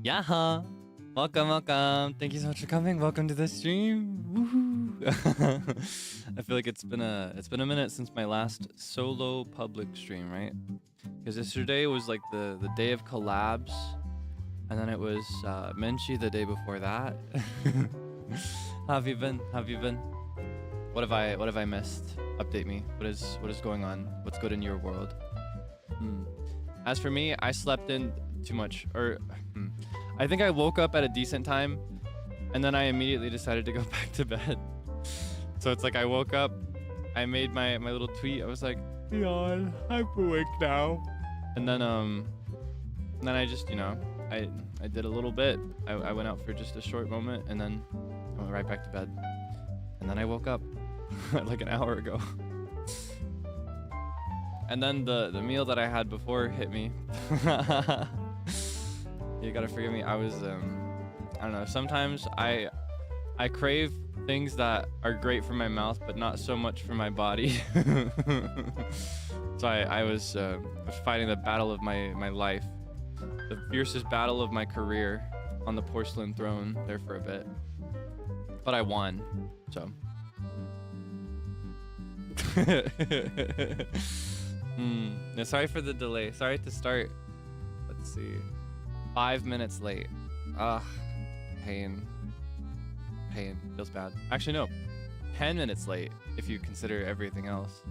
Yaha! Welcome, welcome. Thank you so much for coming. Welcome to the stream. Woohoo! I feel like it's been a minute since my last solo public stream, right? Because yesterday was like the day of collabs, and then it was Menchi the day before that. How have you been? How have you been? What have I missed? Update me. What is going on? What's good in your world? As for me, I slept in too much, or I think I woke up at a decent time, and then I immediately decided to go back to bed. So it's like I woke up, I made my little tweet. I was like, "Yawn, I'm awake now," and then I just, you know, I did a little bit. I went out for just a short moment, and then I went right back to bed, and then I woke up like an hour ago. And then the meal that I had before hit me. You gotta forgive me. I was I don't know. Sometimes I crave things that are great for my mouth, but not so much for my body. So I was fighting the battle of my life, the fiercest battle of my career on the porcelain throne there for a bit. But I won. So. No, sorry for the delay. Sorry to start. Let's see. 5 minutes late. Pain. Feels bad. Actually, no. 10 minutes late if you consider everything else.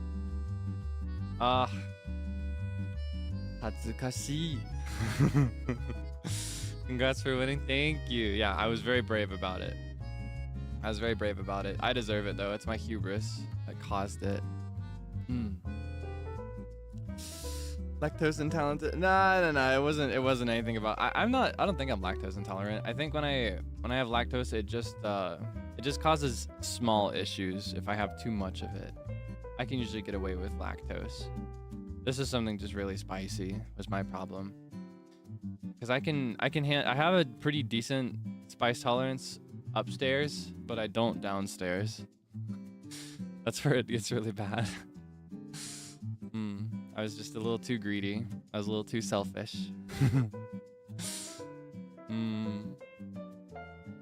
Hatsukashi. Congrats for winning. Thank you. Yeah, I was very brave about it. I deserve it though. It's my hubris that caused it. Lactose intolerant? No. It wasn't anything about. I don't think I'm lactose intolerant. I think when I have lactose, it just causes small issues. If I have too much of it, I can usually get away with lactose. This is something just really spicy. Was my problem. Because I have a pretty decent spice tolerance upstairs, but I don't downstairs. That's where it gets really bad. I was just a little too greedy. I was a little too selfish.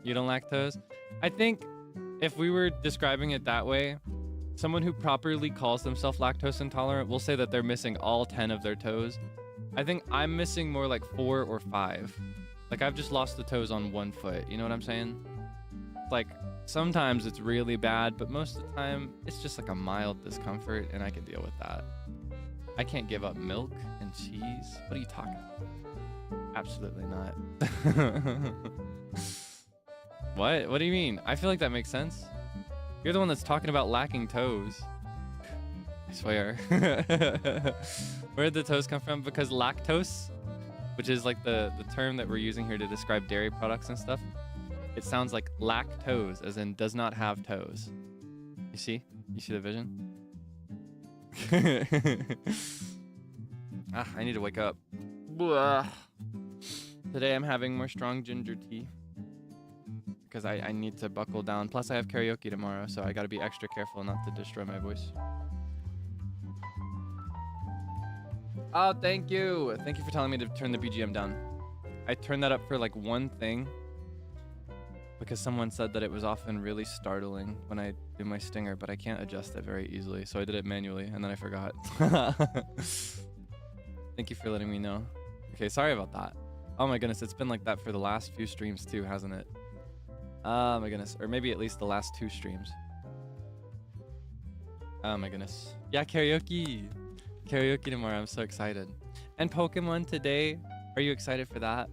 You don't lactose? I think if we were describing it that way, someone who properly calls themselves lactose intolerant will say that they're missing all 10 of their toes. I think I'm missing more like 4 or 5. Like I've just lost the toes on 1 foot. You know what I'm saying? Like sometimes it's really bad, but most of the time it's just like a mild discomfort and I can deal with that. I can't give up milk and cheese. What are you talking about? Absolutely not. What do you mean? I feel like that makes sense. You're the one that's talking about lacking toes. I swear. Where did the toes come from? Because lactose, which is like the term that we're using here to describe dairy products and stuff, it sounds like lactose, as in does not have toes. You see? You see the vision? I need to wake up. Today I'm having more strong ginger tea because I need to buckle down. Plus I have karaoke tomorrow, so I gotta be extra careful not to destroy my voice. Oh, thank you. Thank you for telling me to turn the BGM down. I turned that up for like one thing because someone said that it was often really startling when I do my stinger, but I can't adjust it very easily. So I did it manually and then I forgot. Thank you for letting me know. Okay, sorry about that. Oh my goodness, it's been like that for the last few streams too, hasn't it? Oh my goodness, or maybe at least the last 2 streams. Oh my goodness. Yeah, karaoke. Karaoke tomorrow, I'm so excited. And Pokemon today, are you excited for that?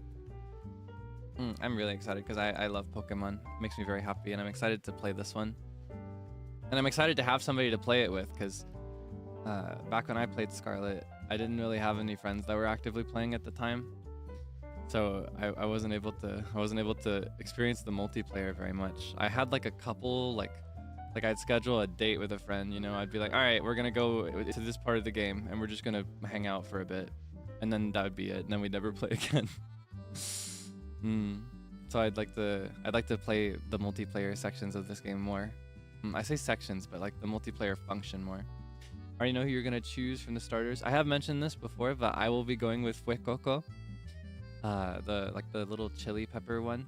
I'm really excited because I love Pokemon. It makes me very happy and I'm excited to play this one. And I'm excited to have somebody to play it with because back when I played Scarlet, I didn't really have any friends that were actively playing at the time. So I wasn't able to experience the multiplayer very much. I had like a couple like I'd schedule a date with a friend, you know, I'd be like, all right, we're gonna go to this part of the game and we're just gonna hang out for a bit. And then that would be it. And then we'd never play again. So I'd like to play the multiplayer sections of this game more. I say sections, but like the multiplayer function more. I already know who you're gonna choose from the starters. I have mentioned this before, but I will be going with Fuecoco. the little chili pepper one.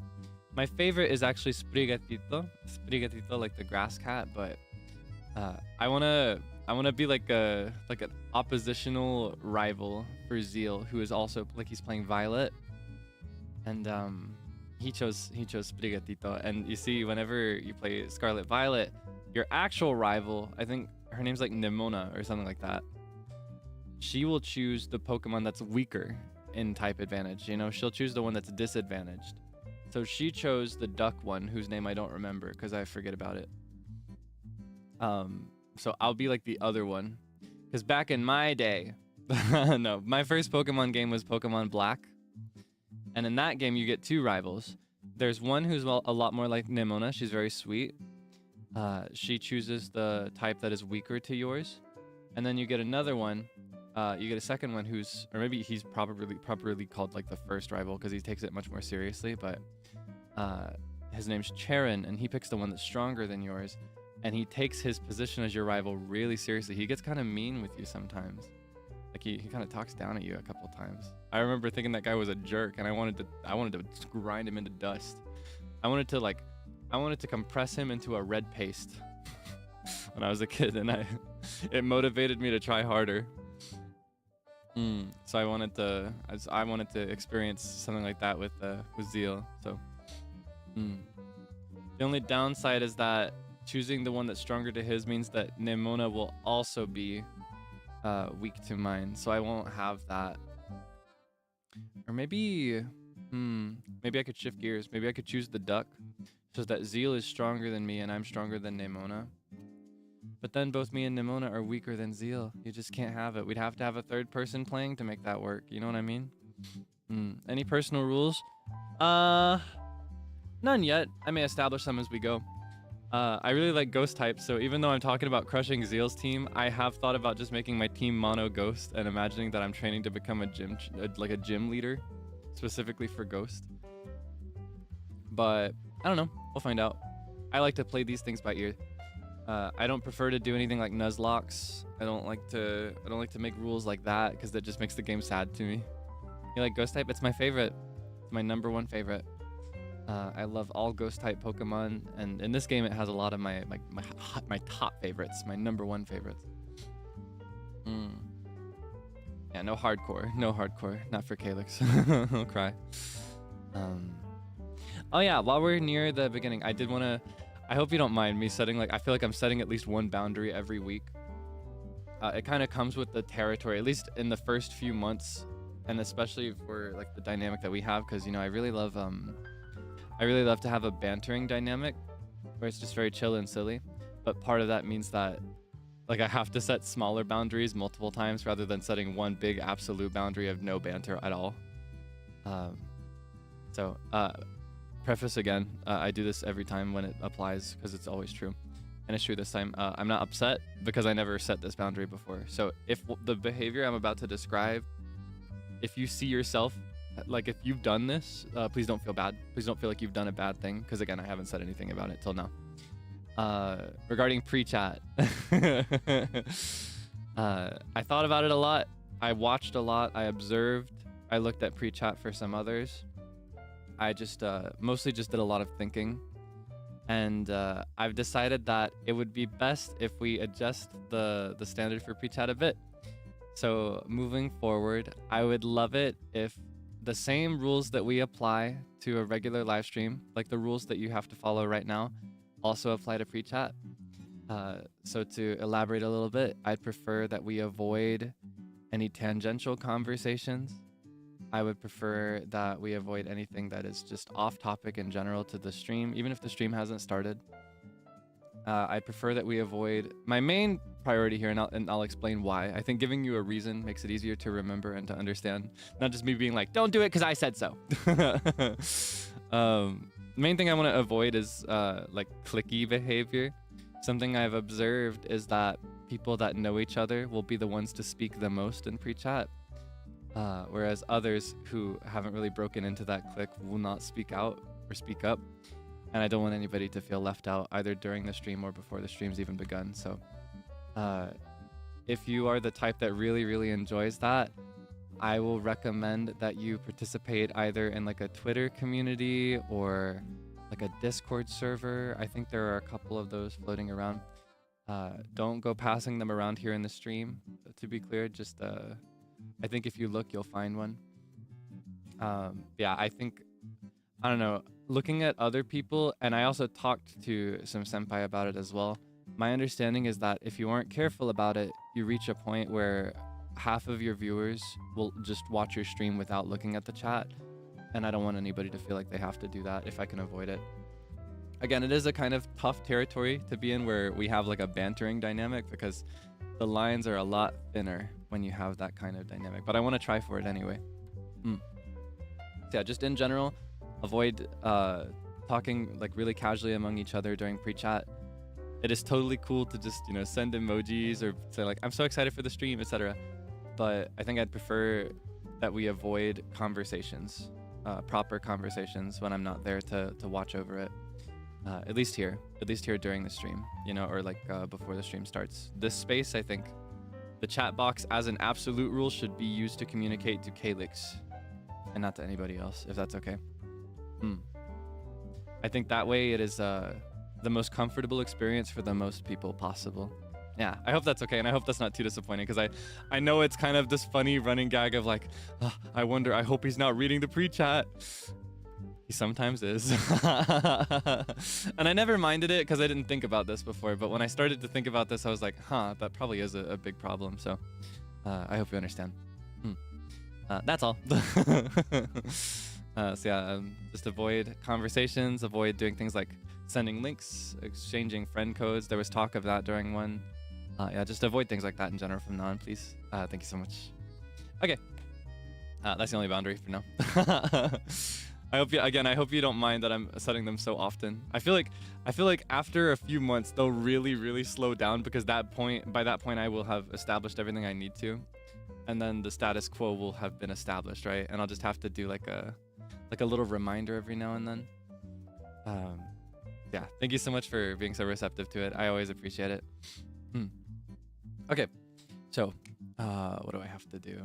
My favorite is actually Sprigatito, like the grass cat, but I wanna be like an oppositional rival for Zeal, who is also like he's playing Violet, and he chose Sprigatito. And you see, whenever you play Scarlet Violet, your actual rival, I think her name's like Nemona or something like that, she will choose the Pokemon that's weaker in type advantage. You know, she'll choose the one that's disadvantaged. So she chose the duck one, whose name I don't remember because I forget about it. So I'll be like the other one, because back in my day, no, my first Pokemon game was Pokemon Black, and in that game you get two rivals. There's one who's a lot more like Nemona. She's very sweet. She chooses the type that is weaker to yours, and then you get another one. You get a second one who's, or maybe he's properly called like the first rival because he takes it much more seriously, but his name's Charon, and he picks the one that's stronger than yours, and he takes his position as your rival really seriously. He gets kind of mean with you sometimes. Like he kind of talks down at you a couple times. I remember thinking that guy was a jerk, and I wanted to grind him into dust. I wanted to compress him into a red paste when I was a kid, and it motivated me to try harder. So I wanted to experience something like that with Zeal. So the only downside is that choosing the one that's stronger to his means that Nemona will also be weak to mine, so I won't have that. Or maybe I could shift gears. Maybe I could choose the duck so that Zeal is stronger than me and I'm stronger than Nemona. But then both me and Nemona are weaker than Zeal. You just can't have it. We'd have to have a third person playing to make that work. You know what I mean? Any personal rules? None yet. I may establish some as we go. I really like ghost types, so even though I'm talking about crushing Zeal's team, I have thought about just making my team mono ghost and imagining that I'm training to become a gym leader, specifically for ghost. But I don't know. We'll find out. I like to play these things by ear. I don't prefer to do anything like Nuzlocks. I don't like to make rules like that because that just makes the game sad to me. You like ghost type? It's my favorite. It's my #1 favorite. I love all ghost type Pokemon, and in this game it has a lot of my top favorites, my #1 favorites. Yeah, no hardcore, not for Kaelix. I'll cry. Oh yeah, while we're near the beginning, I hope you don't mind me setting, I feel like I'm setting at least one boundary every week. It kind of comes with the territory, at least in the first few months, and especially for like the dynamic that we have, because I really love to have a bantering dynamic where it's just very chill and silly. But part of that means that I have to set smaller boundaries multiple times rather than setting one big absolute boundary of no banter at all. Preface again, I do this every time when it applies because it's always true. And it's true this time. I'm not upset because I never set this boundary before. So if the behavior I'm about to describe, if you see yourself, if you've done this, please don't feel bad. Please don't feel like you've done a bad thing, because again, I haven't said anything about it till now. Regarding pre-chat, I thought about it a lot. I watched a lot. I observed. I looked at pre-chat for some others. I just mostly just did a lot of thinking, and I've decided that it would be best if we adjust the standard for pre-chat a bit. So moving forward, I would love it if the same rules that we apply to a regular live stream, like the rules that you have to follow right now, also apply to pre-chat. So to elaborate a little bit, I'd prefer that we avoid any tangential conversations. I would prefer that we avoid anything that is just off topic in general to the stream, even if the stream hasn't started. I'd prefer that we avoid my main priority here, and I'll explain why. I think giving you a reason makes it easier to remember and to understand, not just me being like, don't do it because I said so. Main thing I want to avoid is clicky behavior. Something I've observed is that people that know each other will be the ones to speak the most in pre-chat. Whereas others who haven't really broken into that clique will not speak out or speak up. And I don't want anybody to feel left out either during the stream or before the stream's even begun. So if you are the type that really, really enjoys that, I will recommend that you participate either in like a Twitter community or like a Discord server. I think there are a couple of those floating around. Don't go passing them around here in the stream, to be clear. Just I think if you look, you'll find one. Yeah, I think, I don't know, looking at other people, and I also talked to some senpai about it as well. My understanding is that if you aren't careful about it, you reach a point where half of your viewers will just watch your stream without looking at the chat. And I don't want anybody to feel like they have to do that if I can avoid it. Again, it is a kind of tough territory to be in where we have like a bantering dynamic because the lines are a lot thinner when you have that kind of dynamic. But I want to try for it anyway. So yeah, just in general, avoid talking like really casually among each other during pre-chat. It is totally cool to just, you know, send emojis or say like, I'm so excited for the stream, etc. But I think I'd prefer that we avoid conversations, proper conversations when I'm not there to watch over it. At least here during the stream, you know, or like before the stream starts. This space, I think, the chat box as an absolute rule should be used to communicate to Kaelix and not to anybody else, if that's okay. I think that way it is the most comfortable experience for the most people possible. Yeah, I hope that's okay, and I hope that's not too disappointing, because I know it's kind of this funny running gag of like, I hope he's not reading the pre-chat. He sometimes is. And I never minded it because I didn't think about this before, but when I started to think about this, I was like, that probably is a big problem, so I hope you understand. That's all. So yeah, just avoid conversations, avoid doing things like sending links, exchanging friend codes. There was talk of that during one. Yeah, just avoid things like that in general from now on, please. Thank you so much. Okay, that's the only boundary for now. I hope you don't mind that I'm setting them so often. I feel like after a few months they'll really slow down, because by that point I will have established everything I need to, and then the status quo will have been established, right? And I'll just have to do like a little reminder every now and then. Yeah, thank you so much for being so receptive to it. I always appreciate it. Okay, so what do I have to do?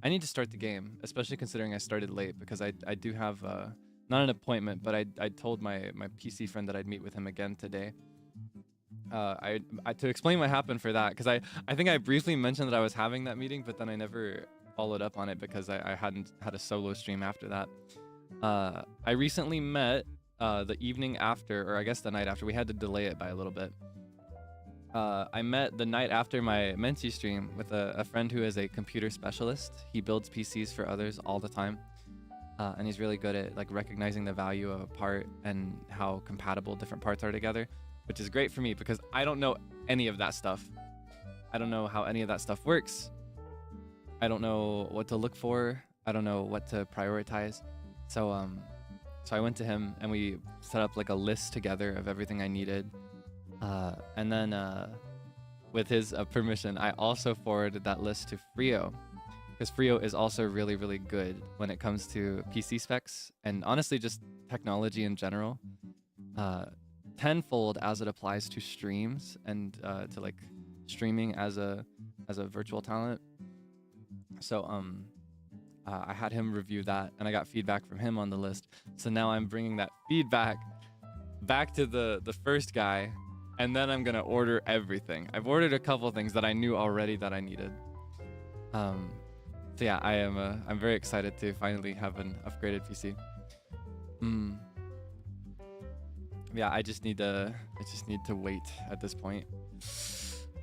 I need to start the game, especially considering I started late, because I do have not an appointment, but I told my PC friend that I'd meet with him again today. To explain what happened for that, because I think I briefly mentioned that I was having that meeting, but then I never followed up on it because I hadn't had a solo stream after that. I recently met the evening after, or I guess the night after. We had to delay it by a little bit. I met the night after my Menchi stream with a friend who is a computer specialist. He builds PCs for others all the time, and he's really good at like recognizing the value of a part and how compatible different parts are together, which is great for me because I don't know any of that stuff. I don't know how any of that stuff works. I don't know what to look for. I don't know what to prioritize. So I went to him and we set up like a list together of everything I needed. And then with his permission, I also forwarded that list to Frio, because Frio is also really good when it comes to PC specs and honestly just technology in general. Tenfold as it applies to streams and to like streaming as a virtual talent. So I had him review that and I got feedback from him on the list. So now I'm bringing that feedback back to the first guy, and then I'm gonna order everything. I've ordered a couple things that I knew already that I needed. So yeah, I'm very excited to finally have an upgraded PC. Yeah, I just need to wait at this point.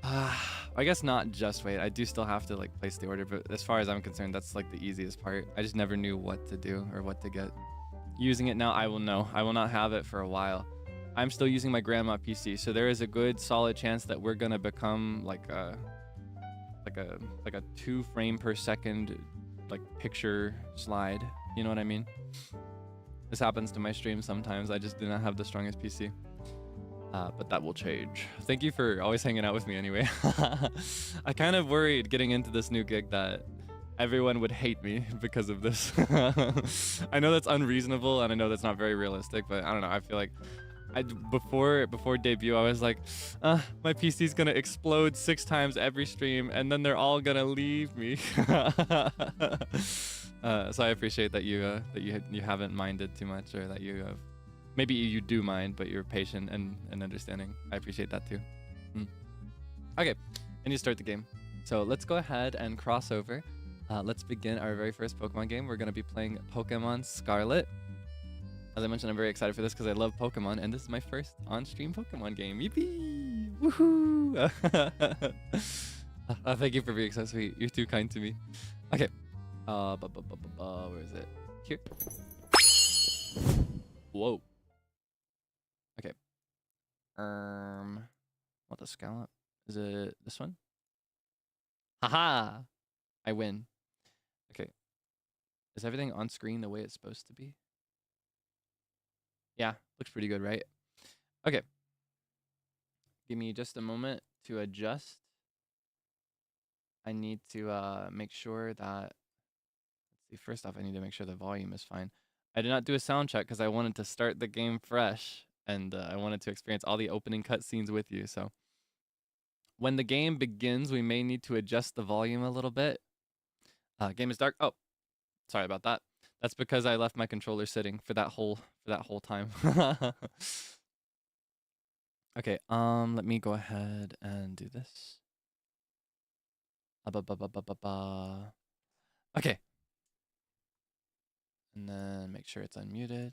I guess not just wait. I do still have to like place the order, but as far as I'm concerned, that's like the easiest part. I just never knew what to do or what to get. Using it now, I will know. I will not have it for a while. I'm still using my grandma PC, so there is a good solid chance that we're gonna become like a 2 frame per second like picture slide. You know what I mean? This happens to my stream sometimes. I just do not have the strongest PC. But that will change. Thank you for always hanging out with me anyway. I kind of worried getting into this new gig that everyone would hate me because of this. I know that's unreasonable and I know that's not very realistic, but I don't know. I feel like before debut, I was like, my PC's gonna explode 6 times every stream, and then they're all gonna leave me. So I appreciate that you haven't minded too much, or that you have, maybe you do mind, but you're patient and understanding. I appreciate that too. Okay, and you start the game. So let's go ahead and cross over. Let's begin our very first Pokemon game. We're gonna be playing Pokemon Scarlet. As I mentioned, I'm very excited for this because I love Pokemon, and this is my first on-stream Pokemon game. Yippee! Woohoo! Thank you for being so sweet. You're too kind to me. Okay. Where is it? Here. Whoa. Okay. What the scallop? Is it this one? Haha! I win. Okay. Is everything on screen the way it's supposed to be? Yeah, looks pretty good, right? Okay. Give me just a moment to adjust. I need to make sure that... Let's see, first off, I need to make sure the volume is fine. I did not do a sound check because I wanted to start the game fresh, and I wanted to experience all the opening cutscenes with you, so... When the game begins, we may need to adjust the volume a little bit. Game is dark. Oh, sorry about that. That's because I left my controller sitting for that whole time. Okay, let me go ahead and do this. Okay. And then make sure it's unmuted.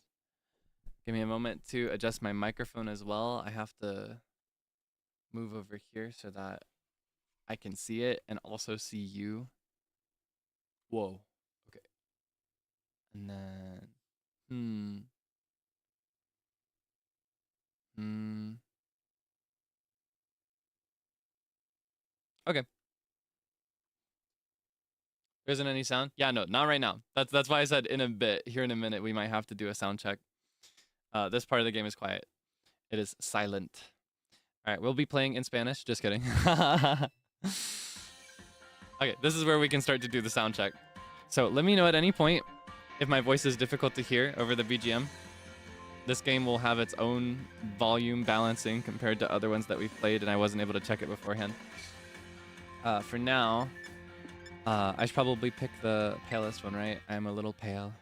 Give me a moment to adjust my microphone as well. I have to move over here so that I can see it and also see you. Whoa. Okay. And then okay. There isn't any sound? Yeah, no, not right now. That's why I said in a bit. Here in a minute, we might have to do a sound check. This part of the game is quiet. It is silent. All right, we'll be playing in Spanish. Just kidding. Okay, this is where we can start to do the sound check. So let me know at any point if my voice is difficult to hear over the BGM. This game will have its own volume balancing compared to other ones that we've played, and I wasn't able to check it beforehand. For now, I should probably pick the palest one, right? I'm a little pale.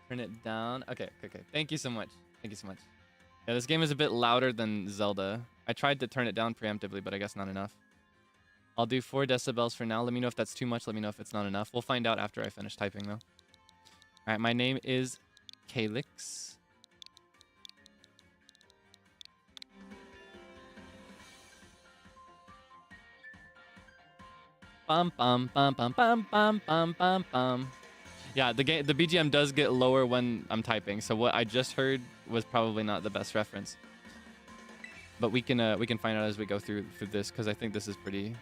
Turn it down. Okay. Thank you so much. Thank you so much. Yeah, this game is a bit louder than Zelda. I tried to turn it down preemptively, but I guess not enough. I'll do 4 decibels for now. Let me know if that's too much. Let me know if it's not enough. We'll find out after I finish typing, though. All right, my name is Kaelix. Bum bum bum bum bum bum bum bum bum. Yeah, the BGM does get lower when I'm typing, so what I just heard was probably not the best reference. But we can find out as we go through this, because I think this is pretty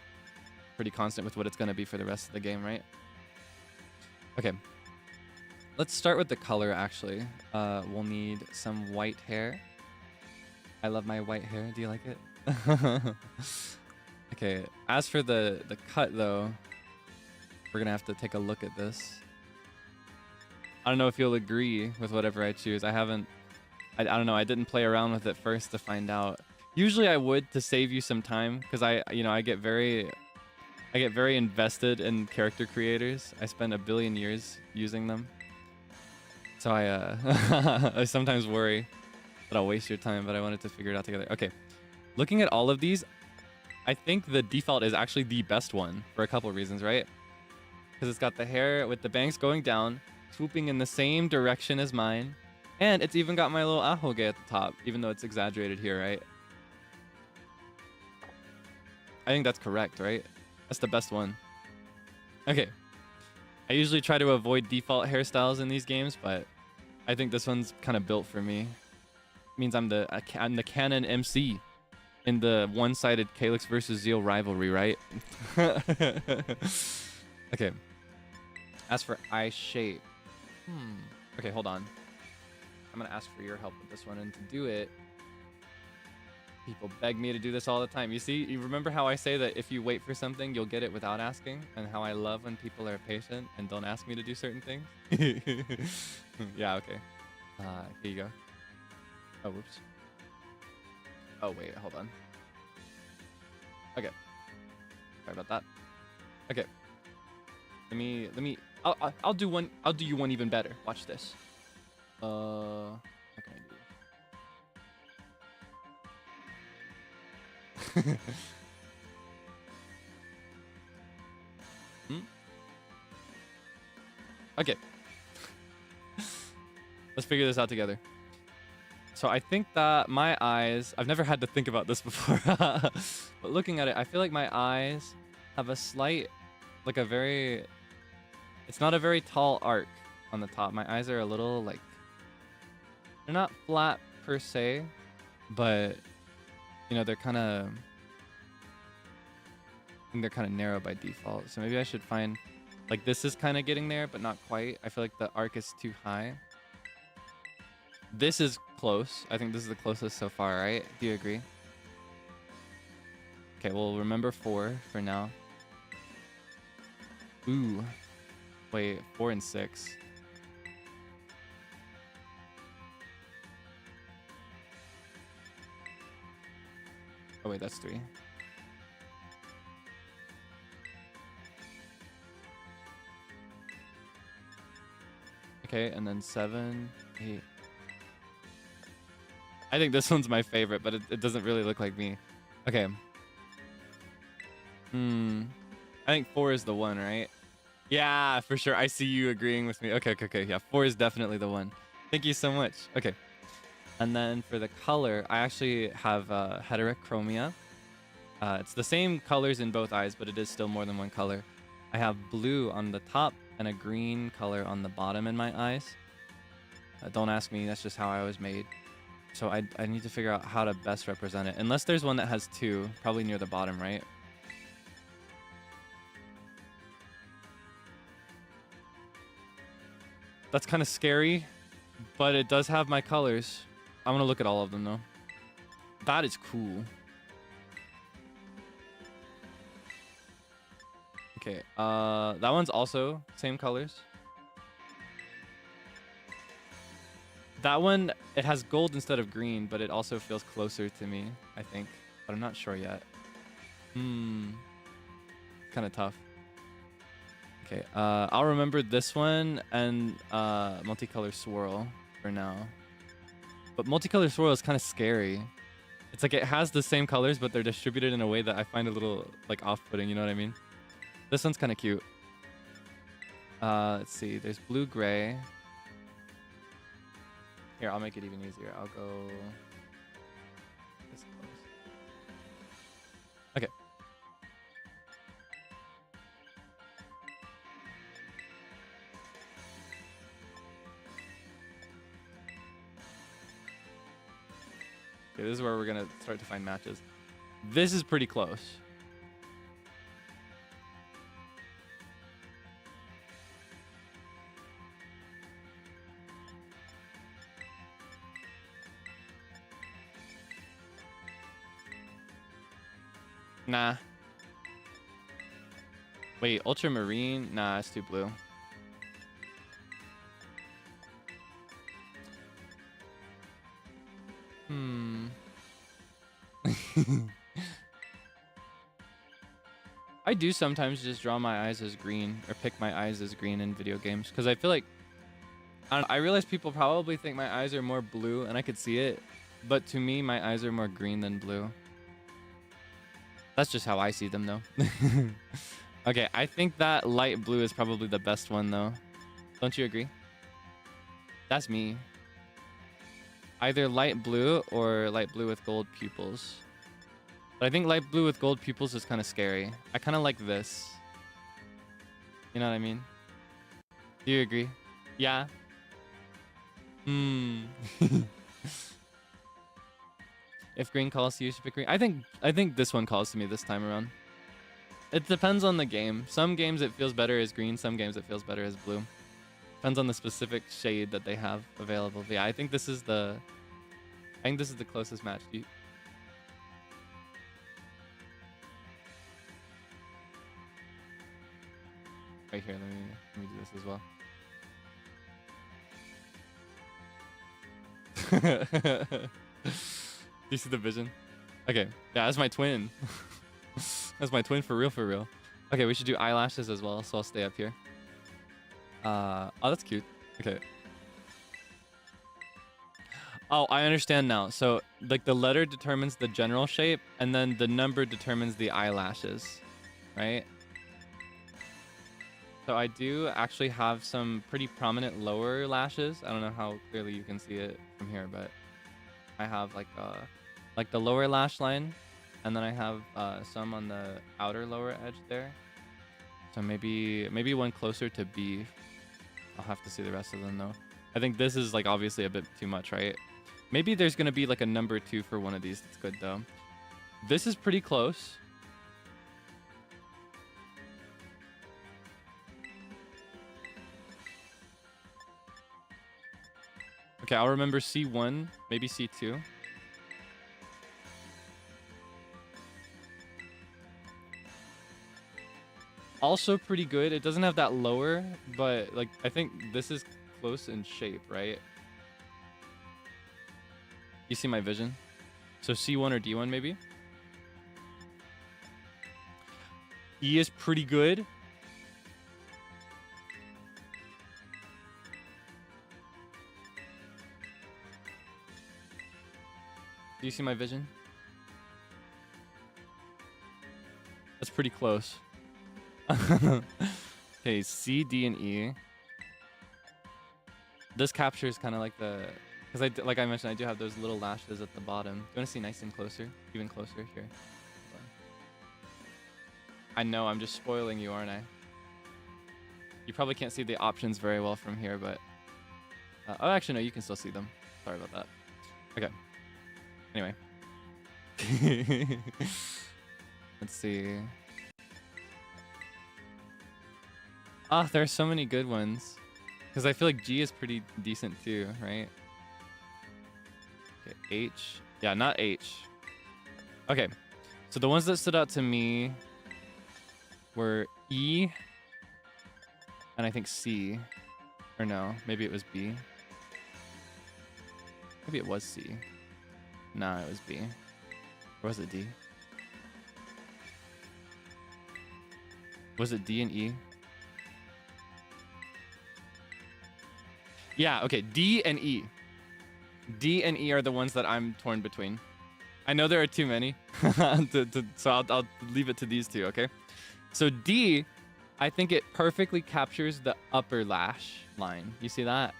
constant with what it's gonna be for the rest of the game, right? Okay. Let's start with the color, actually. We'll need some white hair. I love my white hair. Do you like it? Okay, as for the cut, though, we're gonna have to take a look at this. I don't know if you'll agree with whatever I choose. I don't know. I didn't play around with it first to find out. Usually I would, to save you some time, because I get very invested in character creators. I spend a billion years using them. So I sometimes worry that I'll waste your time, but I wanted to figure it out together. Okay, looking at all of these, I think the default is actually the best one for a couple of reasons, right? Because it's got the hair with the bangs going down, swooping in the same direction as mine, and it's even got my little ahoge at the top, even though it's exaggerated here, right? I think that's correct, right? That's the best one. Okay. I usually try to avoid default hairstyles in these games, but I think this one's kind of built for me. It means I'm the canon MC in the one-sided Kaelix versus Zeal rivalry, right? Okay. As for eye shape. Okay, hold on. I'm gonna ask for your help with this one, and to do it, people beg me to do this all the time. You see, you remember how I say that if you wait for something, you'll get it without asking, and how I love when people are patient and don't ask me to do certain things? Yeah, okay. Here you go. Oh, whoops. Oh, wait, hold on. Okay. Sorry about that. Okay. I'll do one. I'll do you one even better. Watch this. What can I do? Okay. Let's figure this out together. So I think that my eyes, I've never had to think about this before, but looking at it, I feel like my eyes have a slight, like a very, it's not a very tall arc on the top. My eyes are a little like, they're not flat per se, but you know, they're kind of, I think they're kind of narrow by default. So maybe I should find, like this is kind of getting there, but not quite. I feel like the arc is too high. This is close. I think this is the closest so far, right? Do you agree? Okay, well, remember 4 for now. Ooh. Wait, 4 and 6. Oh, wait, that's 3. Okay, and then 7, 8. I think this one's my favorite, but it doesn't really look like me. Okay. I think 4 is the one, right? Yeah, for sure. I see you agreeing with me. Okay. Yeah, 4 is definitely the one. Thank you so much. Okay. And then for the color, I actually have heterochromia. It's the same colors in both eyes, but it is still more than one color. I have blue on the top and a green color on the bottom in my eyes. Don't ask me. That's just how I was made. So I need to figure out how to best represent it. Unless there's one that has 2, probably near the bottom, right? That's kind of scary, but it does have my colors. I'm gonna look at all of them though. That is cool. Okay, that one's also same colors. That one, it has gold instead of green, but it also feels closer to me, I think. But I'm not sure yet. Kind of tough. Okay, I'll remember this one and multicolor swirl for now. But multicolor swirl is kind of scary. It's like it has the same colors, but they're distributed in a way that I find a little like off-putting, you know what I mean? This one's kind of cute. Let's see, there's blue-gray. Here, I'll make it even easier. I'll go this close. Okay. Okay, this is where we're gonna start to find matches. This is pretty close. Nah. Wait, ultramarine? Nah, it's too blue. I do sometimes just draw my eyes as green or pick my eyes as green in video games because I feel like I realize people probably think my eyes are more blue and I could see it, but to me my eyes are more green than blue. That's just how I see them though. Okay, I think that light blue is probably the best one though. Don't you agree? That's me. Either light blue or light blue with gold pupils. But I think light blue with gold pupils is kind of scary. I kind of like this. You know what I mean? Do you agree? Yeah? If green calls to you, you should pick green. I think this one calls to me this time around. It depends on the game. Some games it feels better as green. Some games it feels better as blue. Depends on the specific shade that they have available. But yeah, I think this is the closest match. Right here, let me do this as well. you see the vision? Okay, yeah, that's my twin. That's my twin for real, for real. Okay, we should do eyelashes as well, so I'll stay up here. Oh, that's cute. Okay. Oh, I understand now. So, like, the letter determines the general shape, and then the number determines the eyelashes, right? So I do actually have some pretty prominent lower lashes. I don't know how clearly you can see it from here, but I have like the lower lash line, and then I have some on the outer lower edge there. So maybe one closer to B. I'll have to see the rest of them though. I think this is like obviously a bit too much, right? Maybe there's gonna be like a number 2 for one of these. That's good though. This is pretty close. Okay, I'll remember C1, maybe C2. Also pretty good. It doesn't have that lower, but like I think this is close in shape, right? You see my vision? So C1 or D1 maybe? E is pretty good. Do you see my vision? That's pretty close. Okay, C, D, and E. This captures kind of like the... Because like I mentioned, I do have those little lashes at the bottom. Do you want to see nice and closer? Even closer here. I know, I'm just spoiling you, aren't I? You probably can't see the options very well from here, but... oh, actually, no, you can still see them. Sorry about that. Okay. Anyway. Let's see. Ah, there are so many good ones. Because I feel like G is pretty decent too, right? Okay, H. Yeah, not H. Okay. So the ones that stood out to me were E and I think C. Or no, maybe it was B. Maybe it was C. Nah, it was B. Or was it D? Was it D and E? Yeah, okay, D and E. D and E are the ones that I'm torn between. I know there are too many, so I'll leave it to these two, okay? So D, I think it perfectly captures the upper lash line. You see that?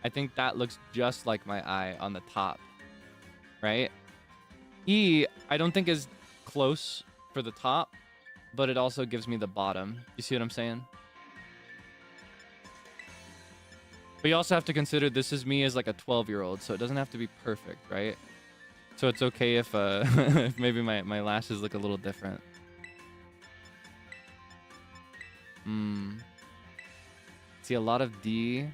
I think that looks just like my eye on the top, right? E, I don't think is close for the top, but it also gives me the bottom. You see what I'm saying? But you also have to consider this is me as like a 12-year-old, so it doesn't have to be perfect, right? So it's okay if, if maybe my lashes look a little different. See a lot of D.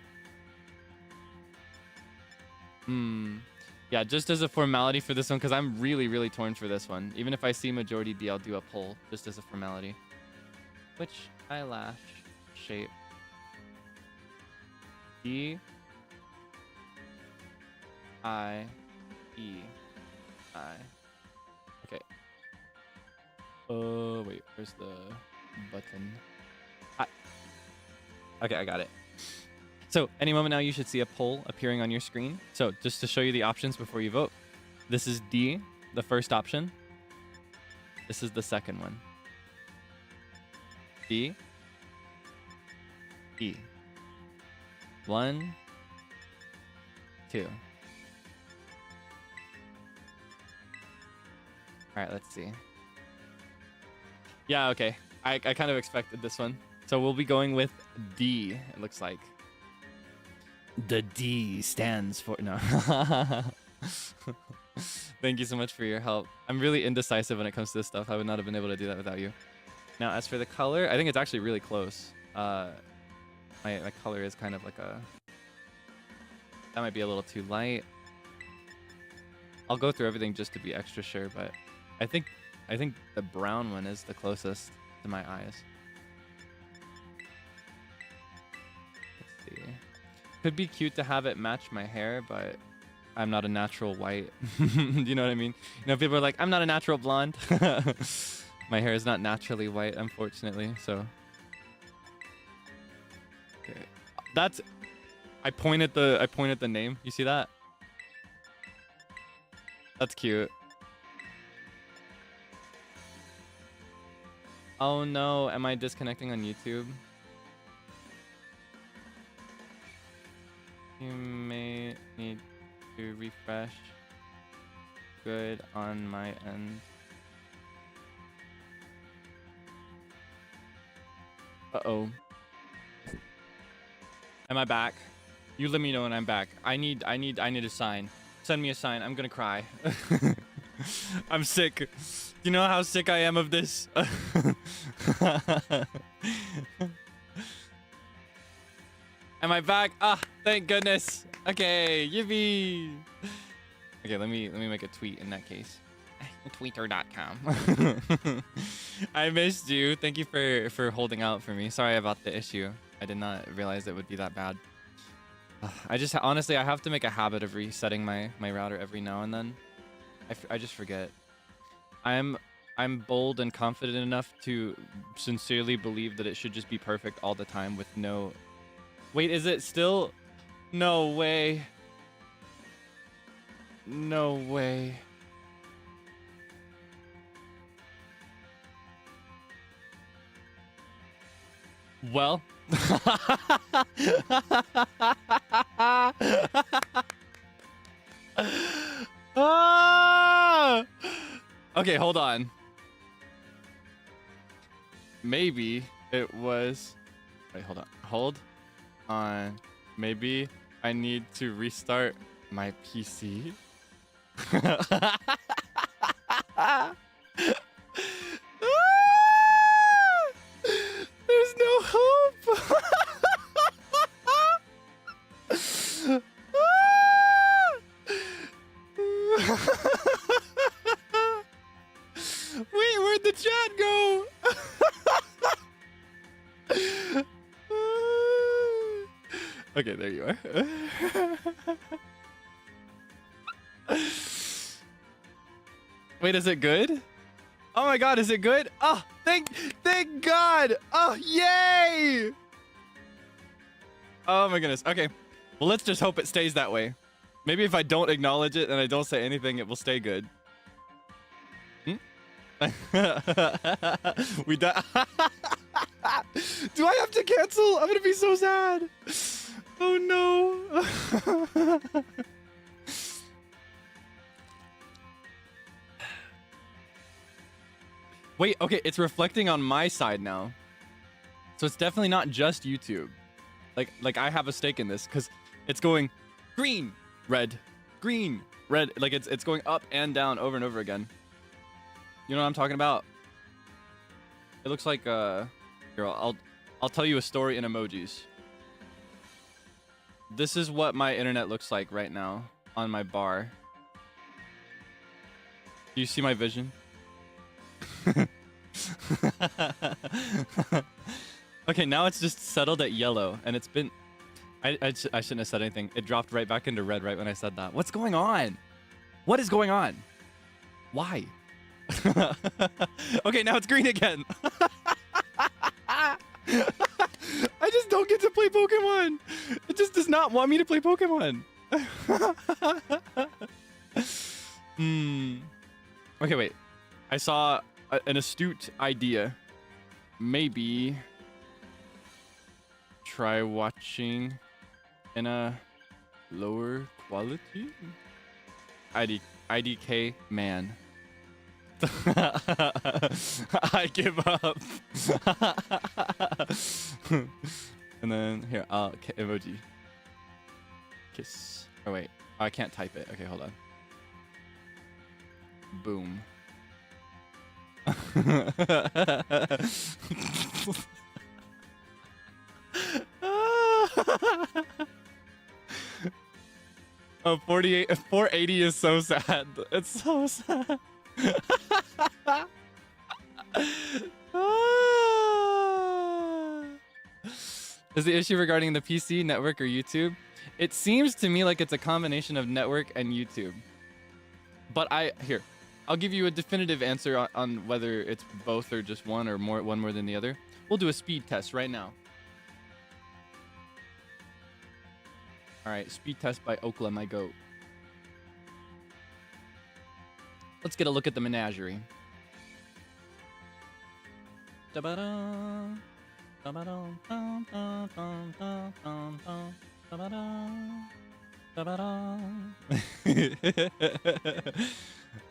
Yeah, just as a formality for this one, because I'm really, really torn for this one. Even if I see majority D, I'll do a poll, just as a formality. Which eyelash shape? D, I, E, I. Okay. Oh, wait, where's the button? Okay, I got it. So, any moment now, you should see a poll appearing on your screen. So, just to show you the options before you vote. This is D, the first option. This is the second one. D, E. 1, 2. All right, let's see. Yeah, okay. I kind of expected this one. So we'll be going with D, it looks like. The D stands for... No. Thank you so much for your help. I'm really indecisive when it comes to this stuff. I would not have been able to do that without you. Now, as for the color, I think it's actually really close. My color is kind of like a... That might be a little too light. I'll go through everything just to be extra sure, but I think the brown one is the closest to my eyes. Let's see. Could be cute to have it match my hair, but I'm not a natural white. You know what I mean? You know, people are like, I'm not a natural blonde. My hair is not naturally white, unfortunately. So, okay, that's. I point at the name. You see that? That's cute. Oh no, am I disconnecting on YouTube? You may need to refresh. Good on my end. Uh-oh. Am I back? You let me know when I'm back. I need a sign. Send me a sign. I'm gonna cry. I'm sick. Do you know how sick I am of this? Am I back? Ah, thank goodness. Okay, yippee. Okay, let me make a tweet in that case. Twitter.com. I missed you. Thank you for holding out for me. Sorry about the issue. I did not realize it would be that bad. I just honestly I have to make a habit of resetting my router every now and then. I just forget. I'm bold and confident enough to sincerely believe that it should just be perfect all the time with no. Wait, is it still? No way. No way. Well. Ah! Okay, hold on. Maybe it was. Wait, hold on. Hold on. Maybe I need to restart my PC. There's no hope. Wait, where'd the chat go? Okay, there you are. Wait, is it good? Oh my god, is it good? Oh, thank God! Oh, yay! Oh my goodness. Okay. Well, let's just hope it stays that way. Maybe if I don't acknowledge it and I don't say anything, it will stay good. We die. Do I have to cancel? I'm gonna be so sad. Oh no. Wait, okay, it's reflecting on my side now. So it's definitely not just YouTube. Like I have a stake in this because it's going green, red, green, red. Like it's going up and down over and over again. You know what I'm talking about? It looks like here, I'll tell you a story in emojis. This is what my internet looks like right now on my bar. Do you see my vision? Okay, now it's just settled at yellow, and it's been. I shouldn't have said anything. It dropped right back into red right when I said that. What's going on? What is going on? Why? Okay, now it's green again. I just don't get to play Pokemon. It just does not want me to play Pokemon. Okay, wait. I saw an astute idea. Maybe try watching in a lower quality. IDK man. I give up. And then here, emoji. Kiss. Oh wait, I can't type it. Okay, hold on. Boom. Oh, 480 is so sad. It's so sad. Is the issue regarding the PC, network, or YouTube? It seems to me like it's a combination of network and YouTube. But I'll give you a definitive answer on whether it's both or just one or one more than the other. We'll do a speed test right now. All right, speed test by Okla, my goat. Let's get a look at the menagerie.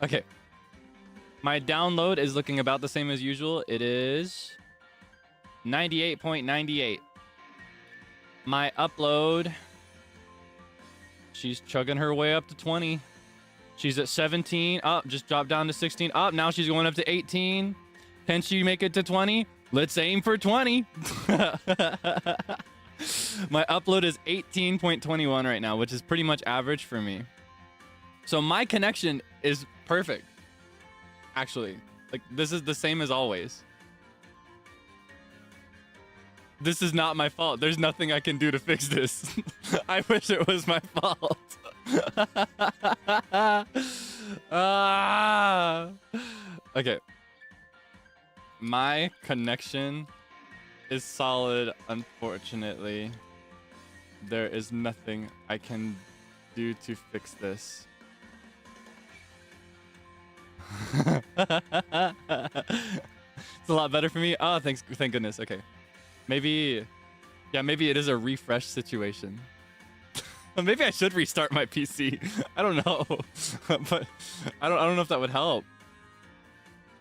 Okay. My download is looking about the same as usual. It is 98.98. My upload, she's chugging her way up to 20. She's at 17. Up, just dropped down to 16. Up, now she's going up to 18. Can she make it to 20? Let's aim for 20. My upload is 18.21 right now, which is pretty much average for me. So my connection is perfect. Actually, like, this is the same as always. This is not my fault. There's nothing I can do to fix this. I wish it was my fault. Okay. My connection is solid, unfortunately. There is nothing I can do to fix this. It's a lot better for me. Oh, thank goodness. Okay. Maybe it is a refresh situation. Maybe I should restart my PC. I don't know. But I don't know if that would help.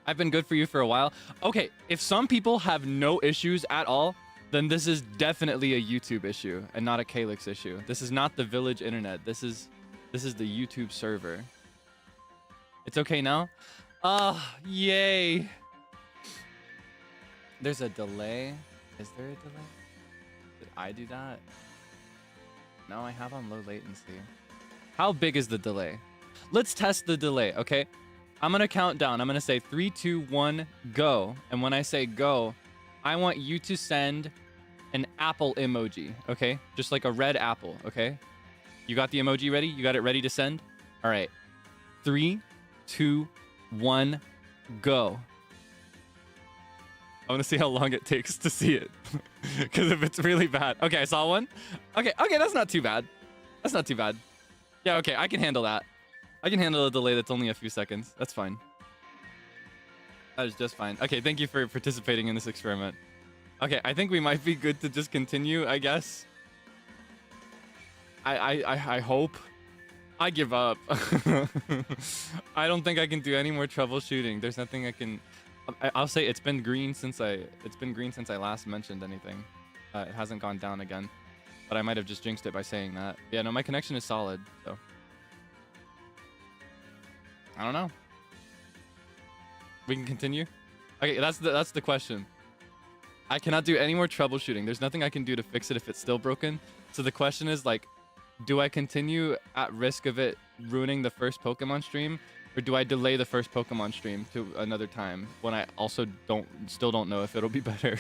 I've been good for you for a while. Okay, if some people have no issues at all, then this is definitely a YouTube issue and not a Kaelix issue. This is not the village internet. This is the YouTube server. It's okay now? Yay. There's a delay. Is there a delay? Did I do that? No, I have on low latency. How big is the delay? Let's test the delay, okay? I'm gonna count down. I'm gonna say 3, 2, 1, go. And when I say go, I want you to send an apple emoji, okay? Just like a red apple, okay? You got the emoji ready? You got it ready to send? All right. 3, 2, 1, go. I want to see how long it takes to see it. Because if it's really bad. Okay, I saw one. Okay, that's not too bad. That's not too bad. Yeah, okay, I can handle that. I can handle a delay that's only a few seconds. That's fine. That is just fine. Okay, thank you for participating in this experiment. Okay, I think we might be good to just continue, I guess. I hope. I give up. I don't think I can do any more troubleshooting. There's nothing I can... I'll say it's been green since I last mentioned anything. It hasn't gone down again, but I might have just jinxed it by saying that. Yeah, no, my connection is solid, so I don't know. We can continue. Okay, that's the question. I cannot do any more troubleshooting. There's nothing I can do to fix it if it's still broken. So the question is, like, do I continue at risk of it ruining the first Pokemon stream? Or do I delay the first Pokemon stream to another time when I also still don't know if it'll be better?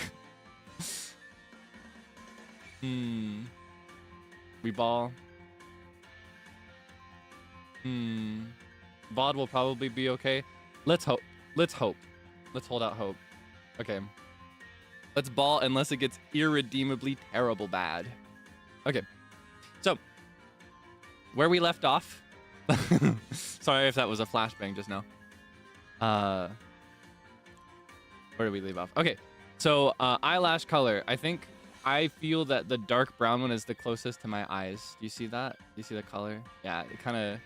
We ball. VOD will probably be okay. Let's hope. Let's hope. Let's hold out hope. Okay. Let's ball unless it gets irredeemably terrible bad. Okay. So, where we left off. Sorry if that was a flashbang just now. Where did we leave off? Okay, so eyelash color. I feel that the dark brown one is the closest to my eyes. Do you see that? Do you see the color? Yeah, it kind of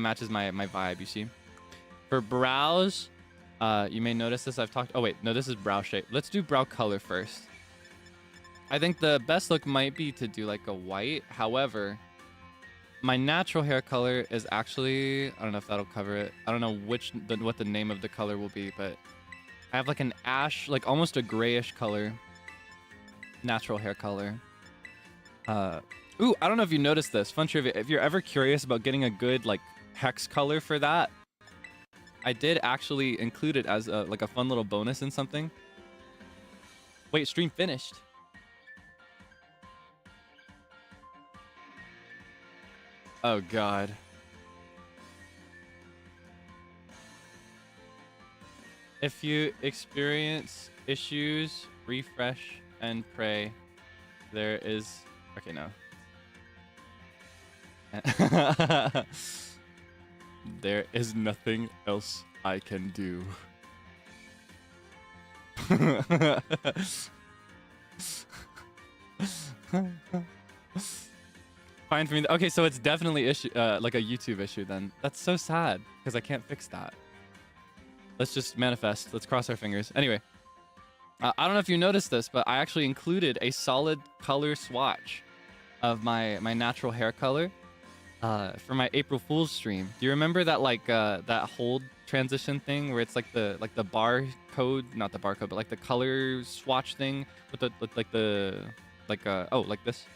matches my vibe. You see. For brows, you may notice this. Oh wait, no, this is brow shape. Let's do brow color first. I think the best look might be to do like a white. However, my natural hair color is actually, I don't know if that'll cover it. I don't know what the name of the color will be, but I have like an ash, like almost a grayish color. Natural hair color. Ooh, I don't know if you noticed this. Fun trivia. If you're ever curious about getting a good like hex color for that, I did actually include it as like a fun little bonus in something. Wait, stream finished. Oh God. If you experience issues, refresh and pray. There is... Okay, no. There is nothing else I can do. Fine for me. Okay, so it's definitely issue, like a YouTube issue then. That's so sad because I can't fix that. Let's just manifest. Let's cross our fingers. Anyway, I don't know if you noticed this, but I actually included a solid color swatch of my natural hair color for my April Fool's stream. Do you remember that that hold transition thing where it's like the bar code, not the barcode, but like the color swatch thing with like this?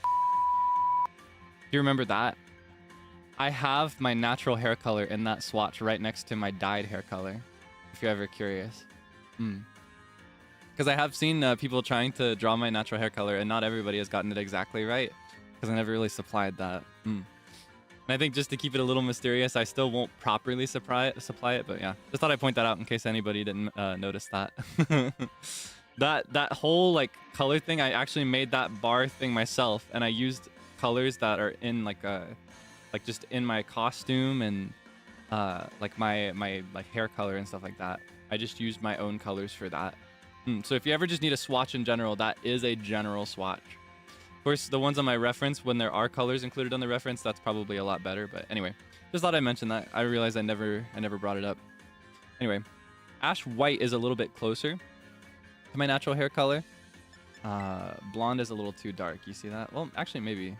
Do you remember that? I have my natural hair color in that swatch right next to my dyed hair color, if you're ever curious. Because I have seen people trying to draw my natural hair color, and not everybody has gotten it exactly right, because I never really supplied that. And I think just to keep it a little mysterious, I still won't properly supply it, but yeah. Just thought I'd point that out in case anybody didn't notice that. That whole like color thing, I actually made that bar thing myself, and I used colors that are in like just in my costume and like my like hair color and stuff like that. I just used my own colors for that. So if you ever just need a swatch in general, that is a general swatch. Of course, the ones on my reference, when there are colors included on the reference, that's probably a lot better. But anyway, just thought I'd mention that. I realized I never brought it up. Anyway, ash white is a little bit closer to my natural hair color. Blonde is a little too dark. You see that? Well, actually, maybe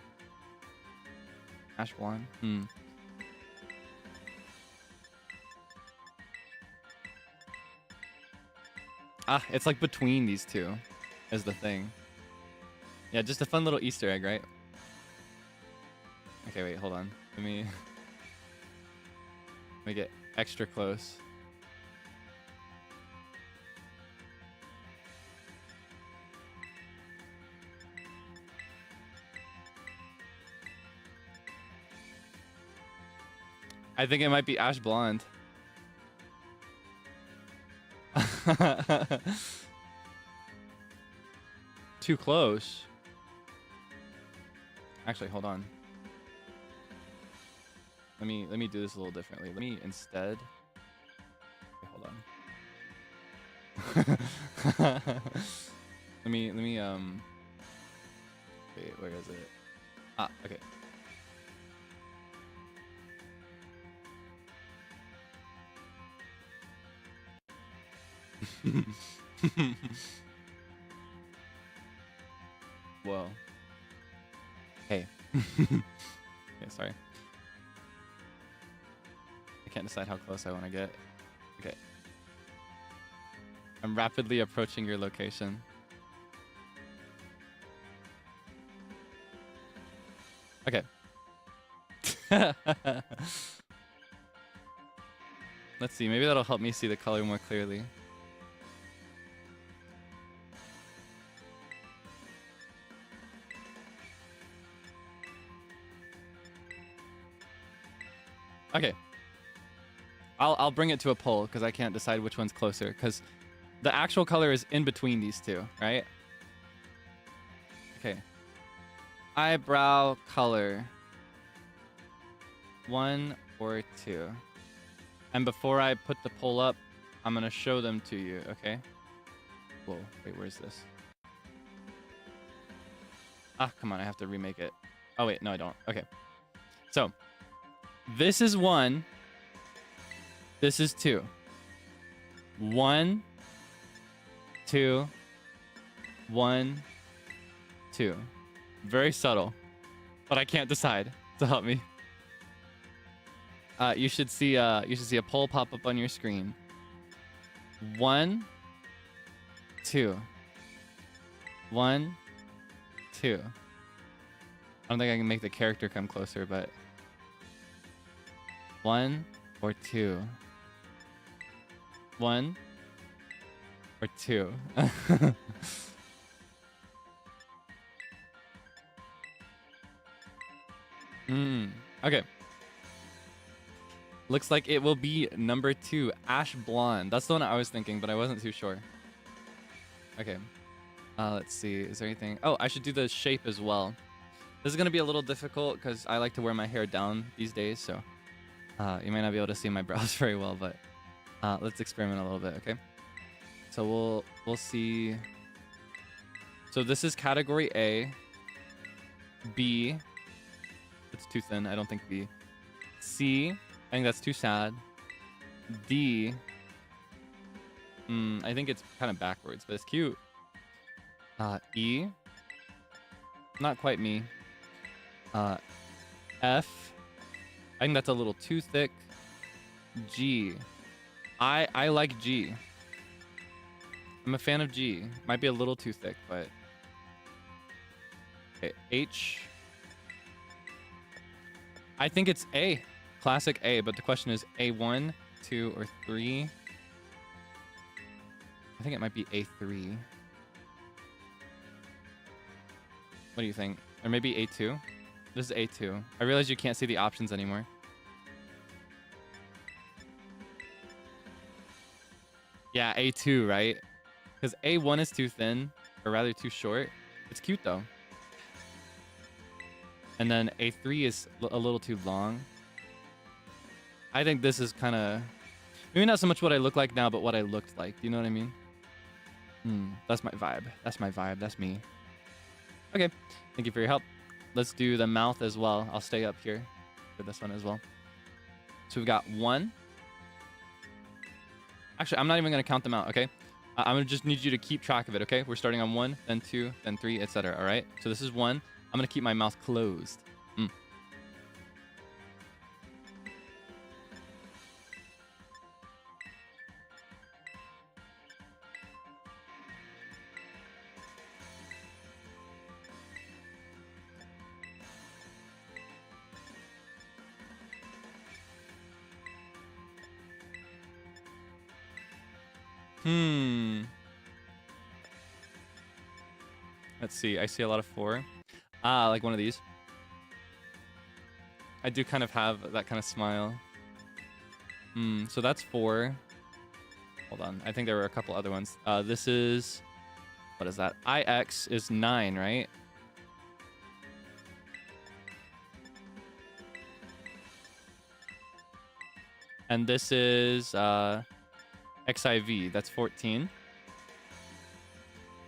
ash blonde. It's like between these two is the thing. Yeah, just a fun little Easter egg, right? Okay, wait, hold on. Let me get extra close. I think it might be ash blonde. Too close. Actually, hold on. Let me do this a little differently. Let me instead. Okay, hold on. let me wait, where is it? Okay. Whoa. Hey. Yeah, sorry. I can't decide how close I want to get. Okay. I'm rapidly approaching your location. Okay. Let's see. Maybe that'll help me see the color more clearly. Okay. I'll bring it to a poll because I can't decide which one's closer, because the actual color is in between these two, right? Okay. Eyebrow color. 1 or 2. And before I put the poll up, I'm gonna show them to you, okay? Whoa, wait, where's this? Come on, I have to remake it. Oh wait, no I don't. Okay. So, this is 1. This is 2. 1, 2, 1, 2. Very subtle, but I can't decide. So help me. You should see a poll pop up on your screen. 1, 2. 1, 2. I don't think I can make the character come closer, but 1 or 2. 1 or 2. Okay. Looks like it will be number 2, Ash Blonde. That's the one I was thinking, but I wasn't too sure. Okay. Let's see. Is there anything? Oh, I should do the shape as well. This is going to be a little difficult because I like to wear my hair down these days, so you might not be able to see my brows very well, but let's experiment a little bit, okay? So we'll see. So this is category A. B. It's too thin. I don't think B. C. I think that's too sad. D. I think it's kind of backwards, but it's cute. E. Not quite me. F. I think that's a little too thick. G. I like G. I'm a fan of G. Might be a little too thick, but... Okay, H. I think it's A. Classic A, but the question is A1, 2, or 3. I think it might be A3. What do you think? Or maybe A2? This is A2. I realize you can't see the options anymore. Yeah, A2, right? Because A1 is too thin, or rather too short. It's cute, though. And then A3 is a little too long. I think this is kind of... Maybe not so much what I look like now, but what I looked like. Do you know what I mean? That's my vibe. That's my vibe. That's me. Okay. Thank you for your help. Let's do the mouth as well. I'll stay up here for this one as well. So we've got 1. Actually, I'm not even going to count them out, okay? I'm going to just need you to keep track of it, okay? We're starting on 1, then 2, then 3, etc. All right? So this is 1. I'm going to keep my mouth closed. Let's see. I see a lot of 4. Like one of these. I do kind of have that kind of smile. So that's 4. Hold on. I think there were a couple other ones. This is... What is that? IX is 9, right? And this is XIV. That's 14.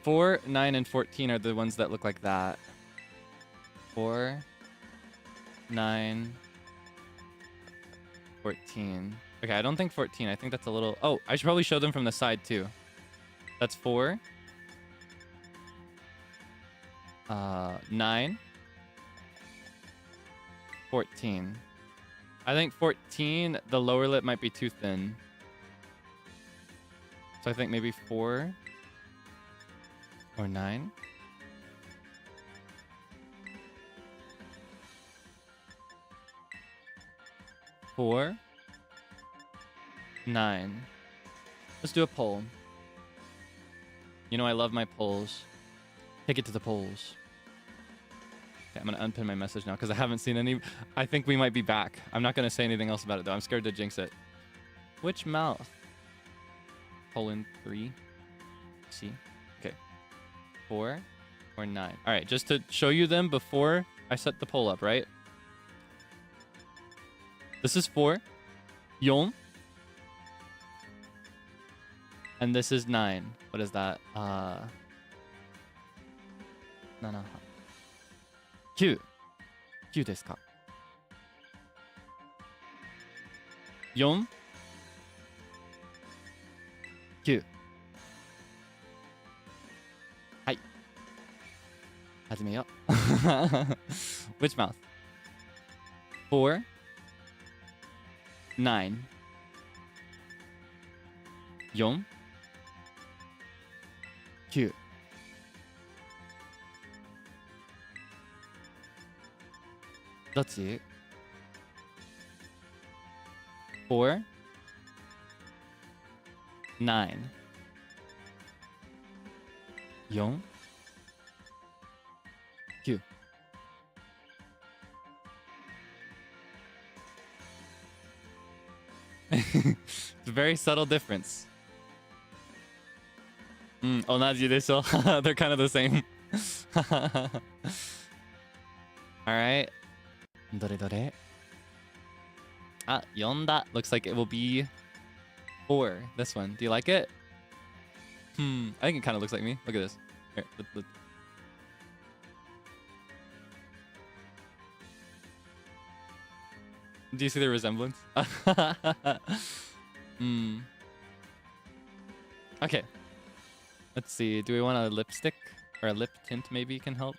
4, 9, and 14 are the ones that look like that. 4, 9, 14. Okay, I don't think 14. I think that's a little... Oh, I should probably show them from the side, too. That's 4. 9. 14. I think 14, the lower lip might be too thin. So I think maybe 4 or 9. Four, 9. Let's do a poll. You know I love my polls. Take it to the polls. Okay, I'm gonna unpin my message now because I haven't seen any. I think we might be back. I'm not gonna say anything else about it though. I'm scared to jinx it. Which mouth? Poll 3. See? Okay. 4 or 9. All right, just to show you them before I set the poll up, right? This is 4. Yon. And this is 9. What is that? 7. 9. 9ですか? 4. 9. はい。始めよう。Which mouth? 4. 9. 4. 9. どっち ?4 9 4 9 It's a very subtle difference. 同じでしょ? They're kind of the same. Alright. どれどれ? Ah, 読んだ. Looks like it will be 4. This one. Do you like it? I think it kind of looks like me. Look at this. Here, look. Do you see the resemblance? Okay. Let's see. Do we want a lipstick? Or a lip tint maybe can help?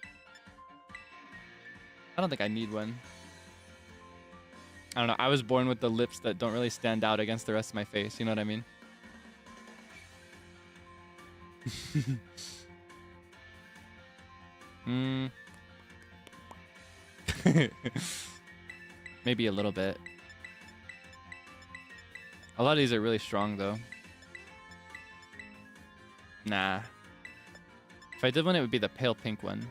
I don't think I need one. I don't know. I was born with the lips that don't really stand out against the rest of my face. You know what I mean? Maybe a little bit. A lot of these are really strong though. Nah. If I did one, it would be the pale pink one.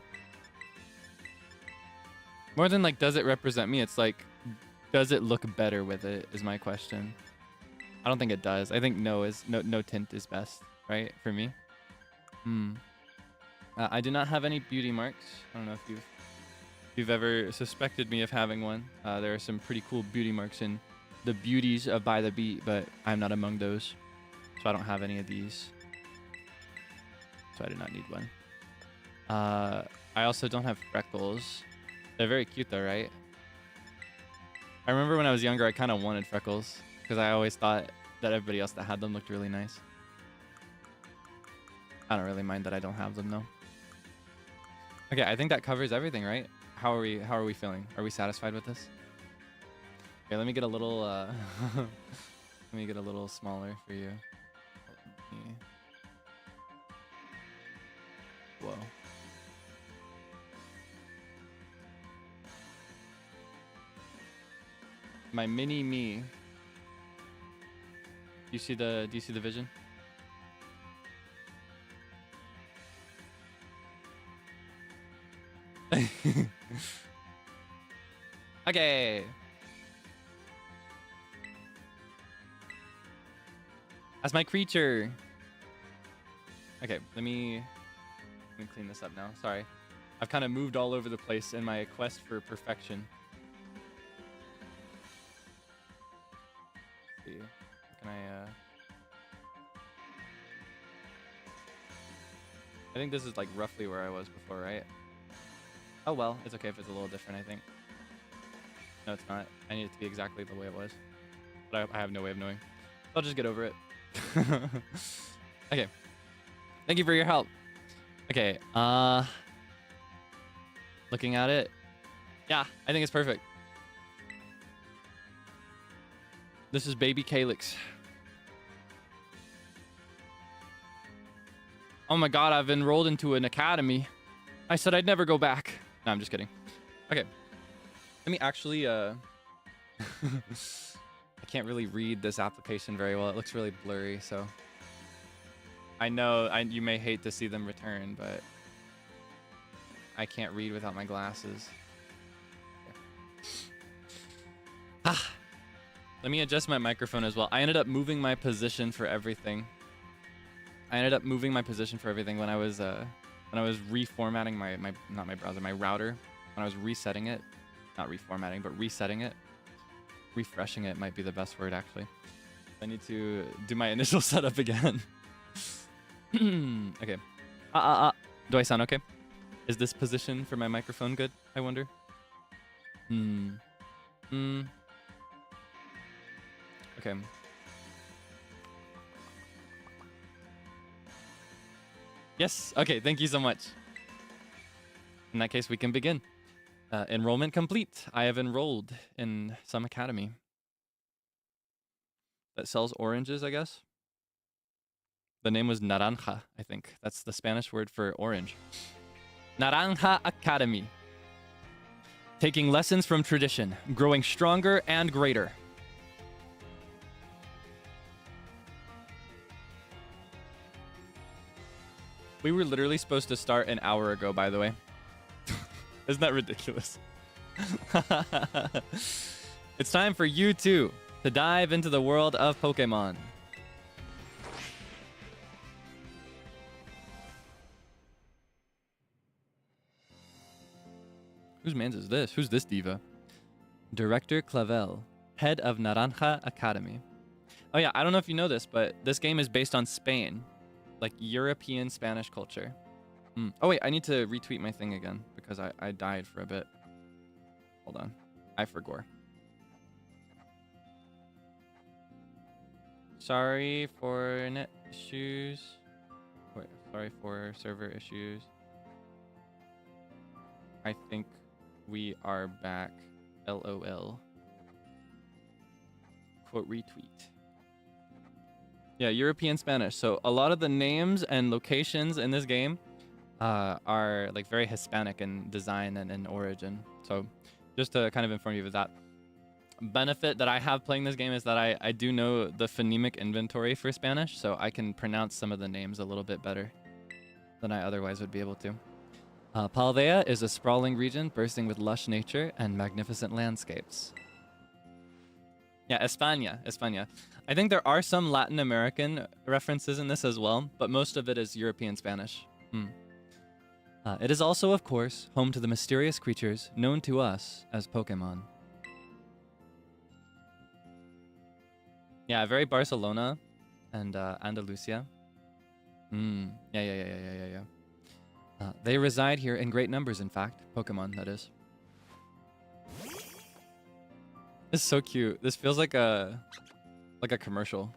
More than like, does it represent me? It's like, does it look better with it is my question. I don't think it does. I think no tint is best, right? For me. I do not have any beauty marks. I don't know if you've ever suspected me of having one. There are some pretty cool beauty marks in the beauties of By the Beat, but I'm not among those. So I don't have any of these. So I do not need one. I also don't have freckles. They're very cute though, right? I remember when I was younger, I kind of wanted freckles because I always thought that everybody else that had them looked really nice. I don't really mind that I don't have them though. Okay, I think that covers everything, right? How are we feeling? Are we satisfied with this? Okay, let me get a little let me get a little smaller for you. Whoa. My mini me. Do you see the vision? Okay. That's my creature. Okay, let me clean this up now. Sorry. I've kind of moved all over the place in my quest for perfection. Let's see. Can I think this is like roughly where I was before, right? Oh well, it's okay if it's a little different, I think. No, it's not. I need it to be exactly the way it was. But I have no way of knowing. I'll just get over it. Okay. Thank you for your help. Okay, looking at it. Yeah, I think it's perfect. This is baby Kaelix. Oh my god, I've enrolled into an academy. I said I'd never go back. No, I'm just kidding. Okay. Let me actually, I can't really read this application very well. It looks really blurry, so. I know you may hate to see them return, but I can't read without my glasses. Okay. Let me adjust my microphone as well. I ended up moving my position for everything. When I was reformatting not my browser, my router. When I was resetting it, not reformatting, but resetting it. Refreshing it might be the best word actually. I need to do my initial setup again. Okay. Do I sound okay? Is this position for my microphone good, I wonder? Okay. Yes. Okay, thank you so much. In that case, we can begin. Enrollment complete. I have enrolled in some academy that sells oranges, I guess. The name was Naranja, I think. That's the Spanish word for orange. Naranja Academy. Taking lessons from tradition, growing stronger and greater. We were literally supposed to start an hour ago, by the way. Isn't that ridiculous? It's time for you too. to dive into the world of Pokemon. Whose man's is this? Who's this diva? Director Clavel, head of Naranja Academy. Oh yeah, I don't know if you know this, but this game is based on Spain, like European Spanish culture. Oh wait, I need to retweet my thing again because I died for a bit. Hold on, I forgot. Sorry for net issues. Wait, sorry for server issues. I think we are back. LOL. Quote retweet. Yeah, European Spanish. So a lot of the names and locations in this game are like very Hispanic in design and in origin. So just to kind of inform you of that. Benefit that I have playing this game is that I do know the phonemic inventory for Spanish, so I can pronounce some of the names a little bit better than I otherwise would be able to. Paldea is a sprawling region bursting with lush nature and magnificent landscapes. Yeah, España. I think there are some Latin American references in this as well, but most of it is European Spanish. It is also, of course, home to the mysterious creatures known to us as Pokemon. Yeah, very Barcelona and Andalusia. Yeah. They reside here in great numbers, in fact. Pokemon, that is. This is so cute. This feels like a commercial.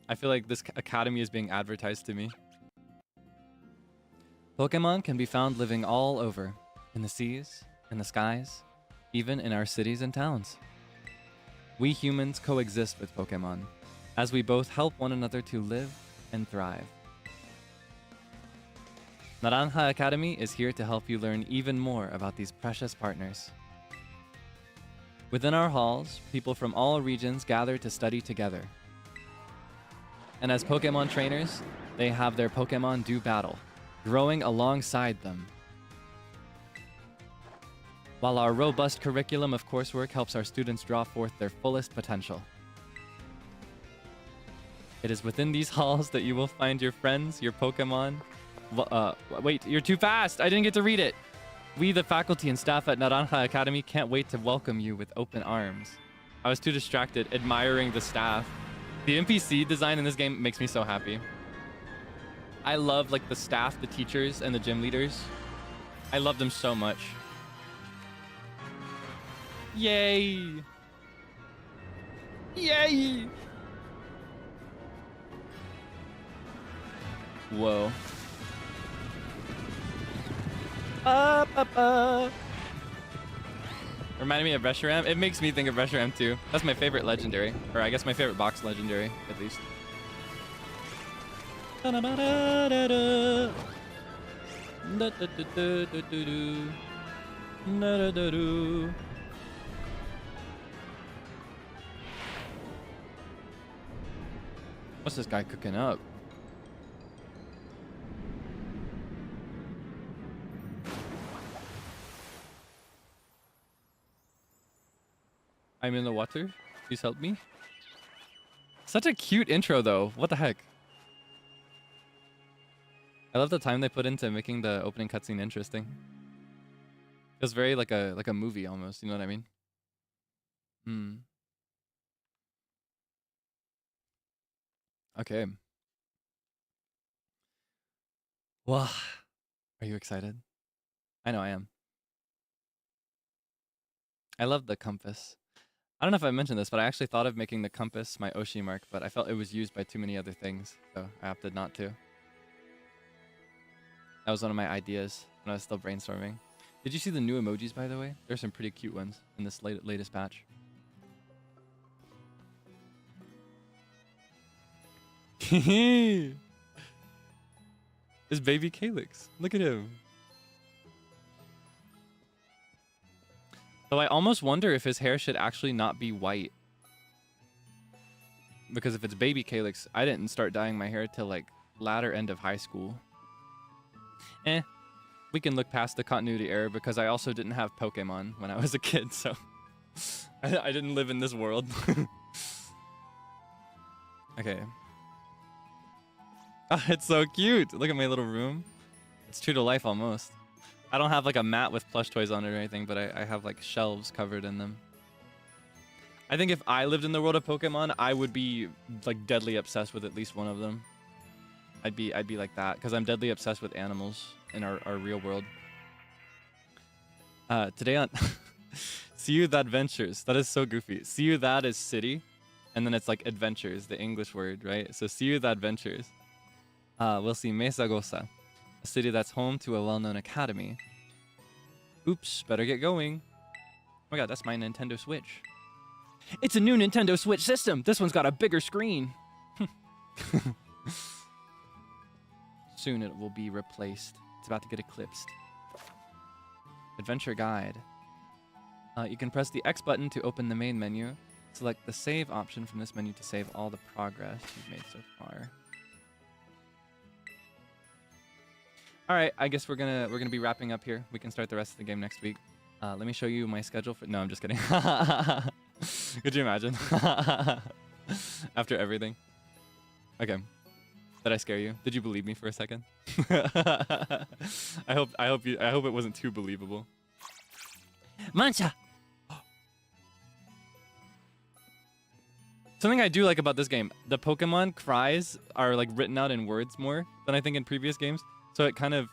I feel like this academy is being advertised to me. Pokemon can be found living all over. In the seas, in the skies, even in our cities and towns. We humans coexist with Pokemon, as we both help one another to live and thrive. Naranja Academy is here to help you learn even more about these precious partners. Within our halls, people from all regions gather to study together. And as Pokemon trainers, they have their Pokemon do battle, growing alongside them. While our robust curriculum of coursework helps our students draw forth their fullest potential. It is within these halls that you will find your friends, your Pokemon. Wait, you're too fast! I didn't get to read it! We, the faculty and staff at Naranja Academy, can't wait to welcome you with open arms. I was too distracted admiring the staff. The NPC design in this game makes me so happy. I love like the staff, the teachers, and the gym leaders. I love them so much. Yay! Yay! Whoa. Reminded me of Reshiram. It makes me think of Reshiram too. That's my favorite legendary. Or I guess my favorite box legendary, at least. What's this guy cooking up? I'm in the water. Please help me. Such a cute intro, though. What the heck? I love the time they put into making the opening cutscene interesting. Feels very like a movie almost. You know what I mean? Okay. Wow. Are you excited? I know I am. I love the compass. I don't know if I mentioned this, but I actually thought of making the compass my Oshi mark, but I felt it was used by too many other things, so I opted not to. That was one of my ideas when I was still brainstorming. Did you see the new emojis, by the way? There's some pretty cute ones in this latest patch. It's baby Kaelix. Look at him. So I almost wonder if his hair should actually not be white. Because if it's baby Kaelix, I didn't start dyeing my hair till like latter end of high school. We can look past the continuity error because I also didn't have Pokemon when I was a kid, so I didn't live in this world. Okay. Oh, it's so cute. Look at my little room. It's true to life almost. I don't have like a mat with plush toys on it or anything, but I have like shelves covered in them. I think if I lived in the world of Pokemon, I would be like deadly obsessed with at least one of them. I'd be like that because I'm deadly obsessed with animals in our real world. Today on See You That Adventures. That is so goofy. See You That is city, and then it's like adventures, the English word, right? So See You That Adventures. We'll see Mesa Goa, a city that's home to a well-known academy. Oops, better get going. Oh my god, that's my Nintendo Switch. It's a new Nintendo Switch system. This one's got a bigger screen. Soon it will be replaced. It's about to get eclipsed. Adventure guide. You can press the X button to open the main menu. Select the save option from this menu to save all the progress you've made so far. All right, I guess we're gonna be wrapping up here. We can start the rest of the game next week. Let me show you my schedule for. No, I'm just kidding. Could you imagine? After everything. Okay. Did I scare you? Did you believe me for a second? I hope it wasn't too believable. Mancha. Something I do like about this game, the Pokemon cries are like written out in words more than I think in previous games. So it kind of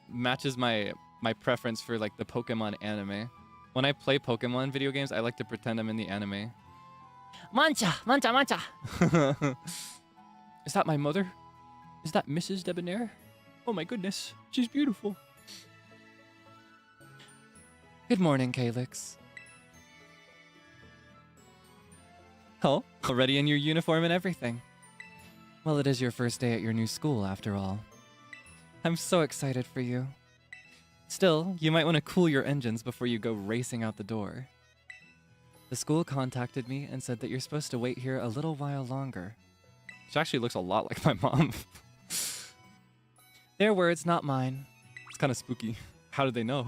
matches my preference for like the Pokemon anime. When I play Pokemon video games, I like to pretend I'm in the anime. Mancha, mancha, mancha. Is that my mother? Is that Mrs. Debonair? Oh my goodness, she's beautiful. Good morning, Kaelix. Oh, already in your uniform and everything. Well, it is your first day at your new school, after all. I'm so excited for you. Still, you might want to cool your engines before you go racing out the door. The school contacted me and said that you're supposed to wait here a little while longer. She actually looks a lot like my mom. Their words, not mine. It's kind of spooky. How did they know?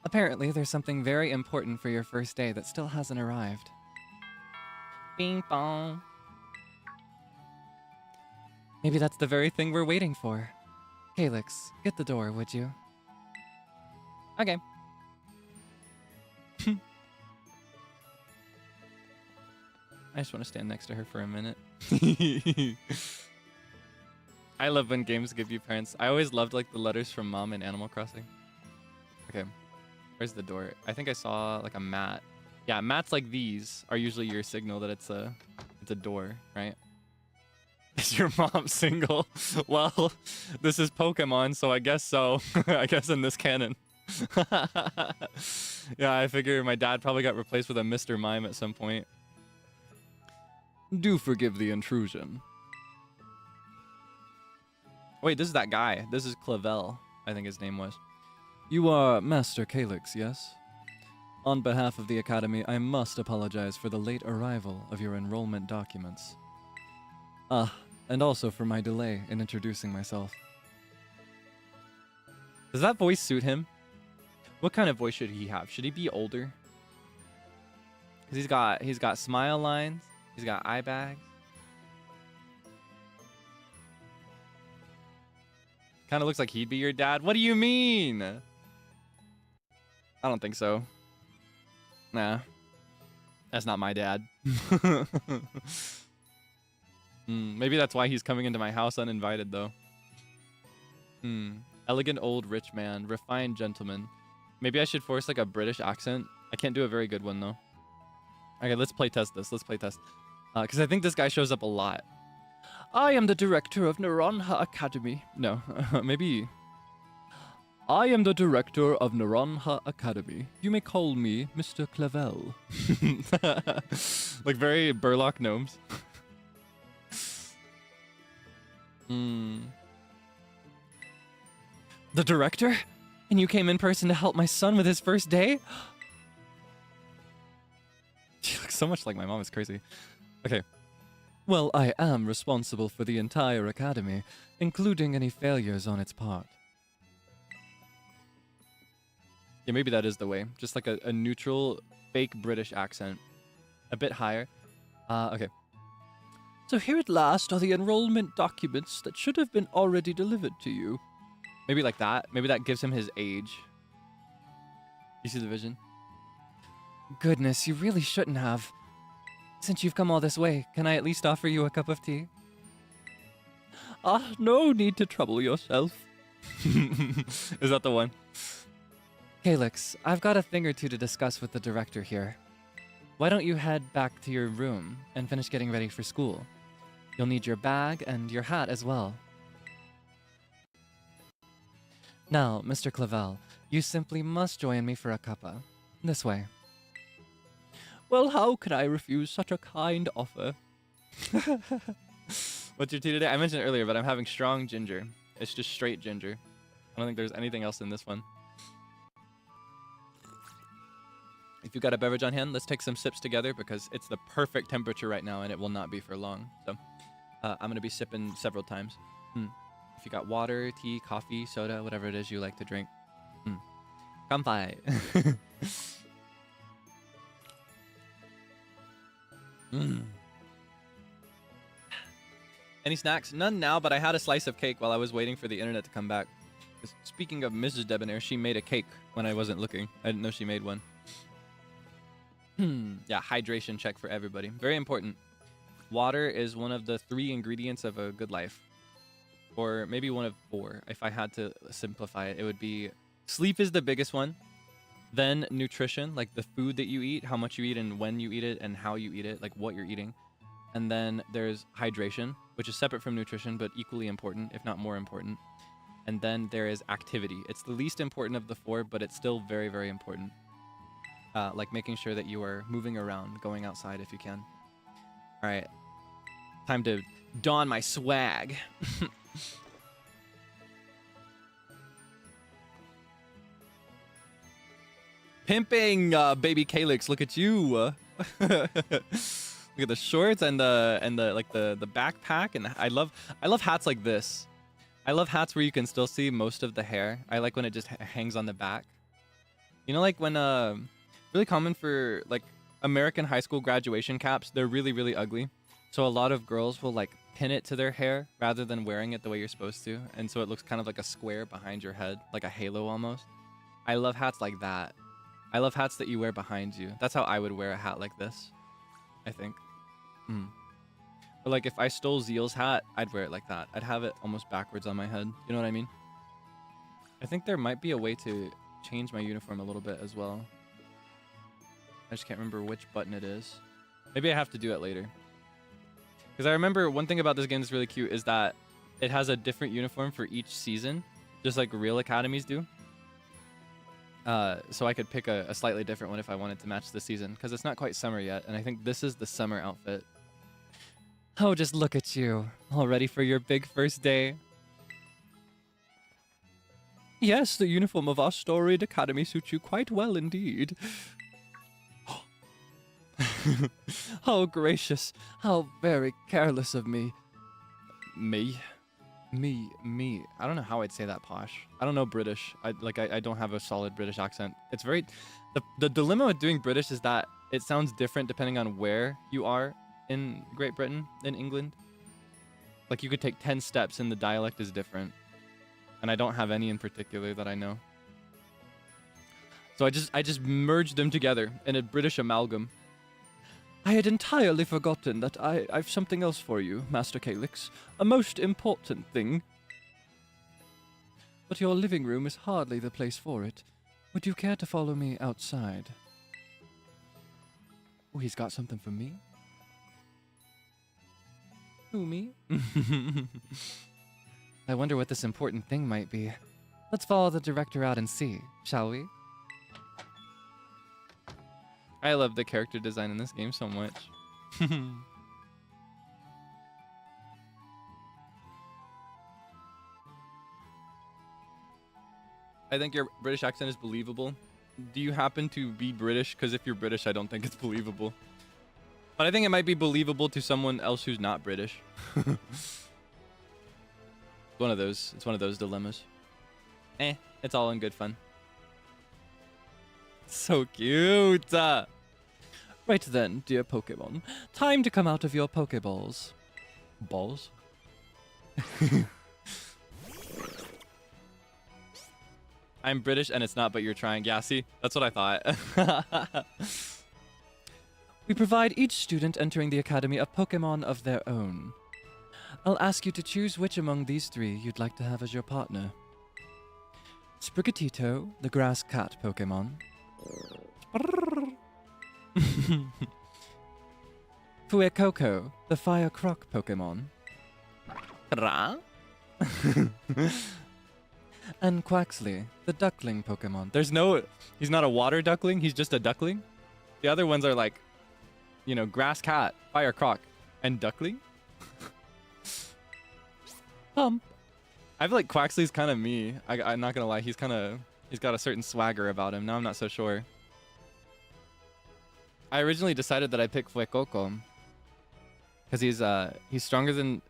Apparently, there's something very important for your first day that still hasn't arrived. Bing bong. Maybe that's the very thing we're waiting for. Kaelix, get the door, would you? Okay. I just want to stand next to her for a minute. I love when games give you parents. I always loved like the letters from Mom in Animal Crossing. Okay. Where's the door? I think I saw like a mat. Yeah, mats like these are usually your signal that it's a door, right? Is your mom single? Well, this is Pokemon, so I guess so. I guess in this canon. Yeah, I figure my dad probably got replaced with a Mr. Mime at some point. Do forgive the intrusion. Wait, this is that guy. This is Clavel, I think his name was. You are Master Kaelix, yes? On behalf of the Academy, I must apologize for the late arrival of your enrollment documents. And also for my delay in introducing myself. Does that voice suit him? What kind of voice should he have? Should he be older? Because he's got smile lines. He's got eye bags. Kind of looks like he'd be your dad. What do you mean? I don't think so. Nah. That's not my dad. Maybe that's why he's coming into my house uninvited, though. Elegant old rich man. Refined gentleman. Maybe I should force like a British accent. I can't do a very good one, though. Okay, let's play test this. Let's play test. Because I think this guy shows up a lot. I am the director of Naranha Academy. No, maybe... I am the director of Naranha Academy. You may call me Mr. Clavel. Like very Burlock gnomes. The director? And you came in person to help my son with his first day? She looks so much like my mom, it's crazy. Okay. Well, I am responsible for the entire academy, including any failures on its part. Yeah, maybe that is the way. Just like a neutral, fake British accent. A bit higher. Okay. So here at last are the enrollment documents that should have been already delivered to you. Maybe like that. Maybe that gives him his age. You see the vision? Goodness, you really shouldn't have. Since you've come all this way, can I at least offer you a cup of tea? Ah, no need to trouble yourself. Is that the one? Kaelix, I've got a thing or two to discuss with the director here. Why don't you head back to your room and finish getting ready for school? You'll need your bag and your hat as well. Now, Mr. Clavel, you simply must join me for a cuppa. This way. Well, how can I refuse such a kind offer? What's your tea today? I mentioned it earlier, but I'm having strong ginger. It's just straight ginger. I don't think there's anything else in this one. If you've got a beverage on hand, let's take some sips together because it's the perfect temperature right now and it will not be for long. So I'm going to be sipping several times. If you got water, tea, coffee, soda, whatever it is you like to drink. Kanpai. Any snacks? None now, but I had a slice of cake while I was waiting for the internet to come back. Speaking of Mrs. Debonair, she made a cake when I wasn't looking. I didn't know she made one. Yeah, hydration check for everybody. Very important. Water is one of the 3 ingredients of a good life. Or maybe one of 4. If I had to simplify it, it would be sleep is the biggest one. Then nutrition, like the food that you eat, how much you eat and when you eat it and how you eat it, like what you're eating. And then there's hydration, which is separate from nutrition, but equally important, if not more important. And then there is activity. It's the least important of the 4, but it's still very, very important. Like making sure that you are moving around, going outside if you can. All right. Time to don my swag. Pimping, baby Kaelix. Look at you. Look at the shorts and the like the backpack, and I love hats like this. I love hats where you can still see most of the hair. I like when it just hangs on the back. You know, like when really common for like American high school graduation caps, they're really, really ugly. So a lot of girls will like pin it to their hair rather than wearing it the way you're supposed to. And so it looks kind of like a square behind your head, like a halo almost. I love hats like that. I love hats that you wear behind you. That's how I would wear a hat like this, I think. But like if I stole Zeal's hat, I'd wear it like that. I'd have it almost backwards on my head. You know what I mean? I think there might be a way to change my uniform a little bit as well. I just can't remember which button it is. Maybe I have to do it later. Because I remember one thing about this game that's really cute is that it has a different uniform for each season, just like real academies do. So I could pick a slightly different one if I wanted to match the season, because it's not quite summer yet, and I think this is the summer outfit. Oh, just look at you, all ready for your big first day. Yes, the uniform of our storied academy suits you quite well indeed. How gracious, how very careless of me. Me. I don't know how I'd say that posh. I don't know British. I don't have a solid British accent. It's very... The dilemma with doing British is that it sounds different depending on where you are in Great Britain, in England. Like you could take 10 steps and the dialect is different. And I don't have any in particular that I know. So I just merged them together in a British amalgam. I had entirely forgotten that I've something else for you, Master Kaelix. A most important thing. But your living room is hardly the place for it. Would you care to follow me outside? Oh, he's got something for me? Who, me? I wonder what this important thing might be. Let's follow the director out and see, shall we? I love the character design in this game so much. I think your British accent is believable. Do you happen to be British? Because if you're British, I don't think it's believable. But I think it might be believable to someone else who's not British. It's one of those dilemmas. It's all in good fun. So cute. Right then, dear Pokemon. Time to come out of your Pokeballs. Balls? I'm British and it's not, but you're trying. Yeah, see? That's what I thought. We provide each student entering the Academy a Pokemon of their own. I'll ask you to choose which among these three you'd like to have as your partner. Sprigatito, the grass cat Pokemon. Fuecoco, the fire croc Pokemon. And Quaxley, the duckling Pokemon. He's not a water duckling, he's just a duckling. The other ones are like, you know, grass cat, fire croc, and duckling. I feel like Quaxley's kind of me. I'm not gonna lie, he's got a certain swagger about him. Now I'm not so sure. I originally decided that I'd pick Fuecoco because he's stronger than,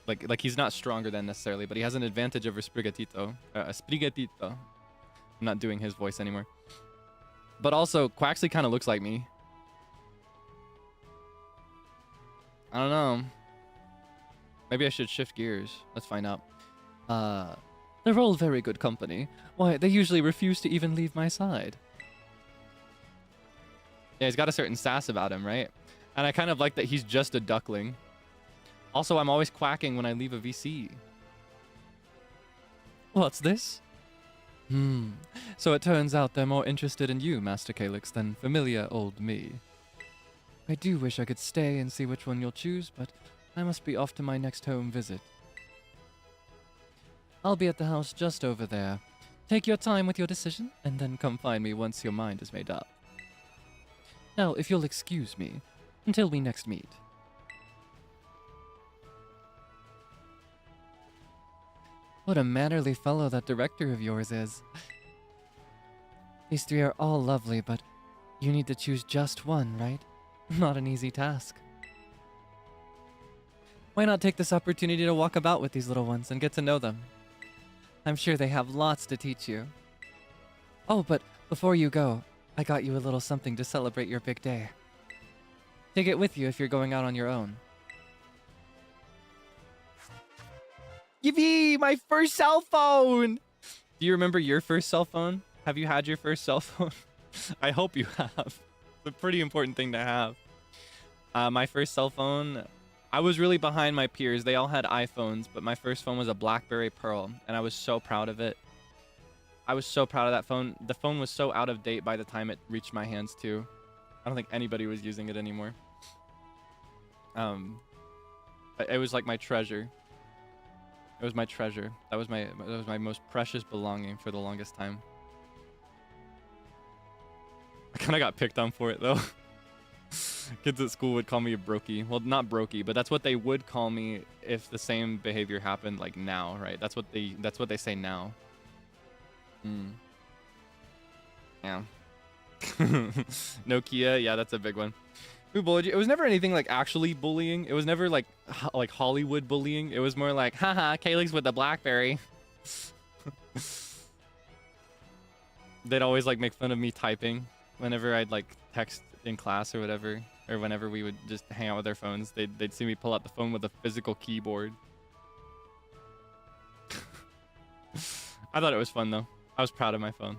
like he's not stronger than necessarily, but he has an advantage over Sprigatito. Sprigatito. I'm not doing his voice anymore. But also, Quaxley kind of looks like me. I don't know. Maybe I should shift gears. Let's find out. They're all very good company. Why, they usually refuse to even leave my side. Yeah, he's got a certain sass about him, right? And I kind of like that he's just a duckling. Also, I'm always quacking when I leave a VC. What's this? So it turns out they're more interested in you, Master Kaelix, than familiar old me. I do wish I could stay and see which one you'll choose, but I must be off to my next home visit. I'll be at the house just over there. Take your time with your decision, and then come find me once your mind is made up. Now, if you'll excuse me, until we next meet. What a mannerly fellow that director of yours is. These three are all lovely, but you need to choose just one, right? Not an easy task. Why not take this opportunity to walk about with these little ones and get to know them? I'm sure they have lots to teach you. Oh, but before you go, I got you a little something to celebrate your big day. Take it with you if you're going out on your own. Yippee! My first cell phone! Do you remember your first cell phone? Have you had your first cell phone? I hope you have. It's a pretty important thing to have. My first cell phone, I was really behind my peers. They all had iPhones, but my first phone was a BlackBerry Pearl, and I was so proud of it. I was so proud of that phone. The phone was so out of date by the time it reached my hands, too. I don't think anybody was using it anymore. It was like my treasure. It was my treasure. That was my most precious belonging for the longest time. I kind of got picked on for it, though. Kids at school would call me a brokey. Well, not brokey, but that's what they would call me if the same behavior happened like now, right? That's what they say now. Yeah. Nokia, yeah, that's a big one. Who bullied you? It was never anything like actually bullying. It was never like Hollywood bullying. It was more like, haha, Kaelix with the BlackBerry. They'd always like make fun of me typing whenever I'd like text in class or whatever, or whenever we would just hang out with our phones. They'd see me pull out the phone with a physical keyboard. I thought it was fun though. I was proud of my phone.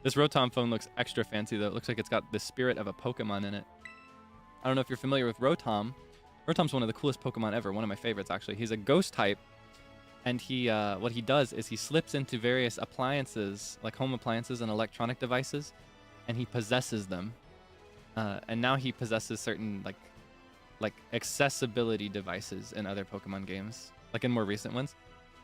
This Rotom phone looks extra fancy though. It looks like it's got the spirit of a Pokemon in it. I don't know if you're familiar with Rotom. Rotom's one of the coolest Pokemon ever. One of my favorites, actually. He's a ghost type. And he, what he does is he slips into various appliances, like home appliances and electronic devices, and he possesses them. And now he possesses certain, like accessibility devices in other Pokemon games, like in more recent ones.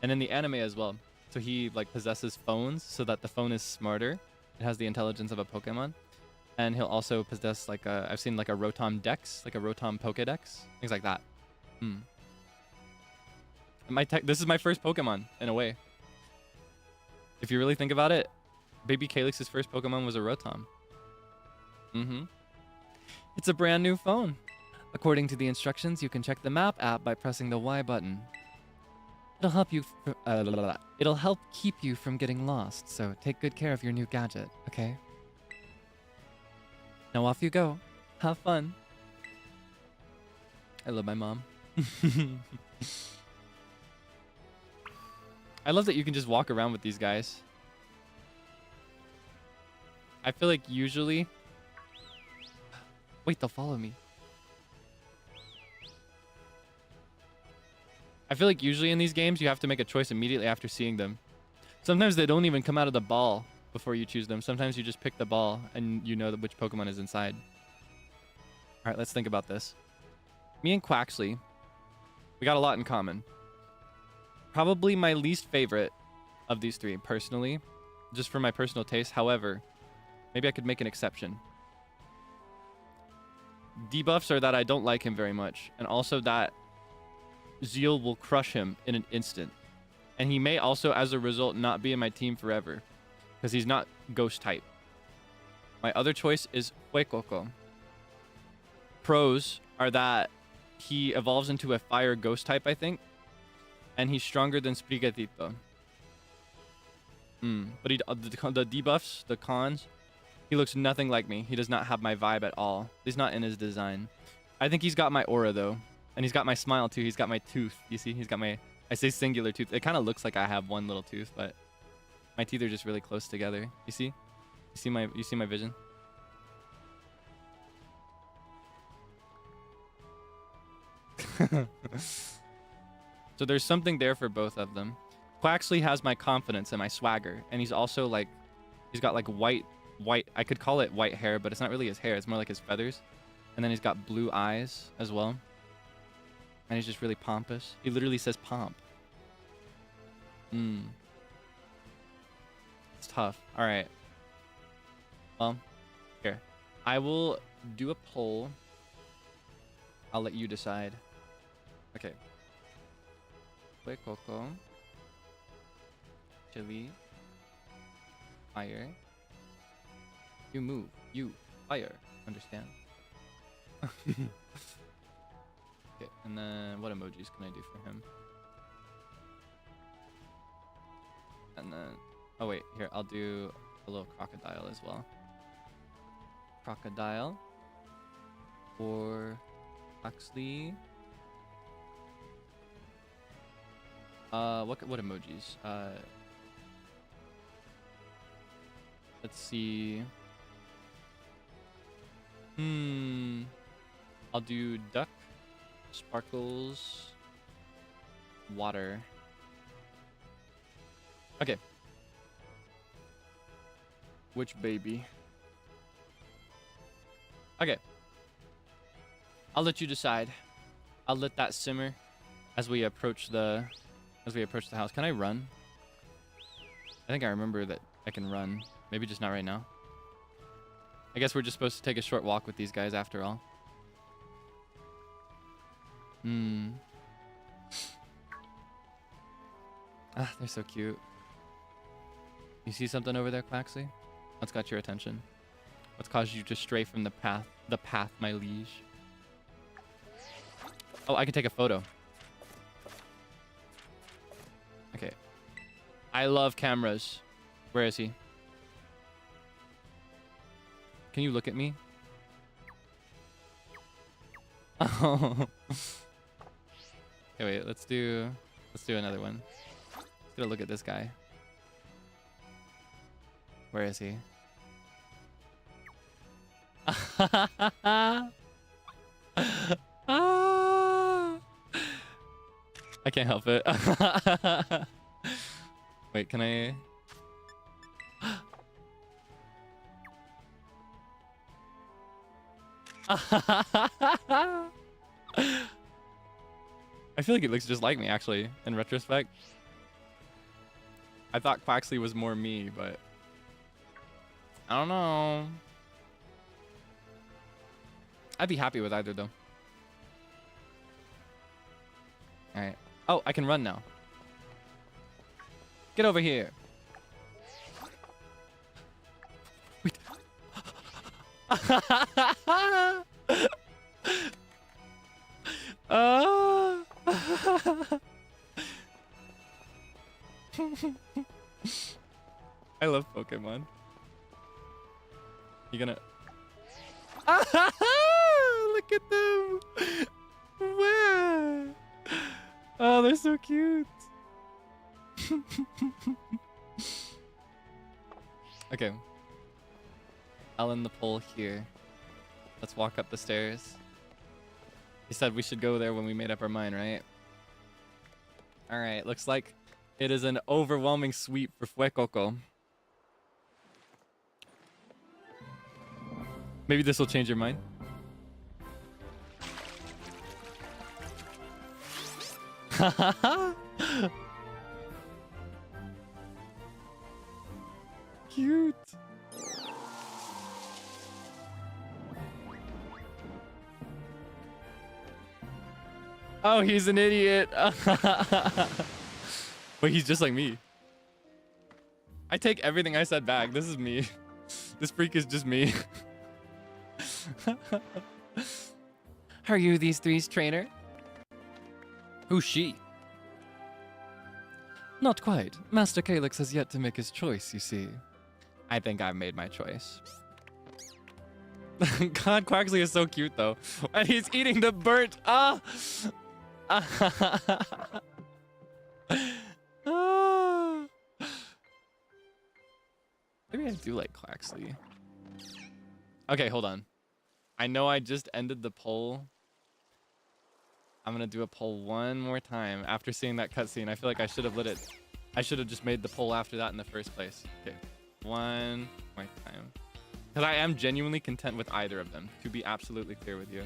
And in the anime as well. So he, like, possesses phones so that the phone is smarter. It has the intelligence of a Pokemon. And he'll also possess, like, I've seen, like, a Rotom Dex, like a Rotom Pokédex, things like that. This is my first Pokemon, in a way. If you really think about it, baby Kaelix's first Pokemon was a Rotom. It's a brand new phone. According to the instructions, you can check the map app by pressing the Y button. It'll help keep you from getting lost, so take good care of your new gadget, okay? Now off you go. Have fun. I love my mom. I love that you can just walk around with these guys. I feel like usually... Wait, they'll follow me. I feel like usually in these games, you have to make a choice immediately after seeing them. Sometimes they don't even come out of the ball before you choose them. Sometimes you just pick the ball and you know which Pokemon is inside. All right, let's think about this. Me and Quaxley, we got a lot in common. Probably my least favorite of these three, personally, just for my personal taste. However, maybe I could make an exception. Debuffs are that I don't like him very much, and also that Zeal will crush him in an instant. And he may also, as a result, not be in my team forever, because he's not ghost type. My other choice is Fuecoco. Pros are that he evolves into a fire ghost type, I think, and he's stronger than Sprigatito. But the debuffs, the cons, he looks nothing like me. He does not have my vibe at all. He's not in his design. I think he's got my aura, though. And he's got my smile, too. He's got my tooth. You see? He's got my... I say singular tooth. It kind of looks like I have one little tooth, but my teeth are just really close together. You see? You see my vision? So there's something there for both of them. Quaxley has my confidence and my swagger, and he's also like, he's got like white, I could call it white hair, but it's not really his hair, it's more like his feathers. And then he's got blue eyes as well. And he's just really pompous. He literally says pomp. It's tough. All right. Well, here. I will do a poll. I'll let you decide. Okay. Fuecoco. Chili. Fire. You move. You. Fire. Understand? Okay, and then what emojis can I do for him? And then... Oh wait, here, I'll do a little crocodile as well. Crocodile. For... Huxley. What emojis? Let's see. I'll do duck, sparkles, water. Okay. Which baby? Okay. I'll let you decide. I'll let that simmer as we approach the house. Can I run? I think I remember that I can run. Maybe just not right now. I guess we're just supposed to take a short walk with these guys after all. Ah, they're so cute. You see something over there, Quaxley? What's got your attention? What's caused you to stray from the path, my liege? Oh, I can take a photo. Okay. I love cameras. Where is he? Can you look at me? Oh. Okay, wait. Let's do another one. Let's get a look at this guy. Where is he? I can't help it. Wait, can I? I feel like it looks just like me, actually, in retrospect. I thought Quaxley was more me, but I don't know. I'd be happy with either, though. All right. Oh, I can run now. Get over here. Wait. I love Pokemon. You gonna... Look at them. Wow. Oh, they're so cute. Okay. I'll end the poll here. Let's walk up the stairs. You said we should go there when we made up our mind, right? Alright, looks like it is an overwhelming sweep for Fuecoco. Maybe this will change your mind. Cute. Oh, he's an idiot. But he's just like me. I take everything I said back. This is me. This freak is just me. Are you these three's trainer? Who's she? Not quite. Master Kaelix has yet to make his choice, you see. I think I've made my choice. God, Quaxley is so cute, though. And he's eating the burnt... Ah! Maybe I do like Quaxley. Okay, hold on. I know I just ended the poll. I'm gonna do a poll one more time after seeing that cutscene. I feel like I should have I should have just made the poll after that in the first place. Okay, one more time. Because I am genuinely content with either of them, to be absolutely clear with you.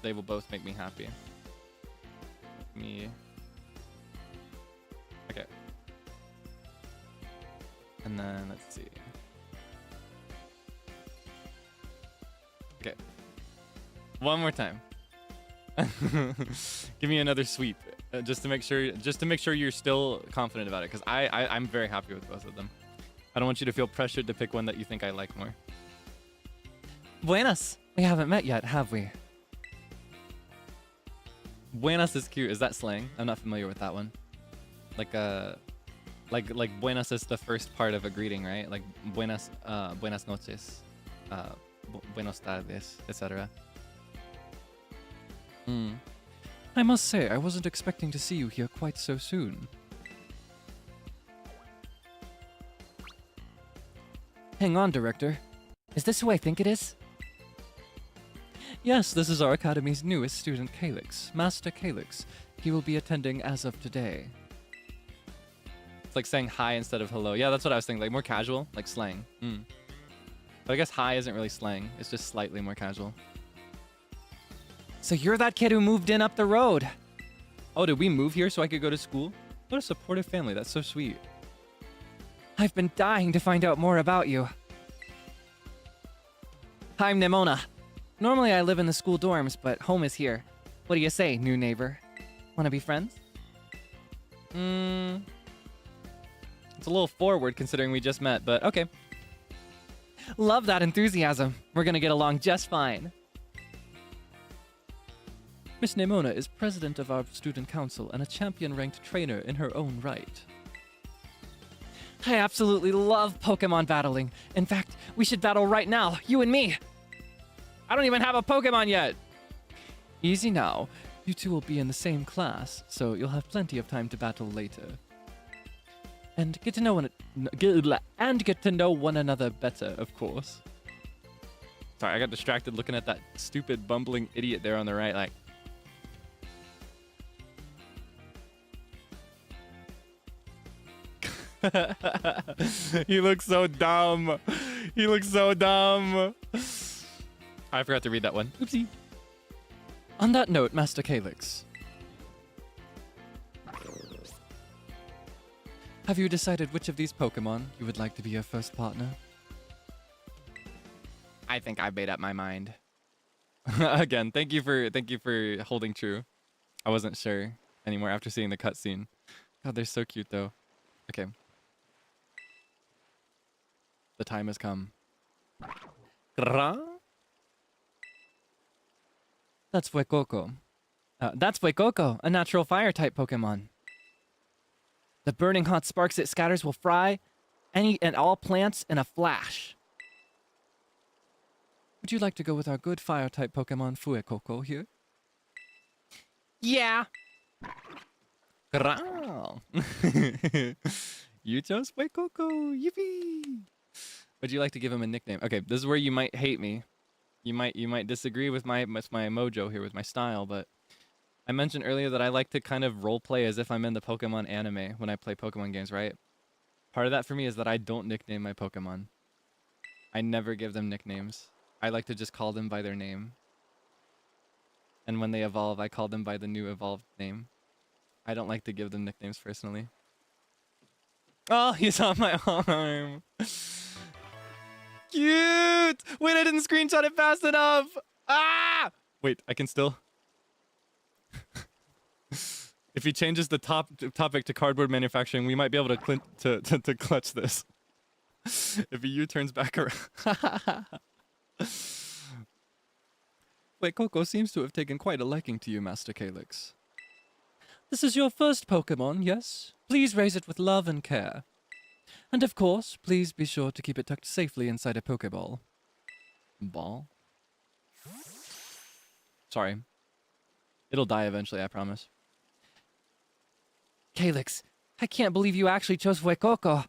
They will both make me happy. Okay. And then let's see. Okay. One more time. Give me another sweep, just to make sure you're still confident about it, because I'm very happy with both of them. I don't want you to feel pressured to pick one that you think I like more. Buenas. We haven't met yet, have we? Buenas is cute. Is that slang? I'm not familiar with that one. Like buenas is the first part of a greeting, right? Like buenas, buenas noches, buenos tardes, etc. I must say, I wasn't expecting to see you here quite so soon. Hang on, Director. Is this who I think it is? Yes, this is our Academy's newest student, Kaelix. Master Kaelix. He will be attending as of today. It's like saying hi instead of hello. Yeah, that's what I was thinking. Like more casual, like slang. But I guess hi isn't really slang. It's just slightly more casual. So you're that kid who moved in up the road. Oh, did we move here so I could go to school? What a supportive family. That's so sweet. I've been dying to find out more about you. I'm Nemona. Normally I live in the school dorms, but home is here. What do you say, new neighbor? Wanna be friends? It's a little forward considering we just met, but okay. Love that enthusiasm. We're gonna get along just fine. Miss Nemona is president of our student council and a champion-ranked trainer in her own right. I absolutely love Pokemon battling. In fact, we should battle right now, you and me. I don't even have a Pokemon yet. Easy now. You two will be in the same class, so you'll have plenty of time to battle later. And get to know one another better, of course. Sorry, I got distracted looking at that stupid bumbling idiot there on the right, like. He looks so dumb. He looks so dumb. I forgot to read that one. Oopsie. On that note, Master Kaelix. Have you decided which of these Pokemon you would like to be your first partner? I think I made up my mind. Again, thank you for holding true. I wasn't sure anymore after seeing the cutscene. God, they're so cute though. Okay. The time has come. That's Fuecoco. That's Fuecoco, a natural fire-type Pokemon. The burning hot sparks it scatters will fry any and all plants in a flash. Would you like to go with our good fire-type Pokemon Fuecoco here? Yeah! Growl. You chose Fuecoco! Yippee! Would you like to give him a nickname? Okay, this is where you might hate me. You might disagree with my mojo here, with my style, but I mentioned earlier that I like to kind of roleplay as if I'm in the Pokemon anime when I play Pokemon games, right? Part of that for me is that I don't nickname my Pokemon. I never give them nicknames. I like to just call them by their name. And when they evolve, I call them by the new evolved name. I don't like to give them nicknames personally. Oh, he's on my arm. Cute! Wait, I didn't screenshot it fast enough! Ah! Wait, I can still... If he changes the topic to cardboard manufacturing, we might be able to clutch this. If he U-turns back around. Wait, Coco seems to have taken quite a liking to you, Master Kaelix. This is your first Pokemon, yes? Please raise it with love and care. And of course, please be sure to keep it tucked safely inside a Pokeball. Ball? Sorry. It'll die eventually, I promise. Kaelix, I can't believe you actually chose Fuecoco.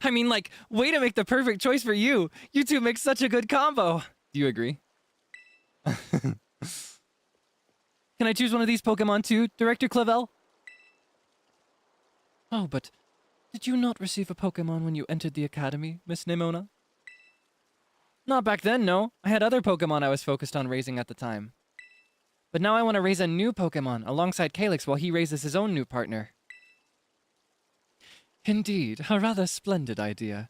I mean, like, way to make the perfect choice for you. You two make such a good combo. Do you agree? Can I choose one of these Pokemon too, Director Clavel? Oh, but did you not receive a Pokemon when you entered the academy, Miss Nimona? Not back then, no. I had other Pokemon I was focused on raising at the time. But now I want to raise a new Pokemon alongside Kaelix while he raises his own new partner. Indeed, a rather splendid idea.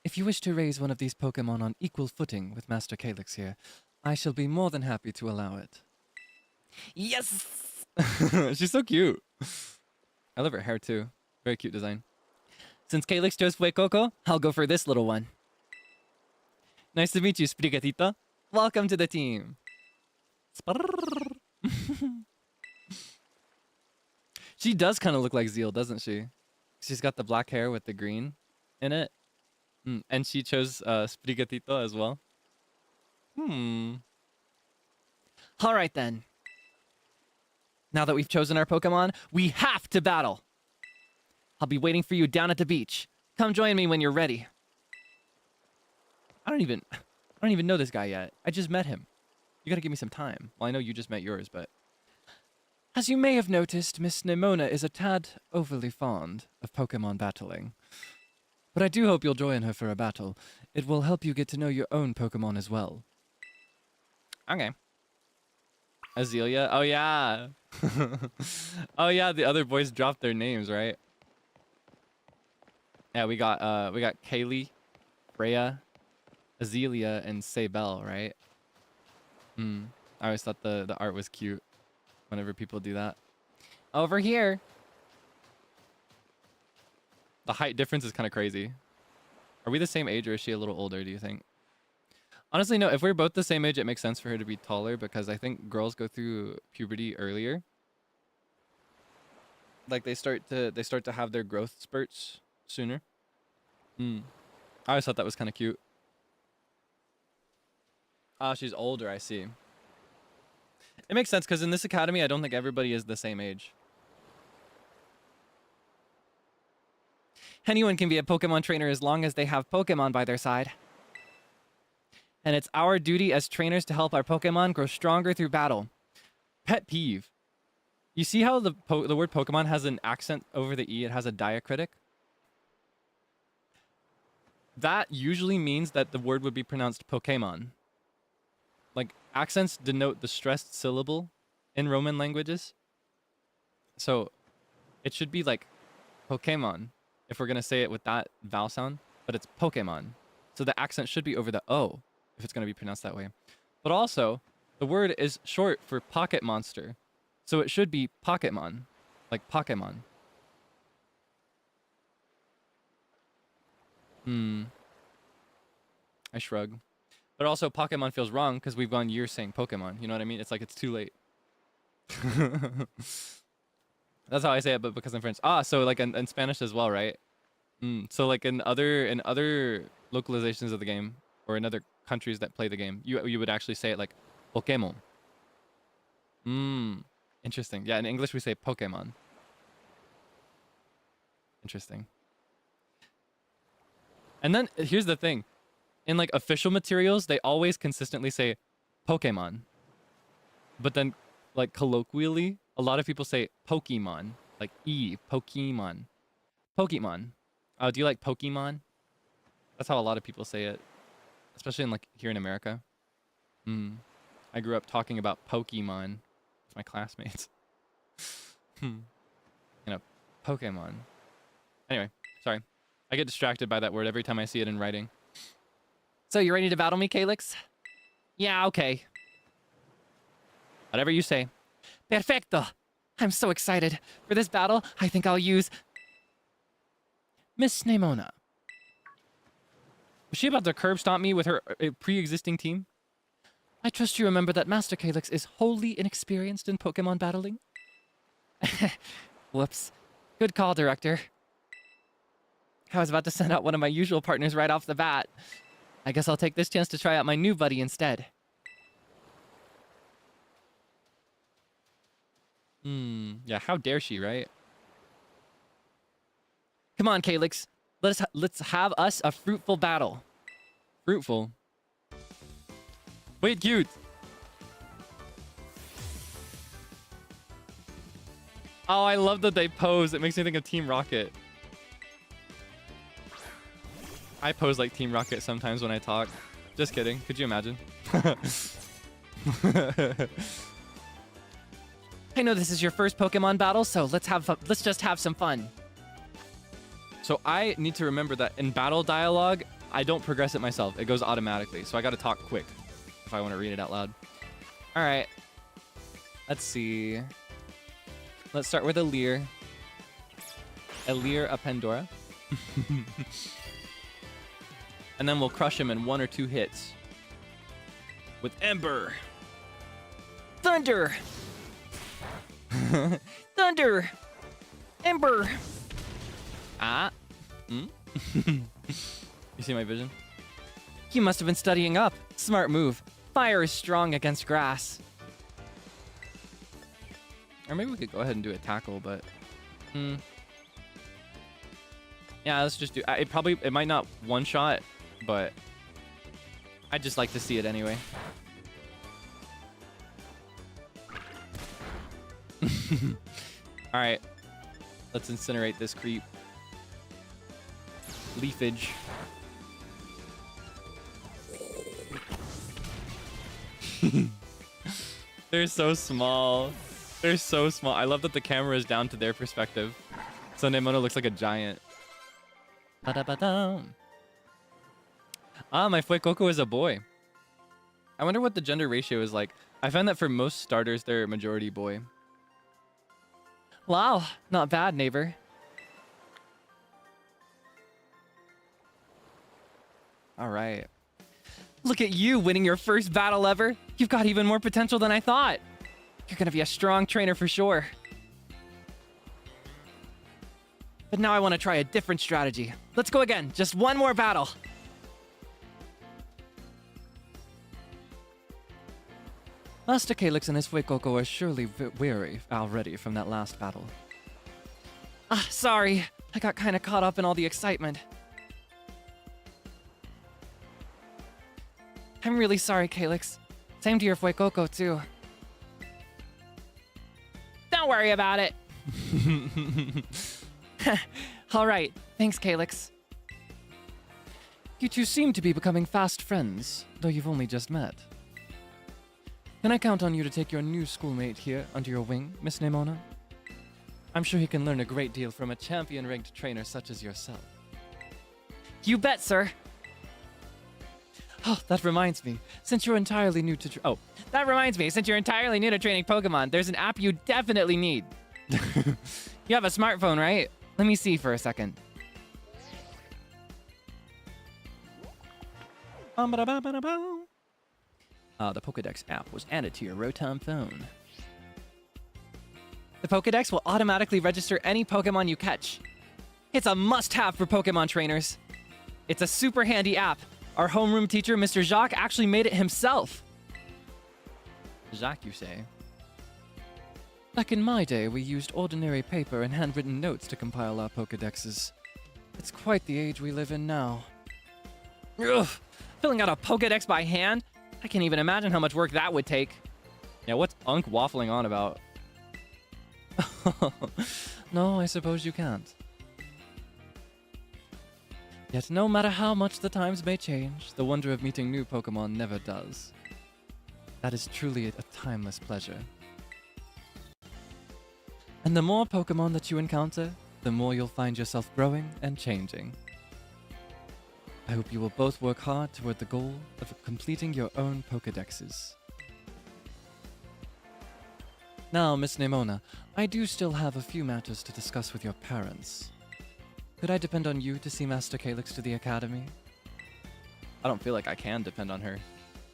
If you wish to raise one of these Pokemon on equal footing with Master Kaelix here, I shall be more than happy to allow it. Yes! She's so cute. I love her hair too. Very cute design. Since Kaelix chose Fuecoco, I'll go for this little one. Nice to meet you, Sprigatito. Welcome to the team. She does kind of look like Zeal, doesn't she? She's got the black hair with the green in it. And she chose Sprigatito as well. Alright then. Now that we've chosen our Pokemon, we have to battle! I'll be waiting for you down at the beach. Come join me when you're ready. I don't even know this guy yet. I just met him. You gotta give me some time. Well, I know you just met yours, but... As you may have noticed, Miss Nimona is a tad overly fond of Pokemon battling. But I do hope you'll join her for a battle. It will help you get to know your own Pokemon as well. Okay. Azalea? Oh, yeah. Oh, yeah, the other boys dropped their names, right? Yeah, we got Kaylee, Freya, Azalea, and Seible, right? I always thought the art was cute whenever people do that. Over here. The height difference is kind of crazy. Are we the same age or is she a little older, do you think? Honestly, no. If we're both the same age, it makes sense for her to be taller because I think girls go through puberty earlier. Like they start to have their growth spurts sooner. I always thought that was kind of cute. Ah, she's older, I see. It makes sense because in this academy, I don't think everybody is the same age. Anyone can be a Pokemon trainer as long as they have Pokemon by their side. And it's our duty as trainers to help our Pokemon grow stronger through battle. Pet peeve. You see how the word Pokemon has an accent over the E? It has a diacritic. That usually means that the word would be pronounced Pokemon. Like, accents denote the stressed syllable in Roman languages. So, it should be like Pokemon if we're going to say it with that vowel sound, but it's Pokemon. So the accent should be over the O if it's going to be pronounced that way. But also, the word is short for pocket monster. So it should be Pocketmon, like Pokemon. I shrug. But also, Pokemon feels wrong because we've gone years saying Pokemon. You know what I mean? It's like it's too late. That's how I say it, but because I'm French. Ah, so like in Spanish as well, right? So like in other localizations of the game, or in other countries that play the game, you would actually say it like Pokemon. Interesting. Yeah, in English we say Pokemon. Interesting. And then here's the thing. In like official materials, they always consistently say Pokemon. But then like colloquially, a lot of people say Pokemon. Like Pokemon. Pokemon. Oh, do you like Pokemon? That's how a lot of people say it. Especially in like here in America. I grew up talking about Pokemon with my classmates. You know, Pokemon. Anyway, sorry. I get distracted by that word every time I see it in writing. So, you ready to battle me, Kaelix? Yeah, okay. Whatever you say. Perfecto. I'm so excited. For this battle, I think I'll use... Miss Nemona. Was she about to curb stomp me with her pre-existing team? I trust you remember that Master Kaelix is wholly inexperienced in Pokemon battling. Whoops. Good call, Director. I was about to send out one of my usual partners right off the bat. I guess I'll take this chance to try out my new buddy instead. Yeah, how dare she, right? Come on, Kaelix. Let's have us a fruitful battle. Fruitful? Wait, cute. Oh, I love that they pose. It makes me think of Team Rocket. I pose like Team Rocket sometimes when I talk. Just kidding. Could you imagine? I know this is your first Pokemon battle, so let's just have some fun. So I need to remember that in battle dialogue, I don't progress it myself. It goes automatically. So I got to talk quick if I want to read it out loud. All right. Let's see. Let's start with Alear. Alear a Pandora. And then we'll crush him in 1 or 2 hits. With Ember. Thunder. Thunder. Ember. Ah. You see my vision? You must have been studying up. Smart move. Fire is strong against grass. Or maybe we could go ahead and do a tackle, but... Yeah, let's just do... It might not one-shot, but... I'd just like to see it anyway. Alright. Let's incinerate this creep. Leafage. They're so small. They're so small. I love that the camera is down to their perspective. So Nemona looks like a giant. Ba-da-ba-dum. Ah, my Fuecoco is a boy. I wonder what the gender ratio is like. I find that for most starters, they're majority boy. Wow, not bad, neighbor. All right. Look at you winning your first battle ever. You've got even more potential than I thought. You're gonna be a strong trainer for sure. But now I want to try a different strategy. Let's go again. Just one more battle. Master Kaelix and his Fuecoco are surely weary already from that last battle. Ah, sorry. I got kind of caught up in all the excitement. I'm really sorry, Kaelix. Same to your Fuecoco, too. Don't worry about it. All right. Thanks, Kaelix. You two seem to be becoming fast friends, though you've only just met. Can I count on you to take your new schoolmate here under your wing, Miss Nemona? I'm sure he can learn a great deal from a champion-ranked trainer such as yourself. You bet, sir. Oh, that reminds me. Since you're entirely new to training Pokemon, there's an app you definitely need. You have a smartphone, right? Let me see for a second. The Pokédex app was added to your Rotom phone. The Pokédex will automatically register any Pokemon you catch. It's a must-have for Pokemon trainers. It's a super handy app. Our homeroom teacher, Mr. Jacques, actually made it himself. Jacques, you say? Back in my day, we used ordinary paper and handwritten notes to compile our Pokédexes. It's quite the age we live in now. Ugh! Filling out a Pokédex by hand? I can't even imagine how much work that would take. Yeah, what's Unk waffling on about? No, I suppose you can't. Yet no matter how much the times may change, the wonder of meeting new Pokemon never does. That is truly a timeless pleasure. And the more Pokemon that you encounter, the more you'll find yourself growing and changing. I hope you will both work hard toward the goal of completing your own Pokédexes. Now, Miss Nemona, I do still have a few matters to discuss with your parents. Could I depend on you to see Master Kaelix to the academy? I don't feel like I can depend on her.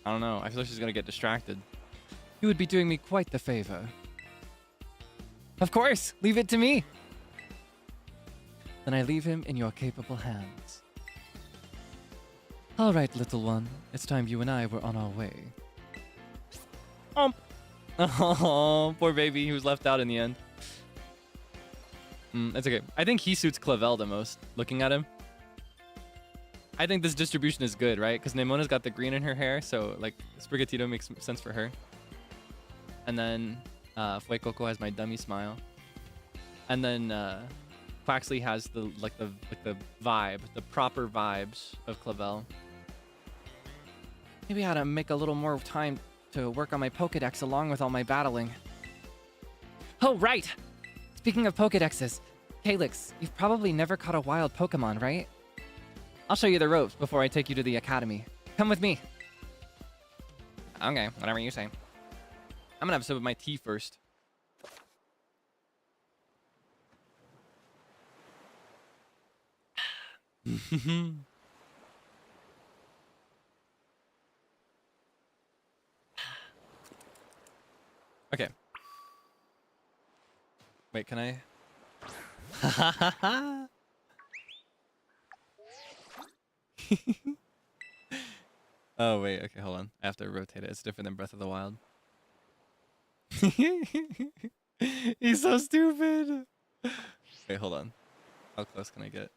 I don't know, I feel like she's gonna get distracted. You would be doing me quite the favor. Of course! Leave it to me! Then I leave him in your capable hands. Alright, little one. It's time you and I were on our way. Oh, poor baby. He was left out in the end. It's okay. I think he suits Clavel the most, looking at him. I think this distribution is good, right? Because Nemona's got the green in her hair, so like Sprigatito makes sense for her. And then Fuecoco has my dummy smile. And then Quaxley has the vibe, the proper vibes of Clavel. Maybe I ought to make a little more time to work on my Pokédex along with all my battling. Oh, right! Speaking of Pokédexes, Kaelix, you've probably never caught a wild Pokemon, right? I'll show you the ropes before I take you to the academy. Come with me. Okay, whatever you say. I'm gonna have a sip of my tea first. Okay. Wait, can I? Oh, wait. Okay, hold on. I have to rotate it. It's different than Breath of the Wild. He's so stupid. Wait, hold on. How close can I get?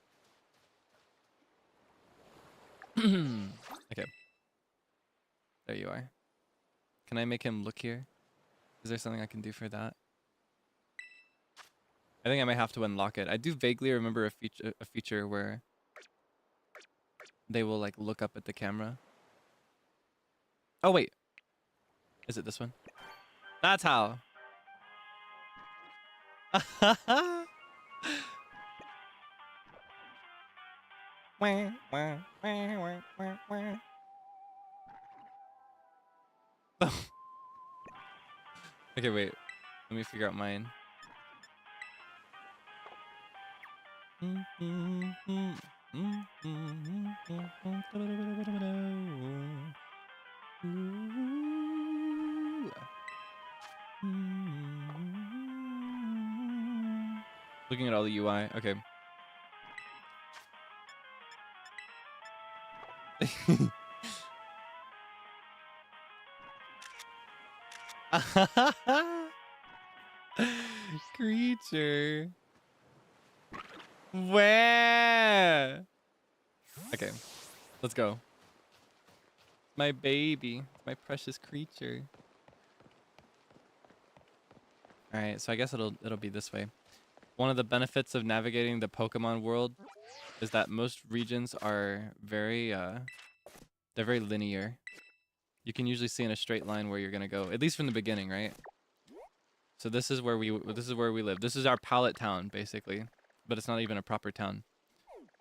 Okay. There you are. Can I make him look here? Is there something I can do for that? I think I might have to unlock it. I do vaguely remember a feature where they will like look up at the camera. Oh wait. Is it this one? That's how. Okay, wait. Let me figure out mine. Looking at all the UI. Okay. Creature. Where? Okay, let's go. My baby, my precious creature. All right, so I guess it'll be this way. One of the benefits of navigating the Pokemon world is that most regions are very they're very linear. You can usually see in a straight line where you're gonna go, at least from the beginning, right? So this is where we live. This is our pallet town, basically, but it's not even a proper town.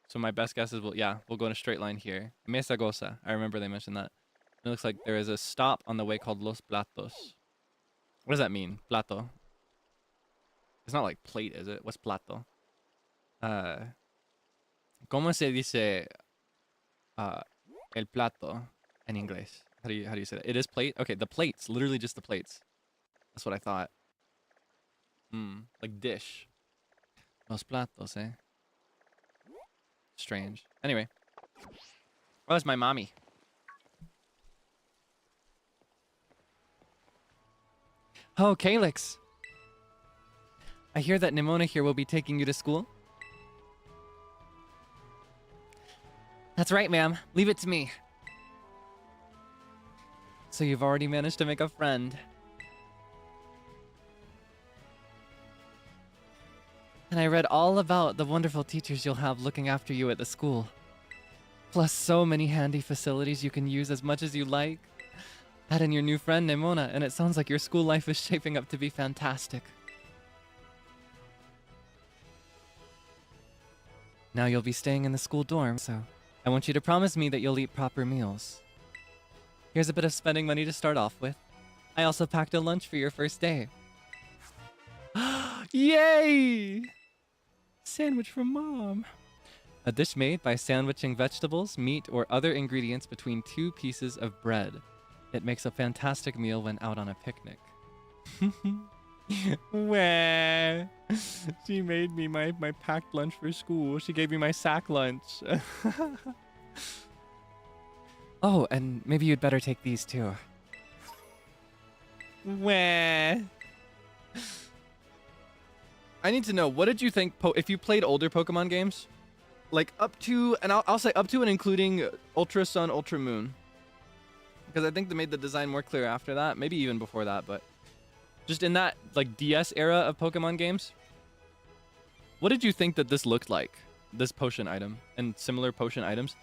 So my best guess is we'll go in a straight line here. Mesa Goa. I remember they mentioned that. It looks like there is a stop on the way called Los Platos. What does that mean? Plato. It's not like plate, is it? What's plato? ¿Cómo se dice el plato en inglés? How do you say that? It is plate? Okay, the plates. Literally just the plates. That's what I thought. Like dish. Los platos, eh? Strange. Anyway. Oh, that's my mommy. Oh, Kaelix. I hear that Nimona here will be taking you to school. That's right, ma'am. Leave it to me. So you've already managed to make a friend. And I read all about the wonderful teachers you'll have looking after you at the school. Plus so many handy facilities you can use as much as you like. Add in your new friend, Nimona, and it sounds like your school life is shaping up to be fantastic. Now you'll be staying in the school dorm, so I want you to promise me that you'll eat proper meals. Here's a bit of spending money to start off with. I also packed a lunch for your first day. Yay! Sandwich from Mom. A dish made by sandwiching vegetables, meat, or other ingredients between 2 pieces of bread. It makes a fantastic meal when out on a picnic. Wah. She made me my packed lunch for school. She gave me my sack lunch. Oh, and maybe you'd better take these too. Wah. I need to know, what did you think if you played older Pokemon games? Like up to, and I'll say up to and including Ultra Sun, Ultra Moon. Because I think they made the design more clear after that. Maybe even before that, but just in that like DS era of Pokemon games. What did you think that this looked like? This potion item and similar potion items?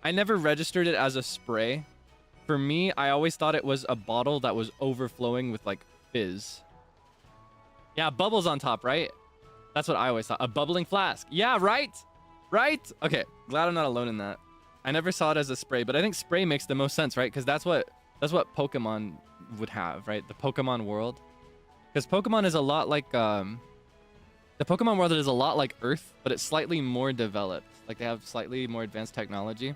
I never registered it as a spray. For me, I always thought it was a bottle that was overflowing with like fizz. Yeah, bubbles on top, right? That's what I always thought. A bubbling flask. Yeah, right? Right? Okay, glad I'm not alone in that. I never saw it as a spray, but I think spray makes the most sense, right? Because that's what Pokemon would have, right? The Pokemon world. Because Pokemon is a lot like the Pokemon world is a lot like Earth, but it's slightly more developed. Like they have slightly more advanced technology,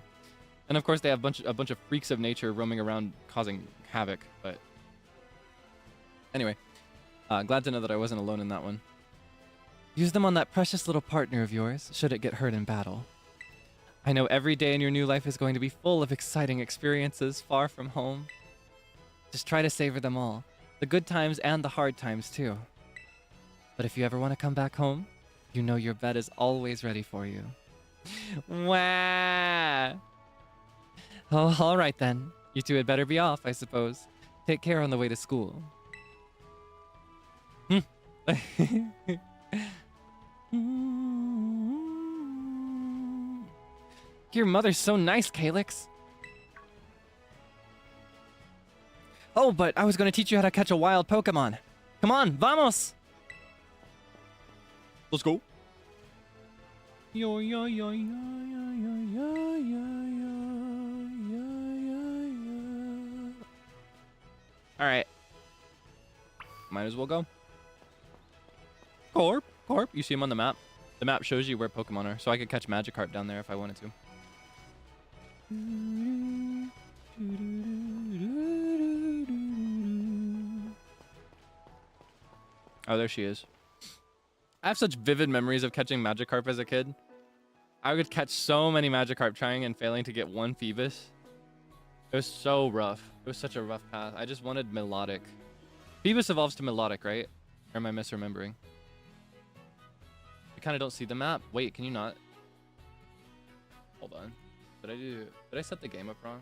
and of course they have a bunch of freaks of nature roaming around causing havoc. But anyway, glad to know that I wasn't alone in that one. Use them on that precious little partner of yours, should it get hurt in battle. I know every day in your new life is going to be full of exciting experiences far from home. Just try to savor them all. The good times and the hard times too. But if you ever want to come back home, you know your bed is always ready for you. Wah! Oh, all right then. You two had better be off, I suppose. Take care on the way to school. Your mother's so nice, Kaelix. Oh, but I was going to teach you how to catch a wild Pokemon. Come on, vamos! Let's go. Yo, yo, yo, yo, yo, yo, yo, yo, yo, yo. All right. Might as well go. Corp. You see him on the map? The map shows you where Pokemon are, so I could catch Magikarp down there if I wanted to. Oh, there she is. I have such vivid memories of catching Magikarp as a kid. I would catch so many Magikarp trying and failing to get one Phoebus. It was so rough. It was such a rough path. I just wanted Melodic. Phoebus evolves to Melodic, right? Or am I misremembering? I kind of don't see the map. Wait, can you not? Hold on. Did I set the game up wrong?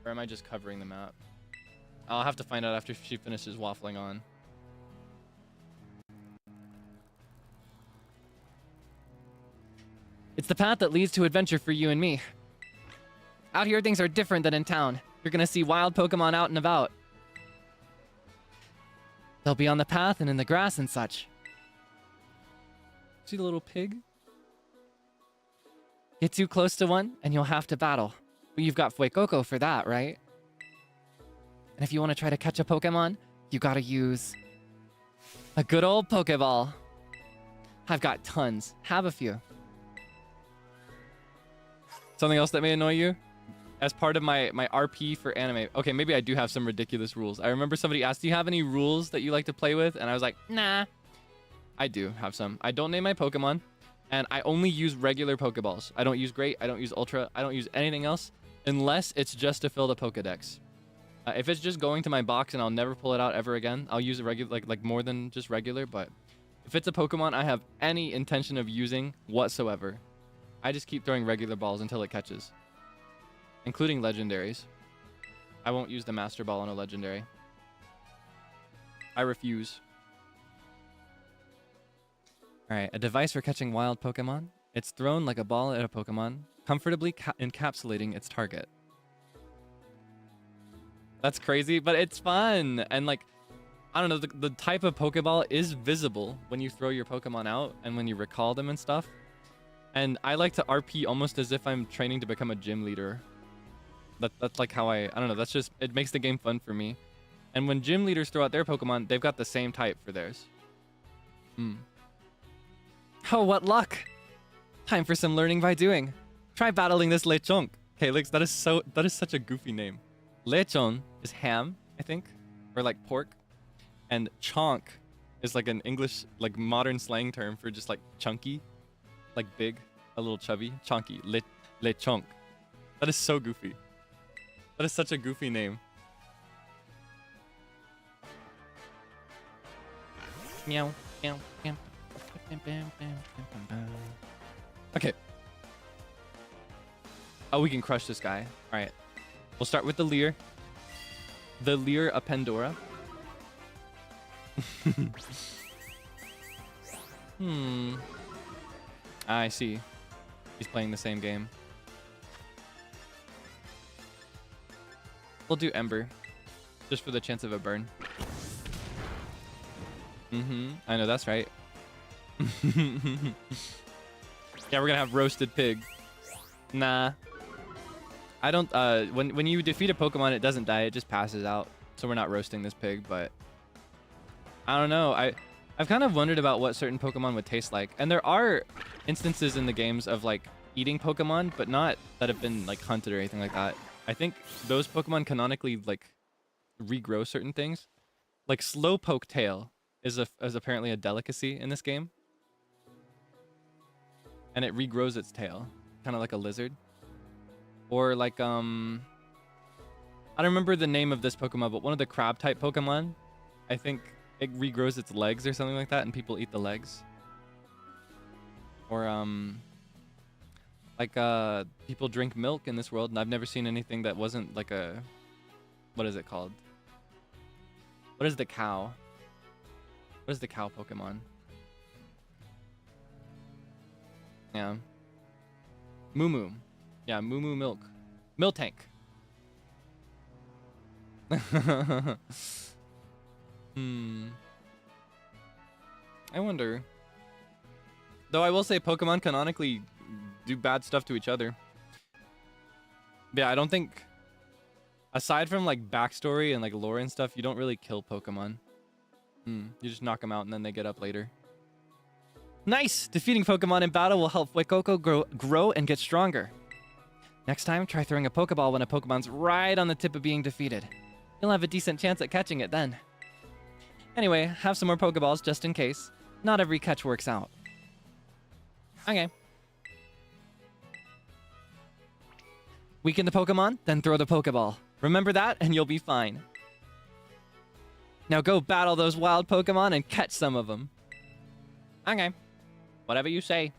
Or am I just covering the map? I'll have to find out after she finishes waffling on. It's the path that leads to adventure for you and me. Out here, things are different than in town. You're gonna see wild Pokemon out and about. They'll be on the path and in the grass and such. See the little pig? Get too close to one, and you'll have to battle. But you've got Fuecoco for that, right? And if you want to try to catch a Pokemon, you gotta use a good old Pokeball. I've got tons. Have a few. Something else that may annoy you? As part of my RP for anime. Okay, maybe I do have some ridiculous rules. I remember somebody asked, do you have any rules that you like to play with? And I was like, nah. I do have some. I don't name my Pokemon. And I only use regular Pokeballs. I don't use Great, I don't use Ultra, I don't use anything else unless it's just to fill the Pokedex. If it's just going to my box and I'll never pull it out ever again, I'll use it regular, like more than just regular. But if it's a Pokemon I have any intention of using whatsoever, I just keep throwing regular balls until it catches, including legendaries. I won't use the Master Ball on a legendary. I refuse. Alright, a device for catching wild Pokemon. It's thrown like a ball at a Pokemon, comfortably encapsulating its target. That's crazy, but it's fun. And like, I don't know, the type of Pokeball is visible when you throw your Pokemon out and when you recall them and stuff. And I like to RP almost as if I'm training to become a gym leader. That's like how I don't know, that's just, it makes the game fun for me. And when gym leaders throw out their Pokemon, they've got the same type for theirs. Oh, what luck! Time for some learning by doing. Try battling this Lechonk. Kaelix, that is such a goofy name. Lechon is ham, I think, or like pork. And chonk is like an English, like modern slang term for just like chunky, like big, a little chubby, chonky. Lechonk. That is so goofy. That is such a goofy name. Meow, meow, meow. Okay. Oh, we can crush this guy. All right. We'll start with the Leer. The Leer Apendora. I see. He's playing the same game. We'll do Ember. Just for the chance of a burn. I know, that's right. Yeah, we're gonna have roasted pig. Nah. I don't, when you defeat a Pokemon, it doesn't die, it just passes out. So we're not roasting this pig, but I don't know. I've kind of wondered about what certain Pokemon would taste like. And there are instances in the games of like eating Pokemon, but not that have been like hunted or anything like that. I think those Pokemon canonically like regrow certain things. Like Slowpoke tail is apparently a delicacy in this game. And it regrows its tail, kind of like a lizard. Or like, I don't remember the name of this Pokemon, but one of the crab type Pokemon, I think it regrows its legs or something like that, and people eat the legs. Or like people drink milk in this world, and I've never seen anything that wasn't like a, what is it called? What is the cow? What is the cow Pokemon? Yeah. Moo Moo. Yeah, Moo Moo Milk. Miltank. I wonder. Though I will say Pokemon canonically do bad stuff to each other. Yeah, I don't think, aside from like backstory and like lore and stuff, you don't really kill Pokemon. You just knock them out and then they get up later. Nice! Defeating Pokemon in battle will help Fuecoco grow and get stronger. Next time, try throwing a Pokeball when a Pokemon's right on the tip of being defeated. You'll have a decent chance at catching it then. Anyway, have some more Pokeballs just in case. Not every catch works out. Okay. Weaken the Pokemon, then throw the Pokeball. Remember that, and you'll be fine. Now go battle those wild Pokemon and catch some of them. Okay. Whatever you say.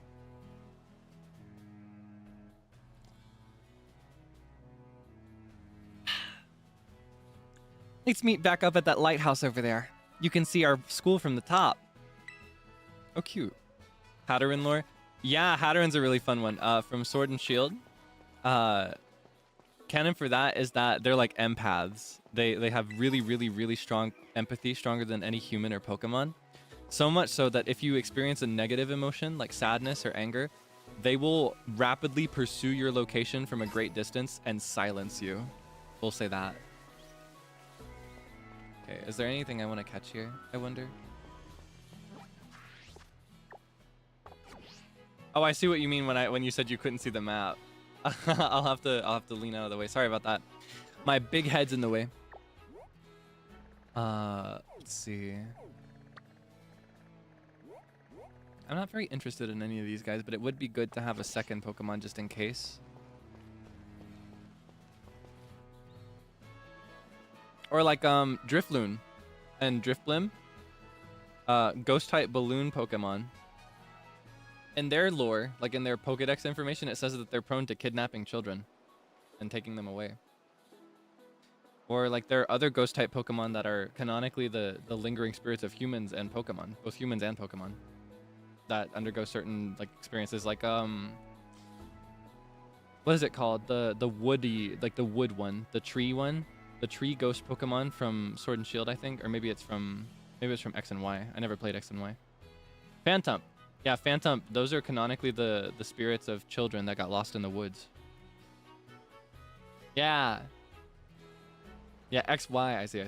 Let's meet back up at that lighthouse over there. You can see our school from the top. Oh, cute. Hatterene lore. Yeah, Hatterene's a really fun one. From Sword and Shield. Canon for that is that they're like empaths. They have really, really, really strong empathy, stronger than any human or Pokemon. So much so that if you experience a negative emotion like sadness or anger, they will rapidly pursue your location from a great distance and silence you. We'll say that. Okay, is there anything I want to catch here, I wonder? Oh, I see what you mean when you said you couldn't see the map. I'll have to lean out of the way. Sorry about that. My big head's in the way. Let's see. I'm not very interested in any of these guys, but it would be good to have a second Pokemon just in case. Or like Drifloon and Drifblim, ghost type balloon Pokemon. In their lore, like in their Pokedex information, it says that they're prone to kidnapping children and taking them away. Or like there are other ghost type Pokemon that are canonically the lingering spirits of humans and Pokemon, both humans and Pokemon, that undergo certain like experiences. Like what is it called? The woody, like the wood one, the tree one, the tree ghost Pokemon from Sword and Shield, I think, or maybe it's from X and Y. I never played X and Y. Phantom. Yeah, Phantom. Those are canonically the spirits of children that got lost in the woods. Yeah. Yeah, XY. I see.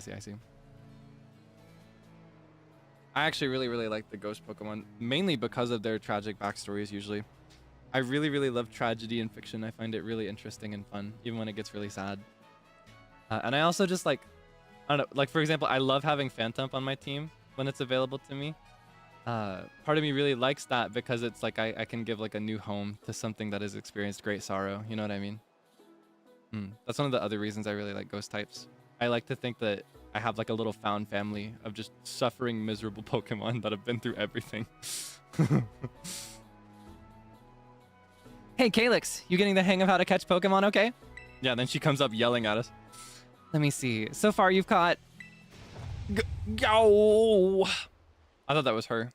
I actually really like the ghost Pokemon, mainly because of their tragic backstories usually. I really love tragedy in fiction. I find it really interesting and fun, even when it gets really sad. And I also just like, I don't know, like for example, I love having Phantom on my team when it's available to me. Part of me really likes that because it's like I can give like a new home to something that has experienced great sorrow. You know what I mean? That's one of the other reasons I really like ghost types. I like to think that I have like a little found family of just suffering, miserable Pokemon that have been through everything. Hey, Kaelix, you getting the hang of how to catch Pokemon okay? Yeah, then she comes up yelling at us. Let me see. So far, you've caught... Go! I thought that was her.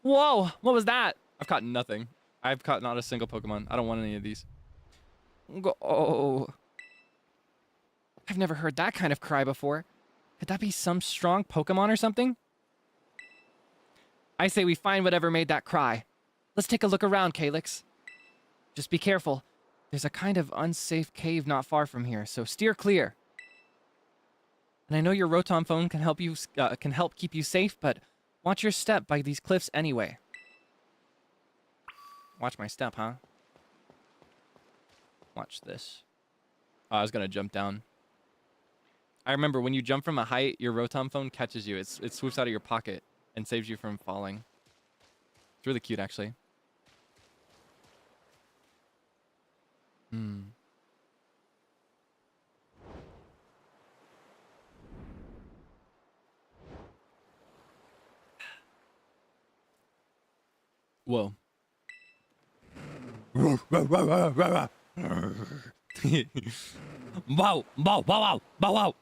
Whoa! What was that? I've caught nothing. I've caught not a single Pokemon. I don't want any of these. Go! I've never heard that kind of cry before. Could that be some strong Pokemon or something? I say we find whatever made that cry. Let's take a look around, Kaelix. Just be careful. There's a kind of unsafe cave not far from here, so steer clear. And I know your Rotom phone can help keep you safe, but watch your step by these cliffs anyway. Watch my step, huh? Watch this. Oh, I was gonna jump down. I remember when you jump from a height, your Rotom phone catches you. It swoops out of your pocket and saves you from falling. It's really cute, actually. Whoa. Wow, wow, wow, wow, wow, wow.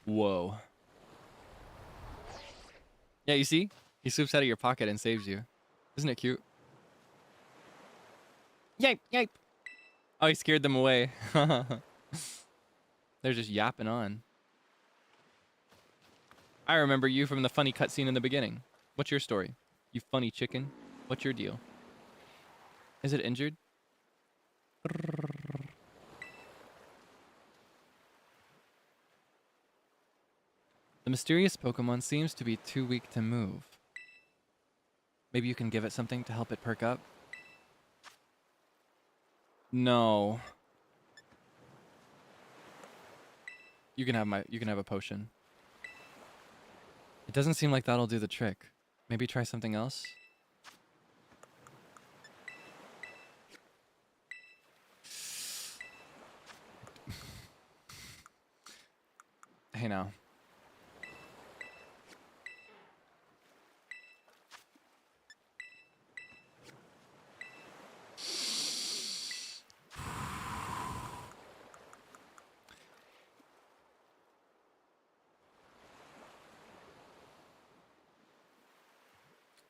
Whoa. Yeah, you see? He swoops out of your pocket and saves you. Isn't it cute? Yipe, yipe. Oh, he scared them away. They're just yapping on. I remember you from the funny cutscene in the beginning. What's your story? You funny chicken. What's your deal? Is it injured? The mysterious Pokemon seems to be too weak to move. Maybe you can give it something to help it perk up? No. You can have a potion. It doesn't seem like that'll do the trick. Maybe try something else? Hey now.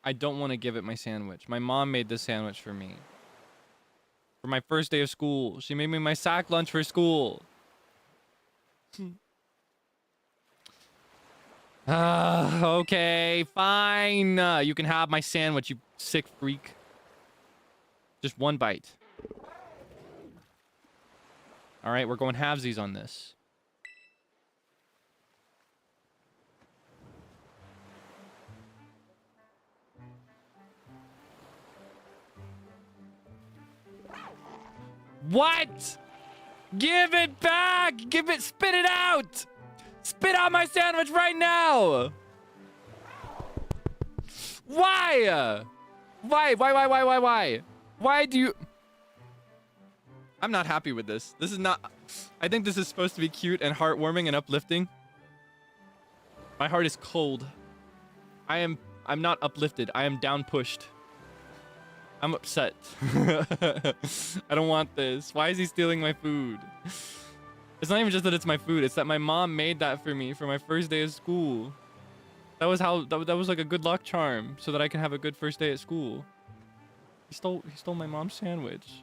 I don't want to give it my sandwich. My mom made this sandwich for me. For my first day of school. She made me my sack lunch for school. Okay, fine. You can have my sandwich, you sick freak. Just one bite. All right, we're going halvesies on this. What? Give it back! Give it, spit it out! Spit out my sandwich right now! Why? Why? Why do you... I'm not happy with this. This is not... I think this is supposed to be cute and heartwarming and uplifting. My heart is cold. I'm not uplifted. I am down pushed. I'm upset. I don't want this. Why is he stealing my food? It's not even just that it's my food. It's that my mom made that for me for my first day of school. That was how that was like a good luck charm so that I can have a good first day at school. He stole my mom's sandwich.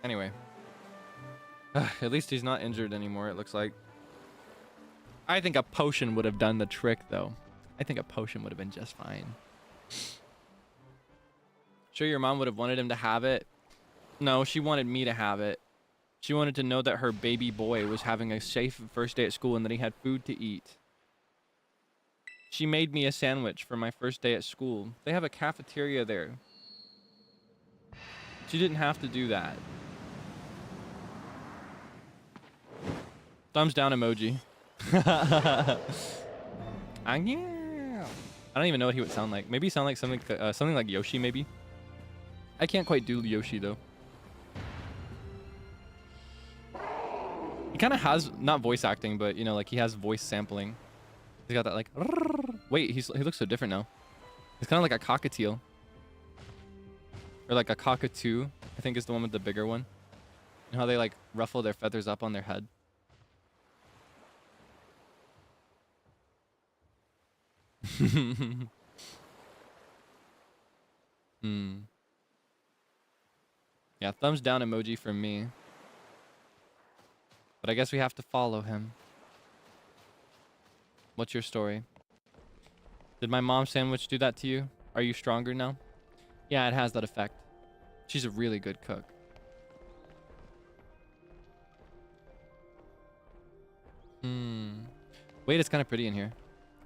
Anyway. At least he's not injured anymore, it looks like. I think a potion would have done the trick, though. I think a potion would have been just fine. Sure, your mom would have wanted him to have it. No, she wanted me to have it. She wanted to know that her baby boy was having a safe first day at school and that he had food to eat. She made me a sandwich for my first day at school. They have a cafeteria there. She didn't have to do that. Thumbs down emoji. I don't even know what he would sound like. Maybe he sound like something like Yoshi, maybe. I can't quite do Yoshi though. He kind of has not voice acting, but you know, like he has voice sampling. He's got that like. Wait, he looks so different now. He's kind of like a cockatiel, or like a cockatoo. I think is the one with the bigger one. You know how they like ruffle their feathers up on their head. Yeah, thumbs down emoji from me. But I guess we have to follow him. What's your story? Did my mom's sandwich do that to you? Are you stronger now? Yeah, it has that effect. She's a really good cook. Wait, it's kind of pretty in here.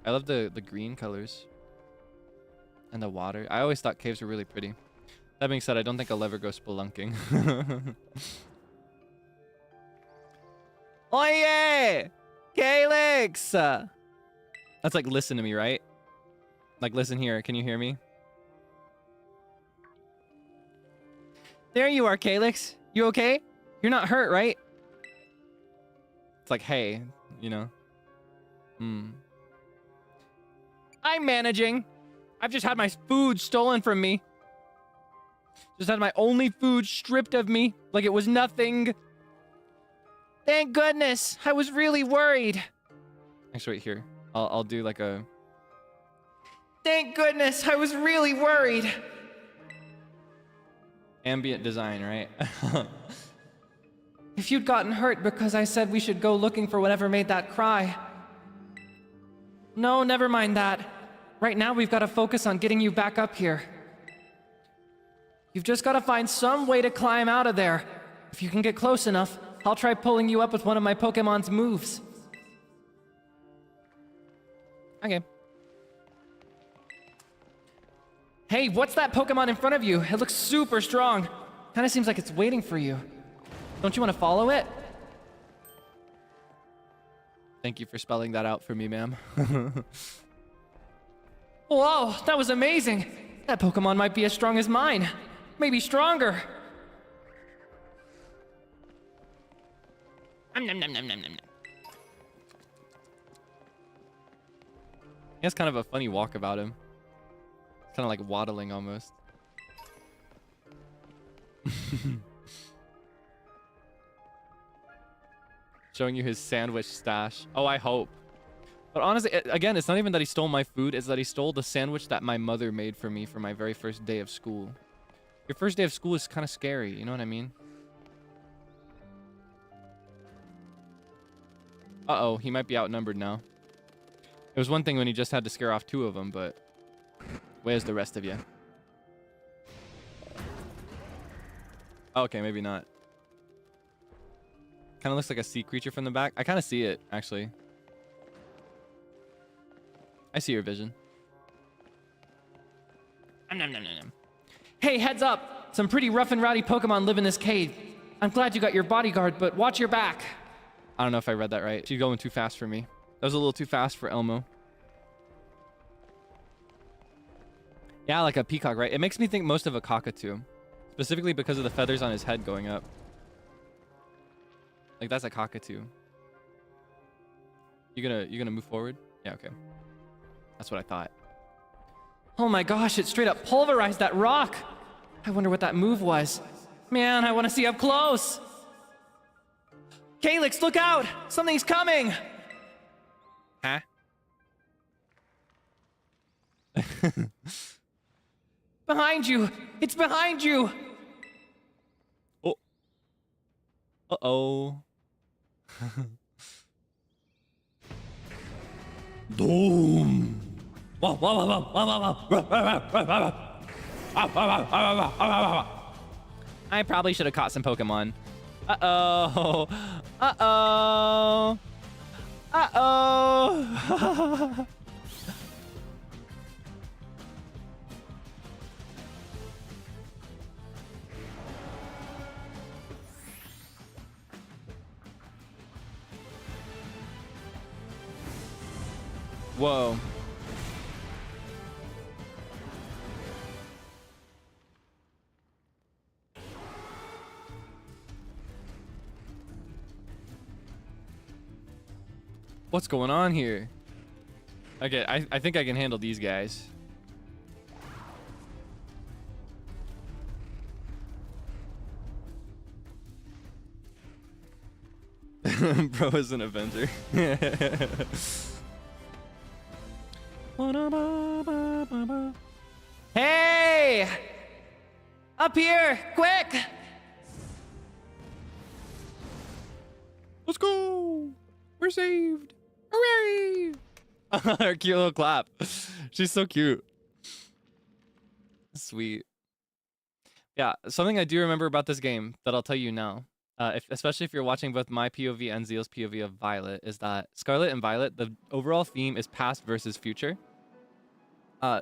I love the green colors. And the water. I always thought caves were really pretty. That being said, I don't think I'll ever go spelunking. Oh yeah! Kaelix! That's like listen to me, right? Like listen here. Can you hear me? There you are, Kaelix. You okay? You're not hurt, right? It's like, hey, you know. I'm managing. I've just had my food stolen from me. Just had my only food stripped of me like it was nothing. Thank goodness. I was really worried. Actually, right here. I'll do like a... Thank goodness. I was really worried. Ambient design, right? If you'd gotten hurt because I said we should go looking for whatever made that cry. No, never mind that. Right now, we've got to focus on getting you back up here. You've just got to find some way to climb out of there. If you can get close enough, I'll try pulling you up with one of my Pokemon's moves. Okay. Hey, what's that Pokemon in front of you? It looks super strong. Kinda seems like it's waiting for you. Don't you want to follow it? Thank you for spelling that out for me, ma'am. Whoa, that was amazing. That Pokemon might be as strong as mine. Maybe stronger. He has kind of a funny walk about him. Kind of like waddling almost. Showing you his sandwich stash. Oh, I hope. But honestly, again, it's not even that he stole my food. It's that he stole the sandwich that my mother made for me for my very first day of school. Your first day of school is kind of scary. You know what I mean? Uh-oh, he might be outnumbered now. It was one thing when he just had to scare off 2 of them, but... Where's the rest of you? Okay, maybe not. Kind of looks like a sea creature from the back. I kind of see it, actually. I see your vision. Hey, heads up! Some pretty rough and rowdy Pokemon live in this cave. I'm glad you got your bodyguard, but watch your back. I don't know if I read that right. She's going too fast for me. That was a little too fast for Elmo. Yeah, like a peacock, right? It makes me think most of a cockatoo. Specifically because of the feathers on his head going up. Like, that's a cockatoo. You gonna move forward? Yeah, okay. That's what I thought. Oh my gosh, it straight up pulverized that rock. I wonder what that move was. Man, I want to see up close. Kaelix, look out! Something's coming! Huh? Behind you! It's behind you! Oh. Uh-oh. Doom! I probably should have caught some Pokemon. Uh-oh. Uh-oh. Uh-oh. Whoa. What's going on here? Okay, I think I can handle these guys. Bro is an Avenger. Hey! Up here! Quick! Let's go! We're saved! Hooray! Her cute little clap. She's so cute. Sweet. Yeah, something I do remember about this game that I'll tell you now, especially if you're watching both my POV and Zeal's POV of Violet, is that Scarlet and Violet, the overall theme is past versus future.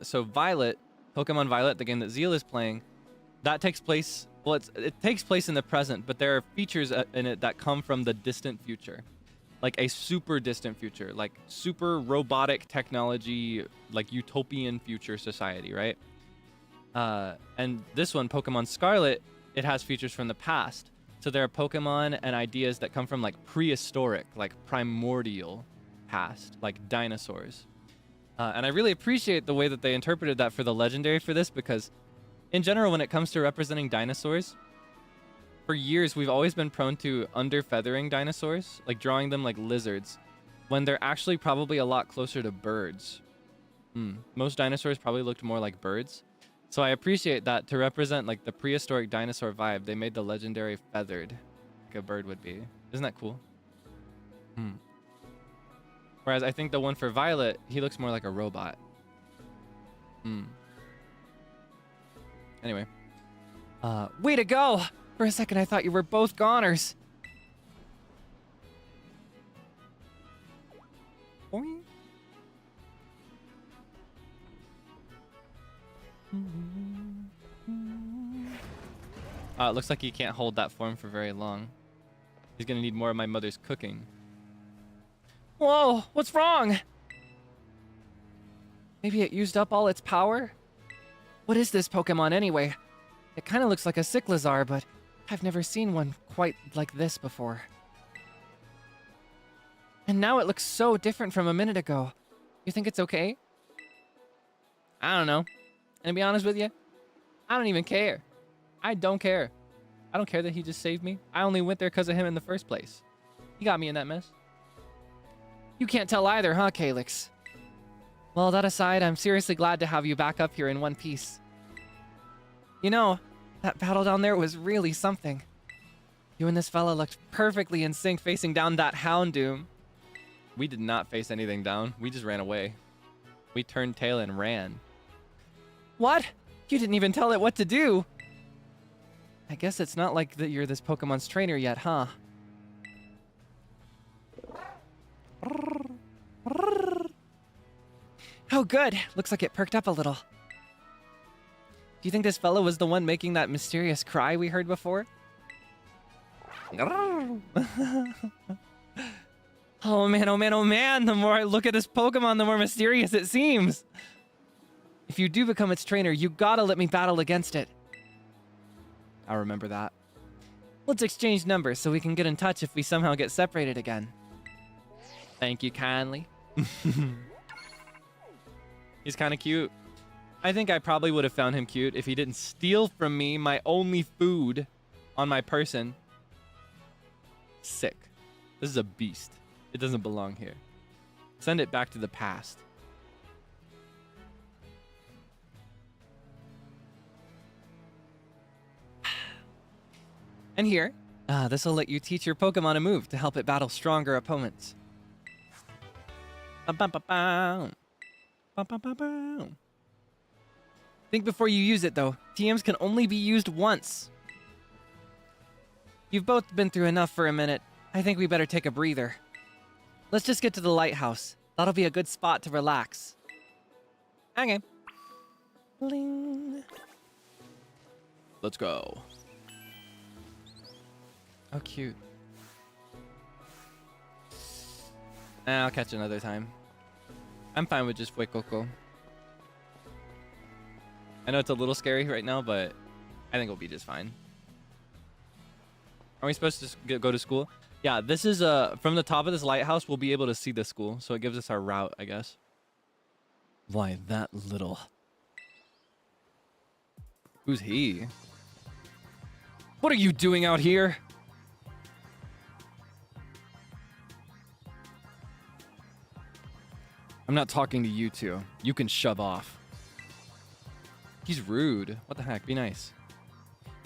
So Violet, Pokemon Violet, the game that Zeal is playing, that takes place, well, it takes place in the present, but there are features in it that come from the distant future. Like a super distant future, like super robotic technology, like utopian future society, right? And this one, Pokemon Scarlet, it has features from the past. So there are Pokemon and ideas that come from like prehistoric, like primordial past, like dinosaurs. And I really appreciate the way that they interpreted that for the legendary for this, because in general, when it comes to representing dinosaurs, for years, we've always been prone to underfeathering dinosaurs, like drawing them like lizards, when they're actually probably a lot closer to birds. Most dinosaurs probably looked more like birds. So I appreciate that to represent like the prehistoric dinosaur vibe, they made the legendary feathered, like a bird would be. Isn't that cool? Whereas I think the one for Violet, he looks more like a robot. Anyway. Way to go! For a second, I thought you were both goners. Boing. It looks like he can't hold that form for very long. He's gonna need more of my mother's cooking. Whoa, what's wrong? Maybe it used up all its power? What is this Pokemon anyway? It kind of looks like a Cyclizar, but I've never seen one quite like this before. And now it looks so different from a minute ago. You think it's okay? I don't know. And to be honest with you, I don't even care. I don't care. I don't care that he just saved me. I only went there because of him in the first place. He got me in that mess. You can't tell either, huh, Kaelix? Well, that aside, I'm seriously glad to have you back up here in one piece. You know, that battle down there was really something. You and this fella looked perfectly in sync facing down that Houndoom. We did not face anything down. We just ran away. We turned tail and ran. What? You didn't even tell it what to do. I guess it's not like that you're this Pokemon's trainer yet, huh? Oh, good. Looks like it perked up a little. Do you think this fellow was the one making that mysterious cry we heard before? Oh man, oh man, oh man! The more I look at this Pokemon, the more mysterious it seems! If you do become its trainer, you gotta let me battle against it. I'll remember that. Let's exchange numbers so we can get in touch if we somehow get separated again. Thank you kindly. He's kind of cute. I think I probably would have found him cute if he didn't steal from me my only food on my person. Sick. This is a beast. It doesn't belong here. Send it back to the past. And here, this will let you teach your Pokemon a move to help it battle stronger opponents. Think before you use it, though. TMs can only be used once. You've both been through enough for a minute. I think we better take a breather. Let's just get to the lighthouse. That'll be a good spot to relax. Okay. Bling. Let's go. Oh, cute. I'll catch another time. I'm fine with just Fuecoco. I know it's a little scary right now, but I think we'll be just fine. Are we supposed to go to school? Yeah, this is from the top of this lighthouse, we'll be able to see the school, so it gives us our route, I guess. Why that little? Who's he? What are you doing out here? I'm not talking to you two. You can shove off. He's rude. What the heck? Be nice.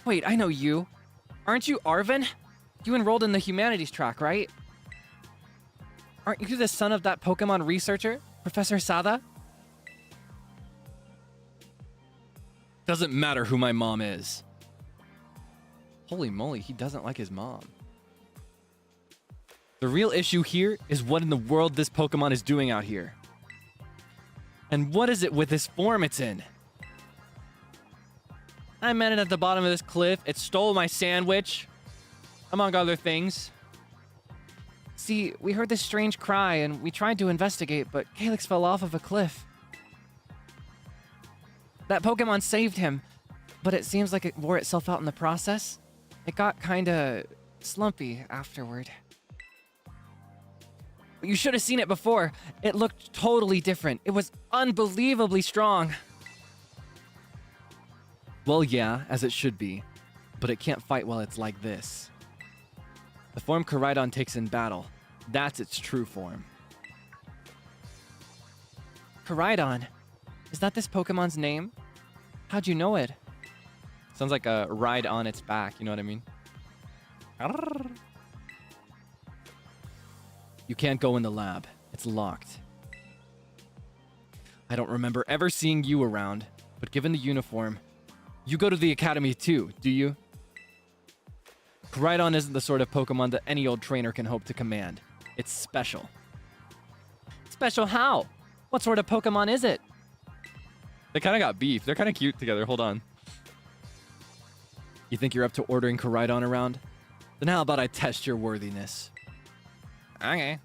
Wait, I know you. Aren't you Arvin? You enrolled in the humanities track, right? Aren't you the son of that Pokemon researcher, Professor Sada? Doesn't matter who my mom is. Holy moly, he doesn't like his mom. The real issue here is what in the world this Pokemon is doing out here. And what is it with this form it's in? I met it at the bottom of this cliff. It stole my sandwich, among other things. See, we heard this strange cry and we tried to investigate, but Kaelix fell off of a cliff. That Pokemon saved him, but it seems like it wore itself out in the process. It got kinda slumpy afterward. But you should have seen it before. It looked totally different. It was unbelievably strong. Well, yeah, as it should be, but it can't fight while it's like this. The form Koraidon takes in battle, that's its true form. Koraidon? Is that this Pokemon's name? How'd you know it? Sounds like a ride on its back, you know what I mean? You can't go in the lab. It's locked. I don't remember ever seeing you around, but given the uniform, you go to the academy too, do you? Koraidon isn't the sort of Pokemon that any old trainer can hope to command. It's special. Special how? What sort of Pokemon is it? They kind of got beef. They're kind of cute together. Hold on. You think you're up to ordering Koraidon around? Then how about I test your worthiness? Okay.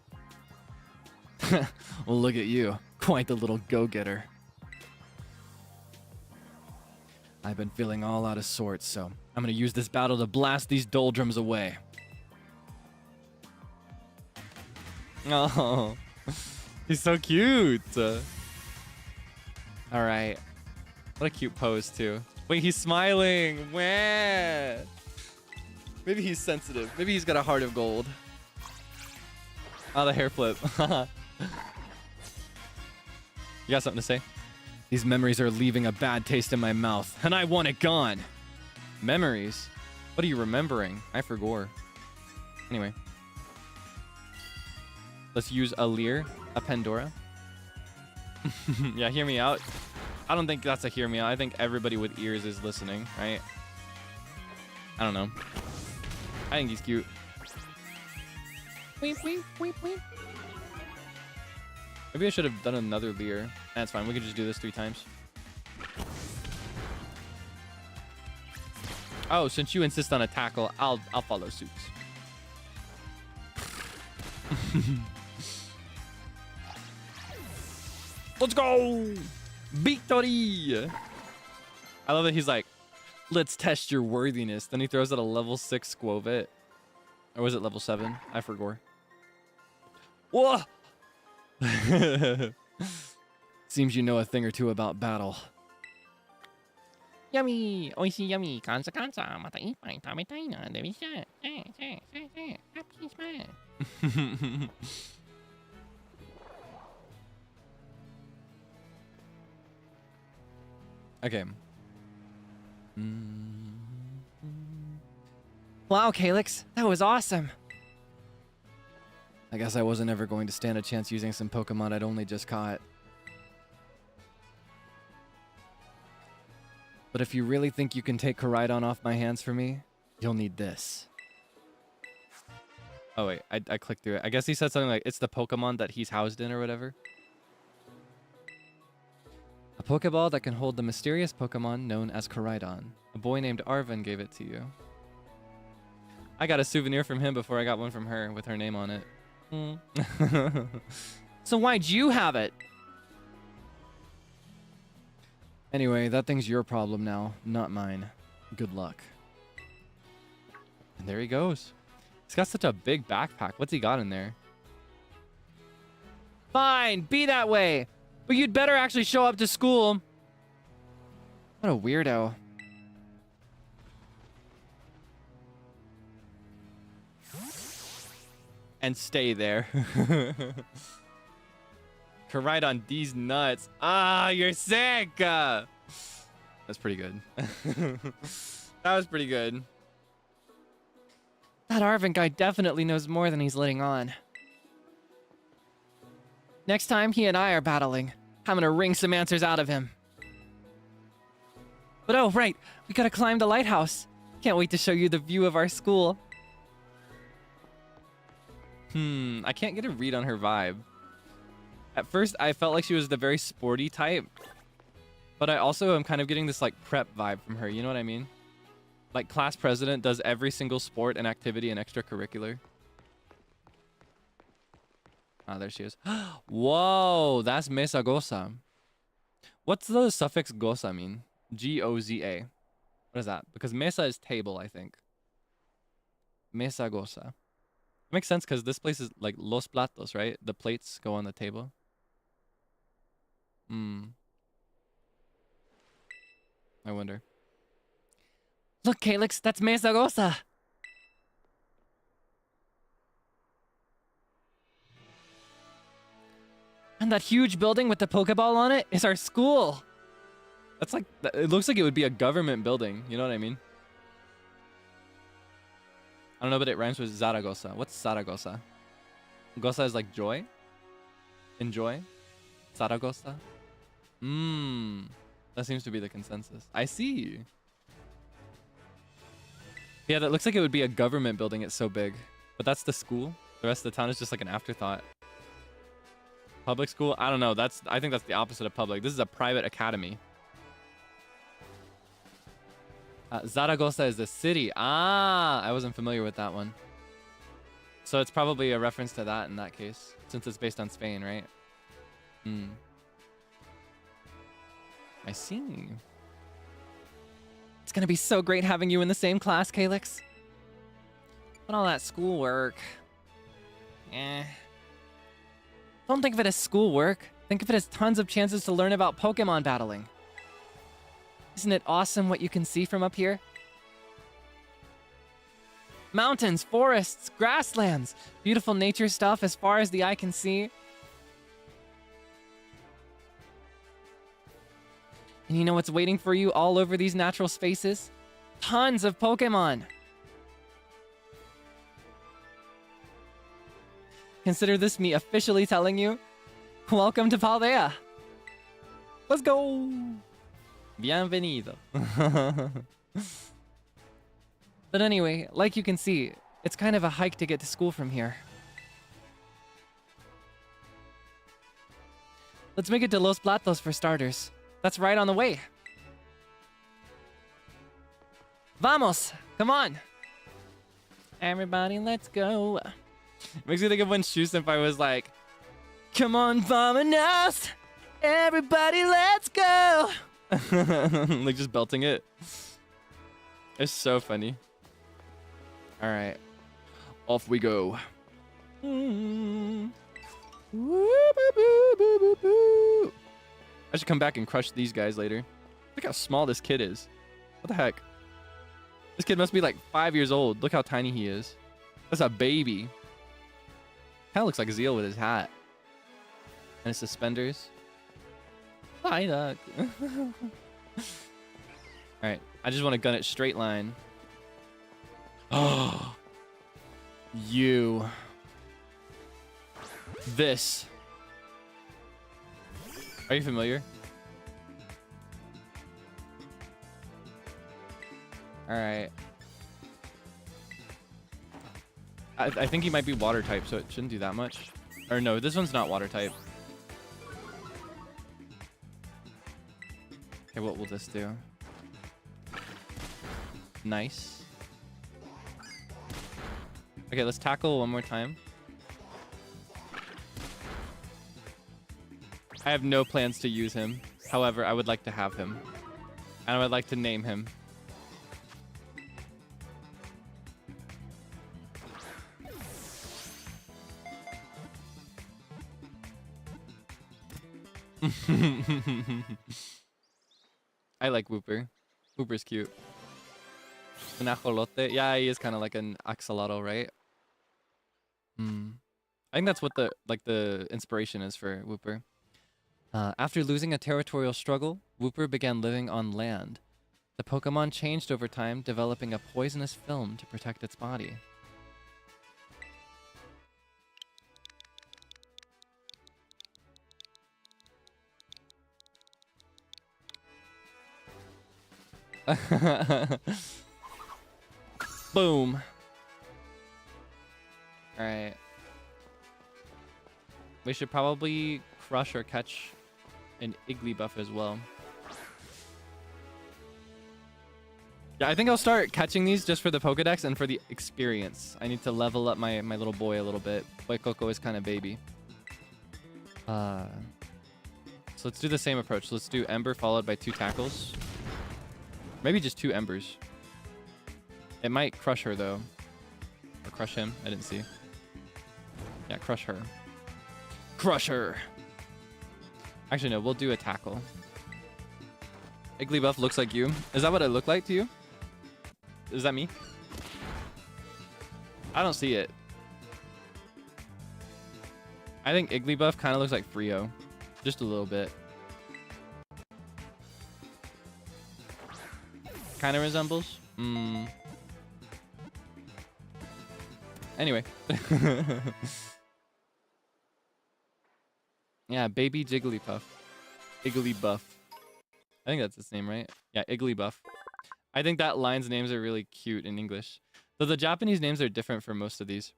Well, look at you. Quite the little go-getter. I've been feeling all out of sorts, so I'm gonna use this battle to blast these doldrums away. Oh, he's so cute. All right. What a cute pose, too. Wait, he's smiling. Wah. Maybe he's sensitive. Maybe he's got a heart of gold. Oh, the hair flip. You got something to say? These memories are leaving a bad taste in my mouth, and I want it gone. Memories? What are you remembering? I forgot. Anyway. Let's use a Leer, a Pandora. Yeah, hear me out. I don't think that's a hear me out. I think everybody with ears is listening, right? I don't know. I think he's cute. Weep, weep, weep, weep. Maybe I should have done another Leer. That's fine. We can just do this 3 times. Oh, since you insist on a tackle, I'll follow suit. Let's go! Victory! I love that he's like, let's test your worthiness. Then he throws out a level 6 Squovit. Or was it level 7? I forgot. Whoa! Seems you know a thing or two about battle. Yummy! Oishii yummy! Kansa kansa! Mata ippai tabetai na derisha! Happy smile! Okay. Wow, Kaelix, that was awesome. I guess I wasn't ever going to stand a chance using some Pokemon I'd only just caught. But if you really think you can take Koraidon off my hands for me, you'll need this. Oh wait, I clicked through it. I guess he said something like, it's the Pokemon that he's housed in or whatever. A Pokeball that can hold the mysterious Pokemon known as Koraidon. A boy named Arvin gave it to you. I got a souvenir from him before I got one from her with her name on it. So why'd you have it? Anyway, that thing's your problem now, not mine. Good luck. And there he goes. He's got such a big backpack. What's he got in there? Fine, be that way. But you'd better actually show up to school. What a weirdo. And stay there. Koraidon, these nuts. Ah, you're sick. That's pretty good. That was pretty good. That Arvin guy definitely knows more than he's letting on. Next time he and I are battling, I'm gonna wring some answers out of him. But oh, right, we gotta climb the lighthouse. Can't wait to show you the view of our school. I can't get a read on her vibe. At first, I felt like she was the very sporty type. But I also am kind of getting this like prep vibe from her, you know what I mean? Like class president does every single sport and activity and extracurricular. Ah, there she is. Whoa, that's Mesa Goa. What's the suffix Gosa mean? G-O-Z-A. What is that? Because Mesa is table, I think. Mesa Goa. Makes sense because this place is like los platos, right? The plates go on the table. I wonder. Look, Kaelix, that's Mesa Goa. And that huge building with the Pokeball on it is our school. That's like, it looks like it would be a government building. You know what I mean? I don't know, but it rhymes with Zaragoza. What's Zaragoza? Goza is like joy? Enjoy? Zaragoza? That seems to be the consensus. I see. Yeah, that looks like it would be a government building. It's so big. But that's the school. The rest of the town is just like an afterthought. Public school? I don't know. I think that's the opposite of public. This is a private academy. Zaragoza is the city. Ah, I wasn't familiar with that one. So it's probably a reference to that in that case, since it's based on Spain, right? I see. It's gonna be so great having you in the same class, Kaelix. But all that schoolwork... Don't think of it as schoolwork. Think of it as tons of chances to learn about Pokemon battling. Isn't it awesome what you can see from up here? Mountains, forests, grasslands, beautiful nature stuff as far as the eye can see. And you know what's waiting for you all over these natural spaces? Tons of Pokemon! Consider this me officially telling you, welcome to Paldea! Let's go! Bienvenido. But anyway, like you can see, it's kind of a hike to get to school from here. Let's make it to Los Platos for starters. That's right on the way. Vamos! Come on! Everybody, let's go. Makes me think of when Shu Senpai was like, Come on, vamonos! Everybody, let's go! like just belting it. It's so funny. All right, off we go. I should come back and crush these guys later. Look how small this kid is. What the heck? This kid must be like 5 years old. Look how tiny he is. That's a baby. Kind of looks like Zeal with his hat. And his suspenders. Hi, Doc. Alright, I just want to gun it straight line. Oh. You. This. Are you familiar? Alright. I think he might be water type, so it shouldn't do that much. Or no, this one's not water type. Okay, what will this do? Nice. Okay, let's tackle one more time. I have no plans to use him. However, I would like to have him. And I would like to name him. I like Wooper. Wooper's cute. An ajolote. Yeah, he is kind of like an axolotl, right? I think that's what the inspiration is for Wooper. After losing a territorial struggle, Wooper began living on land. The Pokemon changed over time, developing a poisonous film to protect its body. Boom. Alright. We should probably crush or catch an Igglybuff as well. Yeah, I think I'll start catching these just for the Pokedex and for the experience. I need to level up my little boy a little bit. Boy Coco is kind of baby. So let's do the same approach. Let's do Ember followed by 2 tackles. Maybe just 2 Embers. It might crush her though. Or crush him. I didn't see. Yeah, crush her. Crush her! Actually, no, we'll do a tackle. Igglybuff looks like you. Is that what I look like to you? Is that me? I don't see it. I think Igglybuff kind of looks like Frio. Just a little bit. Kind of resembles. Anyway. Yeah, baby Jigglypuff. Igglybuff. I think that's its name, right? Yeah, Igglybuff. I think that line's names are really cute in English. Though the Japanese names are different for most of these.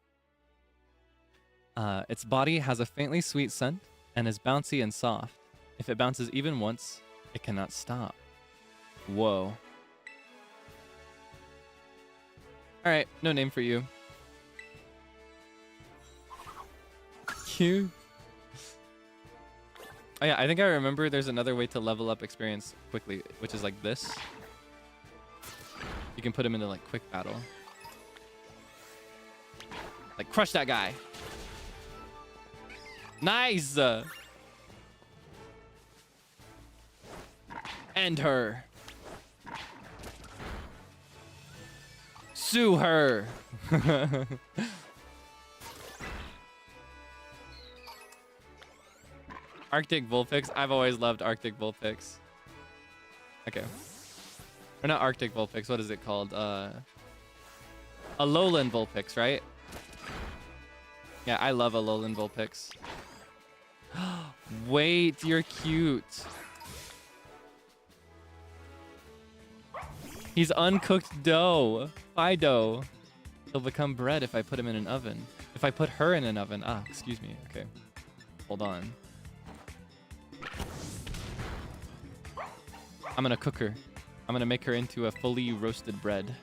Its body has a faintly sweet scent and is bouncy and soft. If it bounces even once, it cannot stop. Whoa. Alright, no name for you. Cute. Oh yeah, I think I remember there's another way to level up experience quickly, which is like this. You can put him into like quick battle. Like crush that guy. Nice! End her. Sue her. Arctic Vulpix. I've always loved Arctic Vulpix. Okay. Or not Arctic Vulpix. What is it called? A Alolan Vulpix, right? Yeah, I love Alolan Vulpix. Wait, you're cute. He's uncooked dough. Fido. He'll become bread if I put him in an oven. If I put her in an oven. Ah, excuse me. Okay. Hold on. I'm gonna cook her. I'm gonna make her into a fully roasted bread.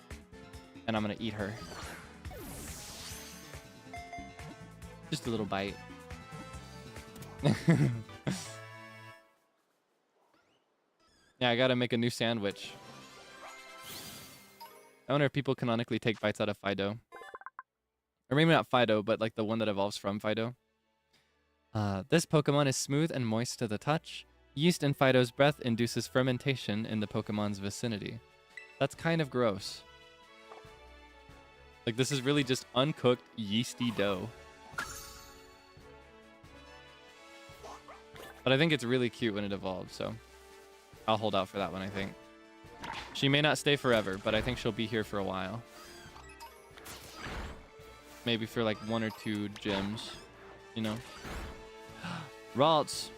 And I'm gonna eat her. Just a little bite. Yeah, I gotta make a new sandwich. I wonder if people canonically take bites out of Fido. Or maybe not Fido, but like the one that evolves from Fido. This Pokemon is smooth and moist to the touch. Yeast in Fido's breath induces fermentation in the Pokemon's vicinity. That's kind of gross. Like, this is really just uncooked, yeasty dough. But I think it's really cute when it evolves, so I'll hold out for that one, I think. She may not stay forever, but I think she'll be here for a while. Maybe for like 1 or 2 gyms, you know? Ralts!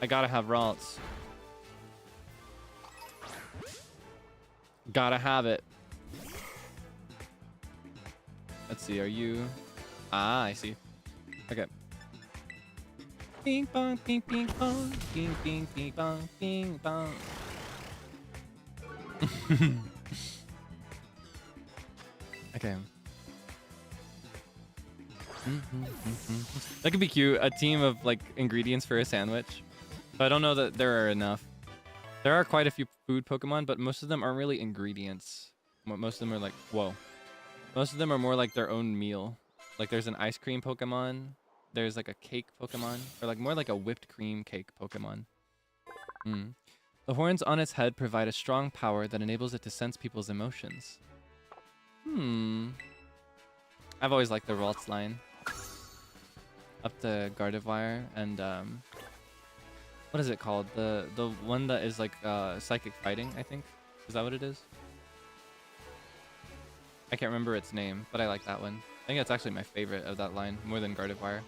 I gotta have Ralts. Gotta have it. Let's see, are you... Ah, I see. Okay. Ping pong, ping ping pong, ping ping ping pong, ping pong. Okay. That could be cute. A team of like ingredients for a sandwich. But I don't know that there are enough. There are quite a few food Pokemon, but most of them aren't really ingredients. Most of them are like, whoa. Most of them are more like their own meal. Like there's an ice cream Pokemon. There's like a cake Pokemon. Or like more like a whipped cream cake Pokemon. The horns on its head provide a strong power that enables it to sense people's emotions. I've always liked the Ralts line. Up to Gardevoir and what is it called? The one that is like psychic fighting, I think. Is that what it is? I can't remember its name, but I like that one. I think that's actually my favorite of that line, more than Gardevoir.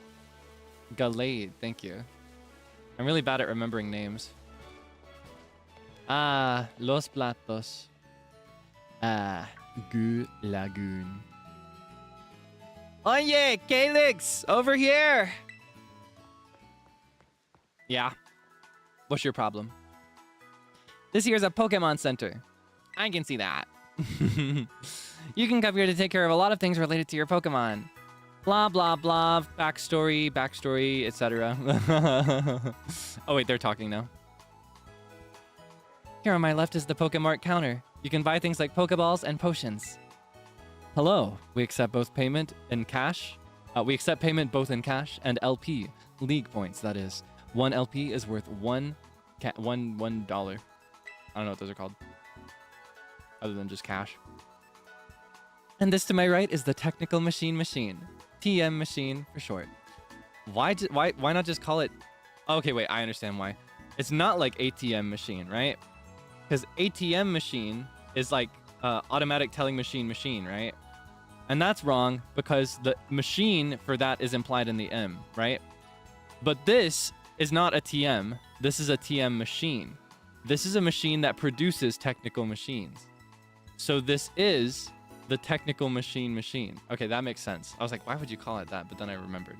Gallade, thank you. I'm really bad at remembering names. Ah, Los Platos. Ah, Gu Lagoon. Oye, Kaelix, over here! Yeah. What's your problem? This here's a Pokemon Center. I can see that. You can come here to take care of a lot of things related to your Pokemon. Blah, blah, blah, backstory, etc. Oh wait, they're talking now. Here on my left is the Pokemart counter. You can buy things like Pokeballs and potions. Hello, we accept both payment in cash. We accept payment both in cash and LP, league points, that is. 1 LP is worth $1. I don't know what those are called. Other than just cash. And this to my right is the Technical Machine. TM Machine for short. Why not just call it... Okay, wait, I understand why. It's not like ATM Machine, right? Because ATM Machine is like automatic telling machine, right? And that's wrong because the machine for that is implied in the M, right? But this is not a TM. This is a TM machine. This is a machine that produces technical machines. So this is the Technical Machine. Okay, that makes sense. I was like, why would you call it that? But then I remembered.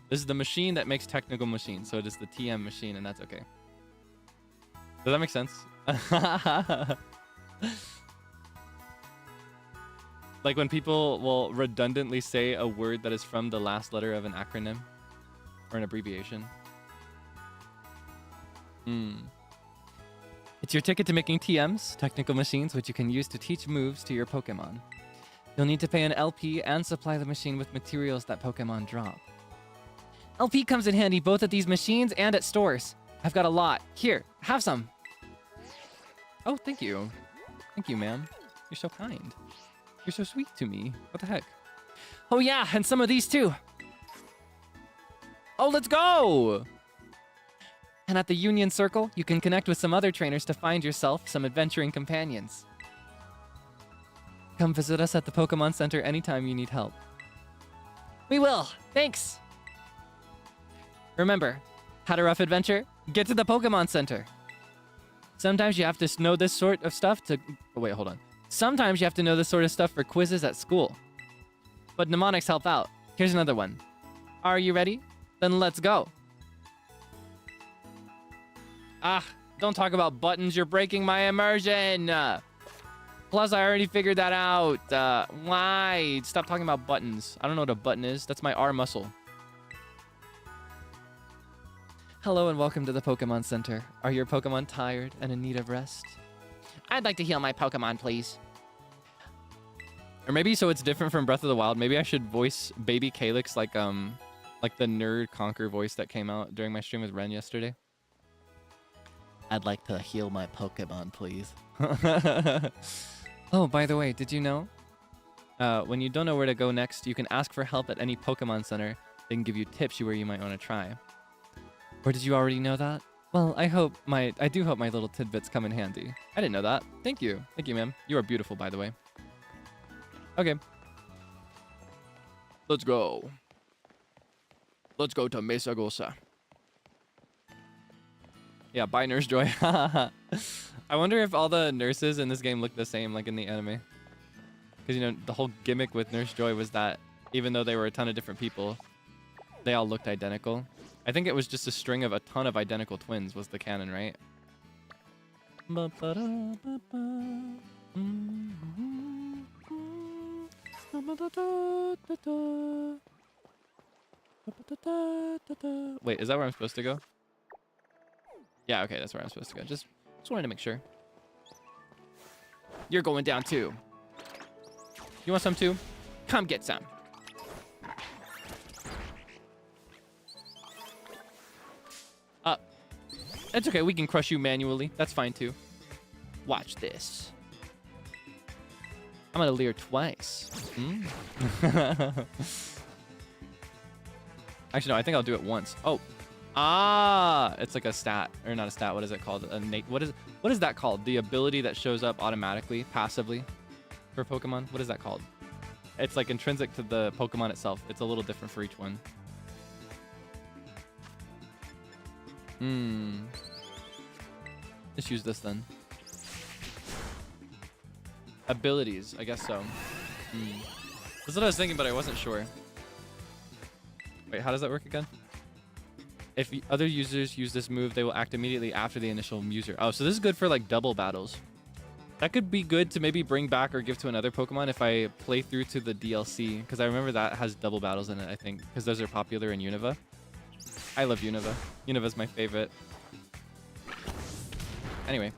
This is the machine that makes technical machines. So it is the TM machine, and that's okay. Does that make sense? Like when people will redundantly say a word that is from the last letter of an acronym or an abbreviation. It's your ticket to making TMs, technical machines, which you can use to teach moves to your Pokemon. You'll need to pay an LP and supply the machine with materials that Pokemon drop. LP comes in handy both at these machines and at stores. I've got a lot. Here, have some. Oh, thank you. Thank you, ma'am. You're so kind. You're so sweet to me. What the heck? Oh yeah, and some of these too. Oh, let's go! And at the Union Circle, you can connect with some other trainers to find yourself some adventuring companions. Come visit us at the Pokemon Center anytime you need help. We will. Thanks. Remember, had a rough adventure? Get to the Pokemon Center. Sometimes you have to know this sort of stuff to... Oh, wait, hold on. Sometimes you have to know this sort of stuff for quizzes at school. But mnemonics help out. Here's another one. Are you ready? Then let's go. Ah, Don't talk about buttons. You're breaking my immersion. Plus, I already figured that out. Why? Stop talking about buttons. I don't know what a button is. That's my R muscle. Hello and welcome to the Pokemon Center. Are your Pokemon tired and in need of rest? I'd like to heal my Pokemon, please. Or maybe so it's different from Breath of the Wild. Maybe I should voice Baby Kaelix like the Nerd Conquer voice that came out during my stream with Ren yesterday. I'd like to heal my Pokemon, please. Oh, by the way, did you know? When you don't know where to go next, you can ask for help at any Pokemon Center. They can give you tips where you might want to try. Or did you already know that? Well, I do hope my little tidbits come in handy. I didn't know that. Thank you. Thank you, ma'am. You are beautiful, by the way. Okay. Let's go. Let's go to Mesa Goa. Yeah, bye, Nurse Joy. I wonder if all the nurses in this game look the same, like in the anime. Because, you know, the whole gimmick with Nurse Joy was that even though they were a ton of different people, they all looked identical. I think it was just a string of a ton of identical twins was the canon, right? Wait, is that where I'm supposed to go? Yeah, okay, that's where I'm supposed to go. Just wanted to make sure. You're going down too. You want some too? Come get some. It's okay, we can crush you manually. That's fine too. Watch this. I'm gonna leer twice. Actually, no, I think I'll do it once. Oh. Ah, it's like a stat, or not a stat. What is it called? What is that called? The ability that shows up automatically, passively, for Pokemon. What is that called? It's like intrinsic to the Pokemon itself. It's a little different for each one. Just use this then. Abilities, I guess so. That's what I was thinking, but I wasn't sure. Wait, how does that work again? If other users use this move, they will act immediately after the initial user. Oh, so this is good for like double battles. That could be good to maybe bring back or give to another Pokemon if I play through to the DLC, because I remember that has double battles in it, I think, because those are popular in Unova. I love Unova. Unova's my favorite. Anyway.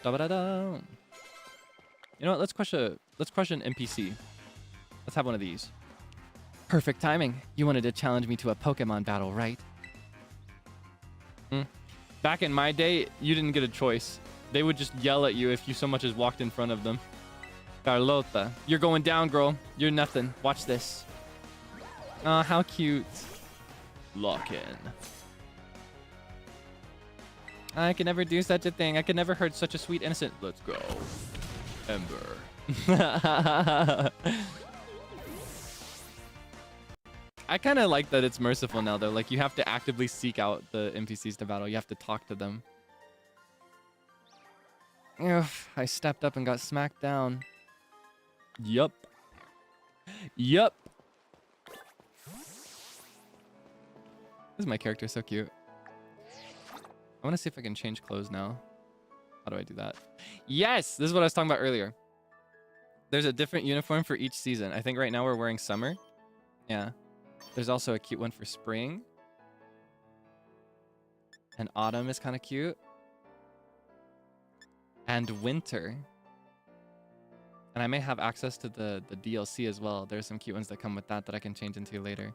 Da-ba-da-da. You know what? Let's crush an NPC. Let's have one of these. Perfect timing. You wanted to challenge me to a Pokemon battle, right? Back in my day, you didn't get a choice. They would just yell at you if you so much as walked in front of them. Carlota, you're going down, girl. You're nothing. Watch this. Oh, how cute. Lock in. I could never do such a thing. I could never hurt such a sweet innocent. Let's go. Ember. I kind of like that it's merciful now, though. Like, you have to actively seek out the NPCs to battle. You have to talk to them. Ugh, I stepped up and got smacked down. Yup. Yup. This is my character, so cute. I want to see if I can change clothes now. How do I do that? Yes! This is what I was talking about earlier. There's a different uniform for each season. I think right now we're wearing summer. Yeah. There's also a cute one for spring. And autumn is kind of cute. And winter. And I may have access to the DLC as well. There's some cute ones that come with that I can change into later.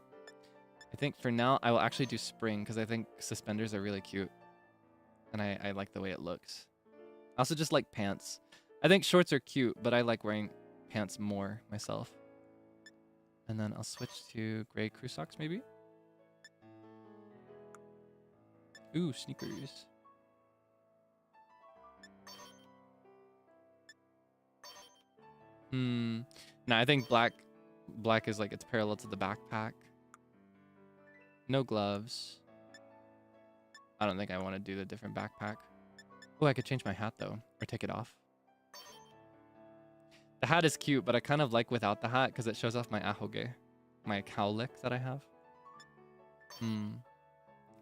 I think for now, I will actually do spring because I think suspenders are really cute. And I like the way it looks. I also just like pants. I think shorts are cute, but I like wearing pants more myself. And then I'll switch to gray crew socks, maybe. Ooh, sneakers. No, I think black is like it's parallel to the backpack. No gloves. I don't think I want to do the different backpack. Oh, I could change my hat though, or take it off. The hat is cute, but I kind of like without the hat because it shows off my ahoge, my cowlick that I have.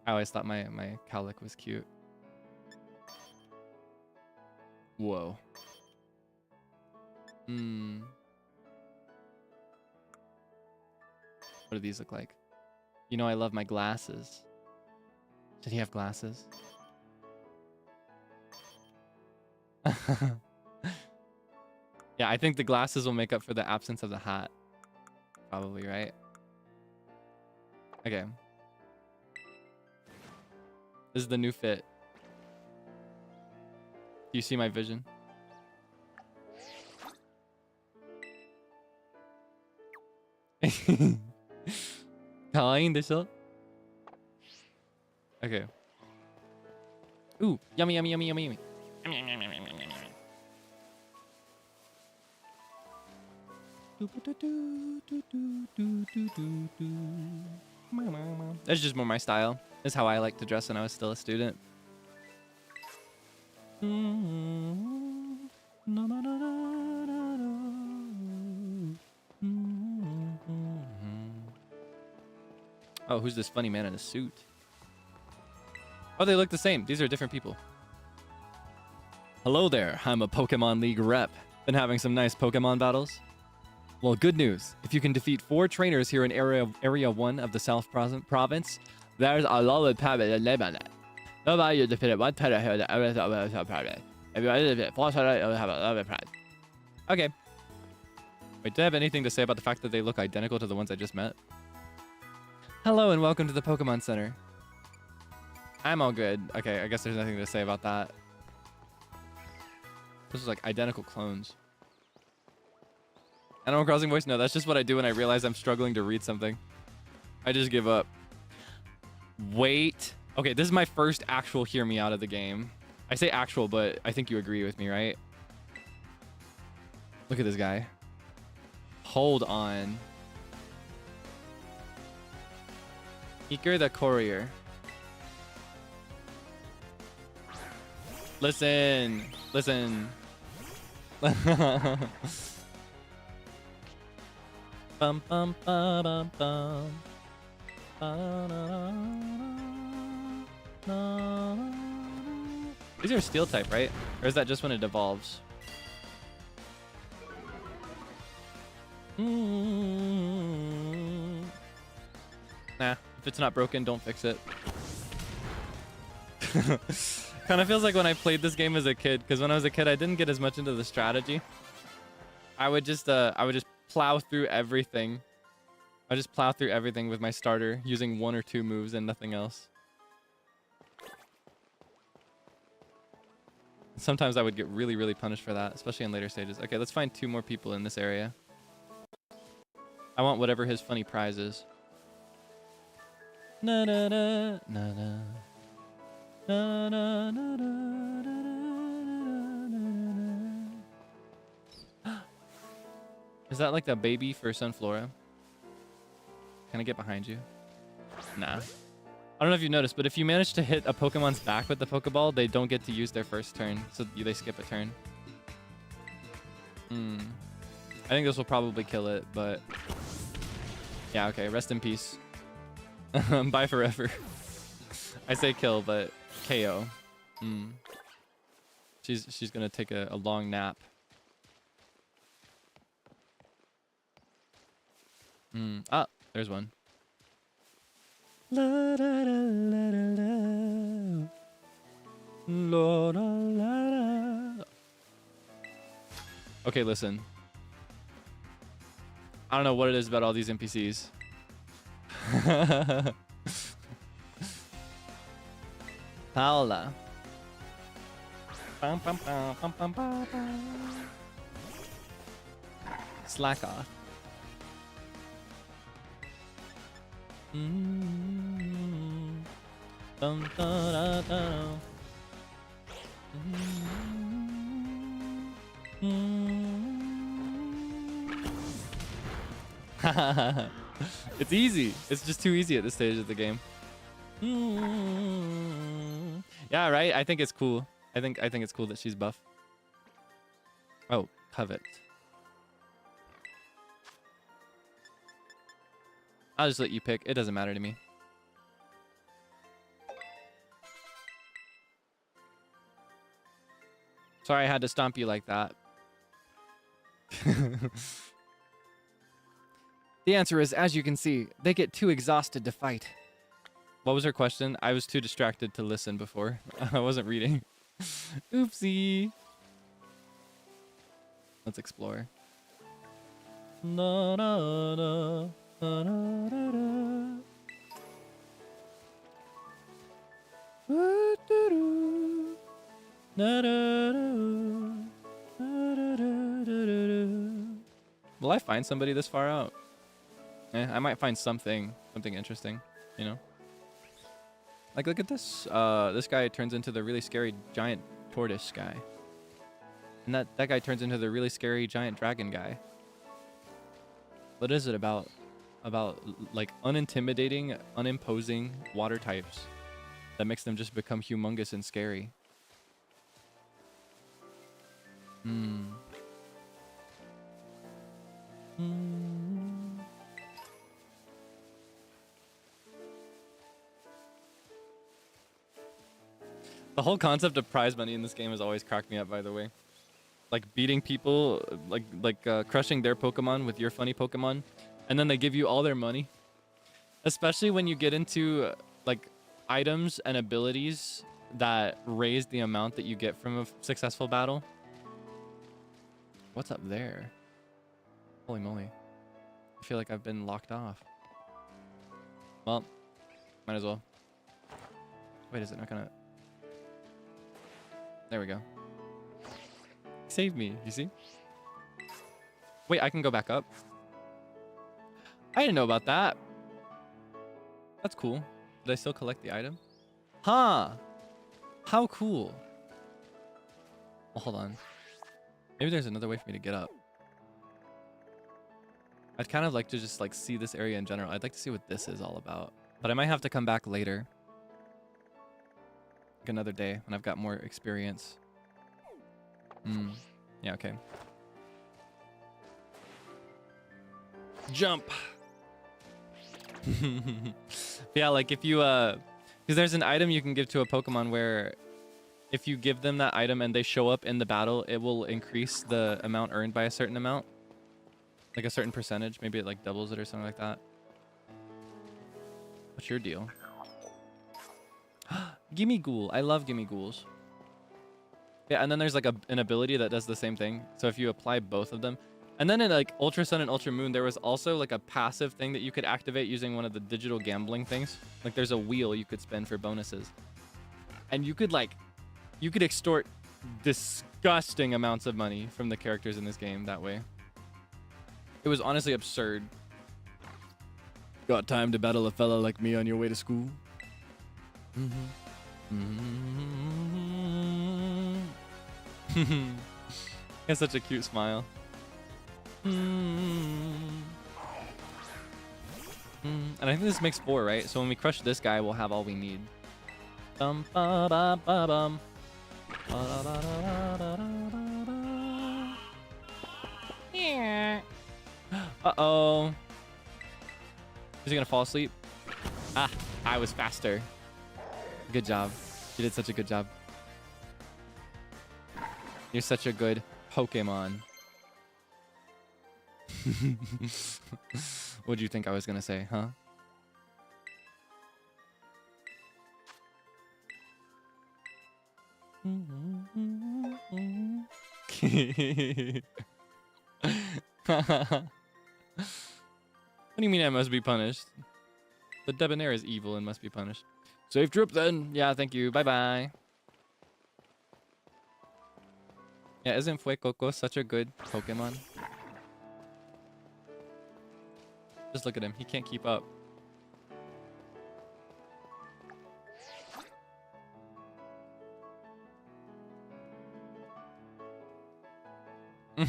I always thought my Kaelix was cute. Whoa. Hmm. What do these look like? You know I love my glasses. Did he have glasses? Yeah, I think the glasses will make up for the absence of the hat. Probably, right? Okay. This is the new fit. Do you see my vision? Okay. Ooh, yummy, yummy, yummy, yummy, yummy. That's just more my style. That's how I like to dress when I was still a student. Oh, who's this funny man in a suit? Oh, they look the same. These are different people. Hello there. I'm a Pokemon League rep. Been having some nice Pokemon battles? Well, good news. If you can defeat 4 trainers here in Area 1 of the South Province, there's a lot of power in Lebanon. Nobody you defeated 1 trainer here in the area of the South Province. If you defeat 4 trainers, you'll have a lot of pride. Okay. Wait, do I have anything to say about the fact that they look identical to the ones I just met? Hello and welcome to the Pokemon Center. I'm all good. Okay, I guess there's nothing to say about that. This is like identical clones. Animal Crossing voice? No, that's just what I do when I realize I'm struggling to read something. I just give up. Wait. Okay, this is my first actual hear me out of the game. I say actual, but I think you agree with me, right? Look at this guy. Hold on. Iker the Courier. Listen. Listen. Bum, bum, ba, bum, bum. These are steel type, right? Or is that just when it evolves? Nah, if it's not broken, don't fix it. Kind of feels like when I played this game as a kid, because when I was a kid, I didn't get as much into the strategy. I would just plow through everything. I just plow through everything with my starter using 1 or 2 moves and nothing else. Sometimes I would get really, really punished for that, especially in later stages. Okay, let's find 2 more people in this area. I want whatever his funny prize is. Na na na na na. Na na na na na na. Is that like the baby for Sunflora? Can I get behind you? Nah. I don't know if you noticed, but if you manage to hit a Pokemon's back with the Pokeball, they don't get to use their first turn, so they skip a turn. I think this will probably kill it, but... Yeah, okay, rest in peace. Bye forever. I say kill, but KO. She's gonna take a long nap. Ah, there's one. La, da, da, la, da, la. La, da, la, da. Okay, listen. I don't know what it is about all these NPCs. Paula. Bum, bum, bum, bum, bum, bum, bum. Slack off. Dun, da, da, da. It's easy. It's just too easy at this stage of the game. Yeah, right. I think it's cool. I think it's cool that she's buff. Oh, covet. I'll just let you pick. It doesn't matter to me. Sorry I had to stomp you like that. The answer is, as you can see, they get too exhausted to fight. What was her question? I was too distracted to listen before. I wasn't reading. Oopsie. Let's explore. Na, na, na, na, na, na, na. Will I find somebody this far out? I might find something interesting, you know? Like, look at this. This guy turns into the really scary giant tortoise guy. And that guy turns into the really scary giant dragon guy. What is it about like unintimidating, unimposing water types that makes them just become humongous and scary? The whole concept of prize money in this game has always cracked me up, by the way. Like beating people, like crushing their Pokemon with your funny Pokemon, and then they give you all their money. Especially when you get into like items and abilities that raise the amount that you get from a successful battle. What's up there? Holy moly. I feel like I've been locked off. Well, might as well. Wait, is it not gonna... There we go. Save me, you see? Wait, I can go back up. I didn't know about that. That's cool. Did I still collect the item? Huh. How cool. Well, hold on. Maybe there's another way for me to get up. I'd kind of like to just like see this area in general. I'd like to see what this is all about. But I might have to come back later. Like another day when I've got more experience. Yeah, okay. Jump. Yeah, like if you because there's an item you can give to a Pokemon where if you give them that item and they show up in the battle, it will increase the amount earned by a certain amount. Like a certain percentage. Maybe it like doubles it or something like that. What's your deal? Gimme Ghoul. I love Gimme Ghouls. Yeah, and then there's like an ability that does the same thing. So if you apply both of them. And then in like Ultra Sun and Ultra Moon, there was also like a passive thing that you could activate using one of the digital gambling things. Like there's a wheel you could spin for bonuses. And you could extort disgusting amounts of money from the characters in this game that way. It was honestly absurd. Got time to battle a fella like me on your way to school? He has such a cute smile. And I think this makes 4, right? So when we crush this guy, we'll have all we need. Uh-oh. Is he gonna fall asleep? Ah, I was faster. Good job. You did such a good job. You're such a good Pokemon. What do you think I was gonna say, huh? What do you mean I must be punished? The Debonair is evil and must be punished. Safe trip then. Yeah, thank you. Bye-bye. Yeah, isn't Fuecoco such a good Pokemon? Just look at him. He can't keep up. You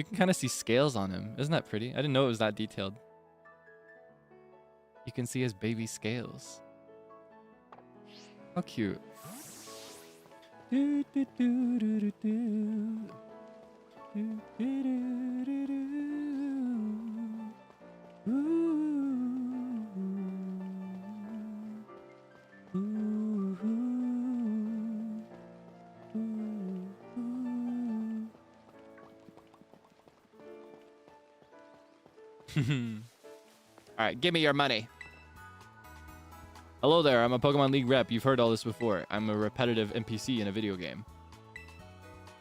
can kind of see scales on him. Isn't that pretty? I didn't know it was that detailed. You can see his baby scales. How cute. Do, do, do, do, do, do. Do, do, do, do, do. Ooh. Ooh. All right, give me your money. Hello there, I'm a Pokemon League rep. You've heard all this before. I'm a repetitive NPC in a video game.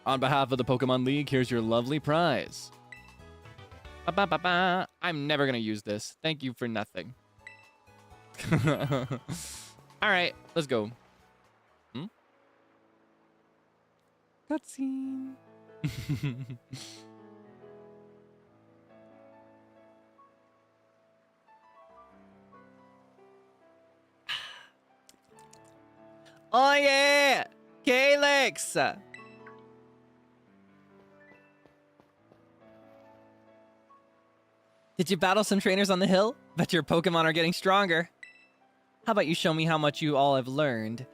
On behalf of the Pokemon League, here's your lovely prize. Ba-ba-ba-ba. I'm never gonna use this. Thank you for nothing. All right, let's go. Cutscene. Oh yeah, Kaelix. Did you battle some trainers on the hill? Bet your Pokemon are getting stronger. How about you show me how much you all have learned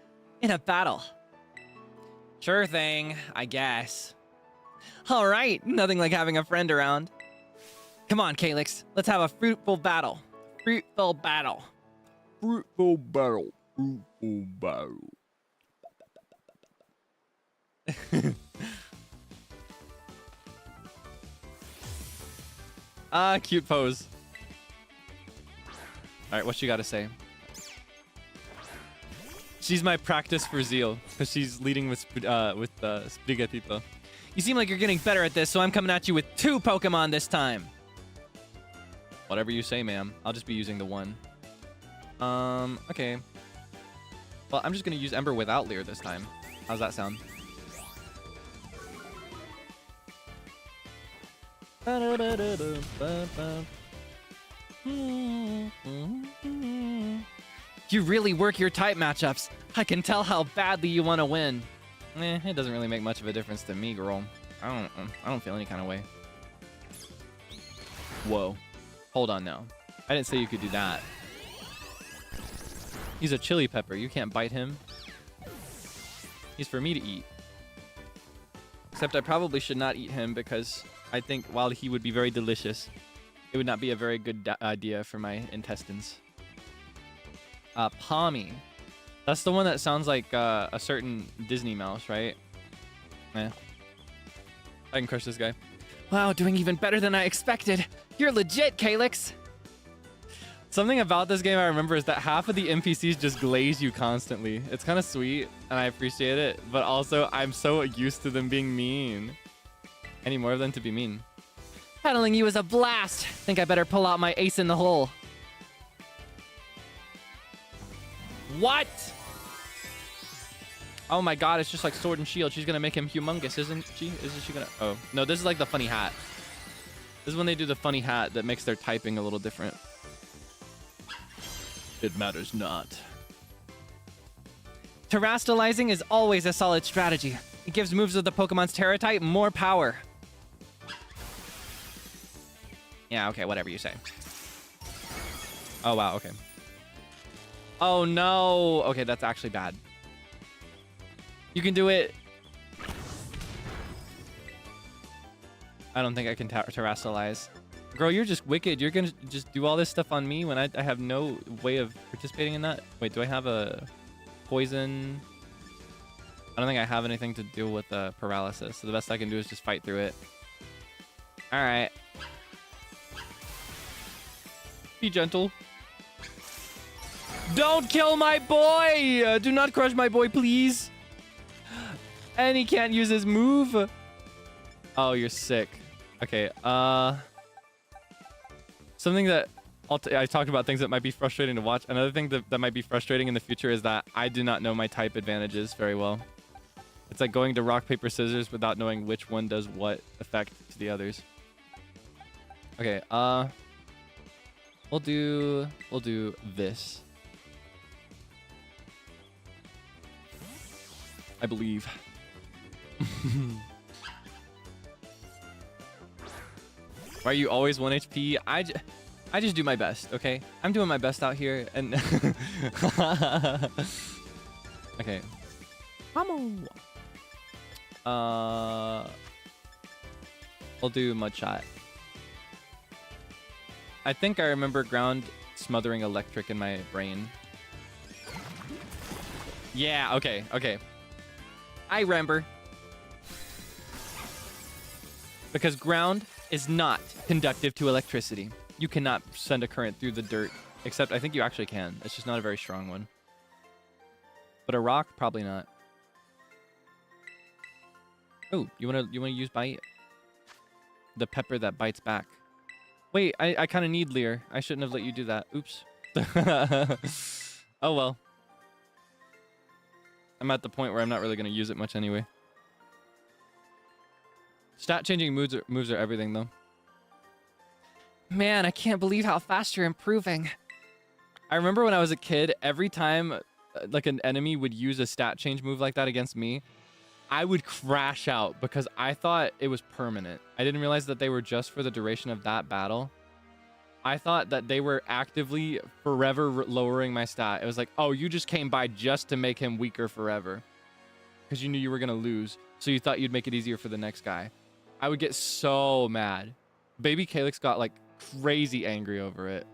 in a battle? Sure thing, I guess. All right, nothing like having a friend around. Come on, Kaelix, let's have a fruitful battle. Fruitful battle. Fruitful battle. Fruitful battle. Cute pose. All right, what you got to say? She's my practice for Zeal, because she's leading with Sprigatito. You seem like you're getting better at this, so I'm coming at you with 2 Pokemon this time. Whatever you say, ma'am. I'll just be using the 1. Okay. Well, I'm just going to use Ember without Leer this time. How's that sound? You really work your type matchups. I can tell how badly you want to win. It doesn't really make much of a difference to me, girl. I don't feel any kind of way. Whoa. Hold on now. I didn't say you could do that. He's a chili pepper. You can't bite him. He's for me to eat. Except I probably should not eat him because I think while he would be very delicious, it would not be a very good idea for my intestines. Pommy. That's the one that sounds like a certain Disney mouse, right? I can crush this guy. Wow, doing even better than I expected. You're legit, Kaelix. Something about this game I remember is that half of the NPCs just glaze you constantly. It's kind of sweet, and I appreciate it, but also I'm so used to them being mean. I need more of them to be mean. Battling you is a blast. Think I better pull out my ace in the hole. What? Oh my god, it's just like Sword and Shield. She's gonna make him humongous, isn't she? Isn't she gonna... Oh, no, this is like the funny hat. This is when they do the funny hat that makes their typing a little different. It matters not. Terastallizing is always a solid strategy. It gives moves of the Pokemon's Terra type more power. Yeah, okay, whatever you say. Oh, wow, okay. Oh, no. Okay, that's actually bad. You can do it. I don't think I can Terastallize. Girl, you're just wicked. You're going to just do all this stuff on me when I have no way of participating in that? Wait, do I have a poison? I don't think I have anything to deal with paralysis. So the best I can do is just fight through it. All right. Be gentle. Don't kill my boy! Do not crush my boy, please. And he can't use his move. Oh, you're sick. Okay, something that I talked about things that might be frustrating to watch. Another thing that might be frustrating in the future is that I do not know my type advantages very well. It's like going to rock, paper, scissors without knowing which one does what effect to the others. Okay, we'll do this. I believe. Why are you always 1 HP? I just do my best, okay? I'm doing my best out here, and... Okay. We'll do Mud Shot. I think I remember ground smothering electric in my brain. Yeah, okay, okay. I remember. Because ground is not conductive to electricity. You cannot send a current through the dirt. Except I think you actually can. It's just not a very strong one. But a rock, probably not. Oh, you wanna use bite? The pepper that bites back. Wait, I kind of need Lear. I shouldn't have let you do that. Oops. Oh well. I'm at the point where I'm not really gonna use it much anyway. Stat changing moves are everything though. Man, I can't believe how fast you're improving. I remember when I was a kid, every time like an enemy would use a stat change move like that against me, I would crash out because I thought it was permanent. I didn't realize that they were just for the duration of that battle. I thought that they were actively forever lowering my stat. It was like, oh, you just came by just to make him weaker forever because you knew you were going to lose. So you thought you'd make it easier for the next guy. I would get so mad. Baby Kaelix got like crazy angry over it.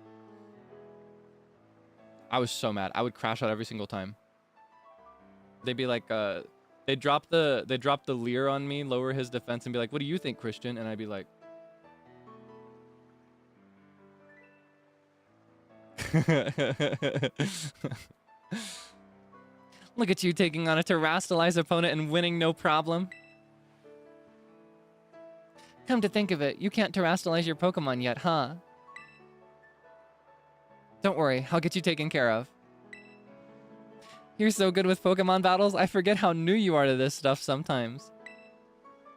I was so mad. I would crash out every single time. They'd be like, they'd drop the Lear on me, lower his defense, and be like, "What do you think, Christian?" And I'd be like, "Look at you taking on a terastallized opponent and winning no problem." Come to think of it, you can't terastallize your Pokemon yet, huh? Don't worry, I'll get you taken care of. You're so good with Pokemon battles, I forget how new you are to this stuff sometimes.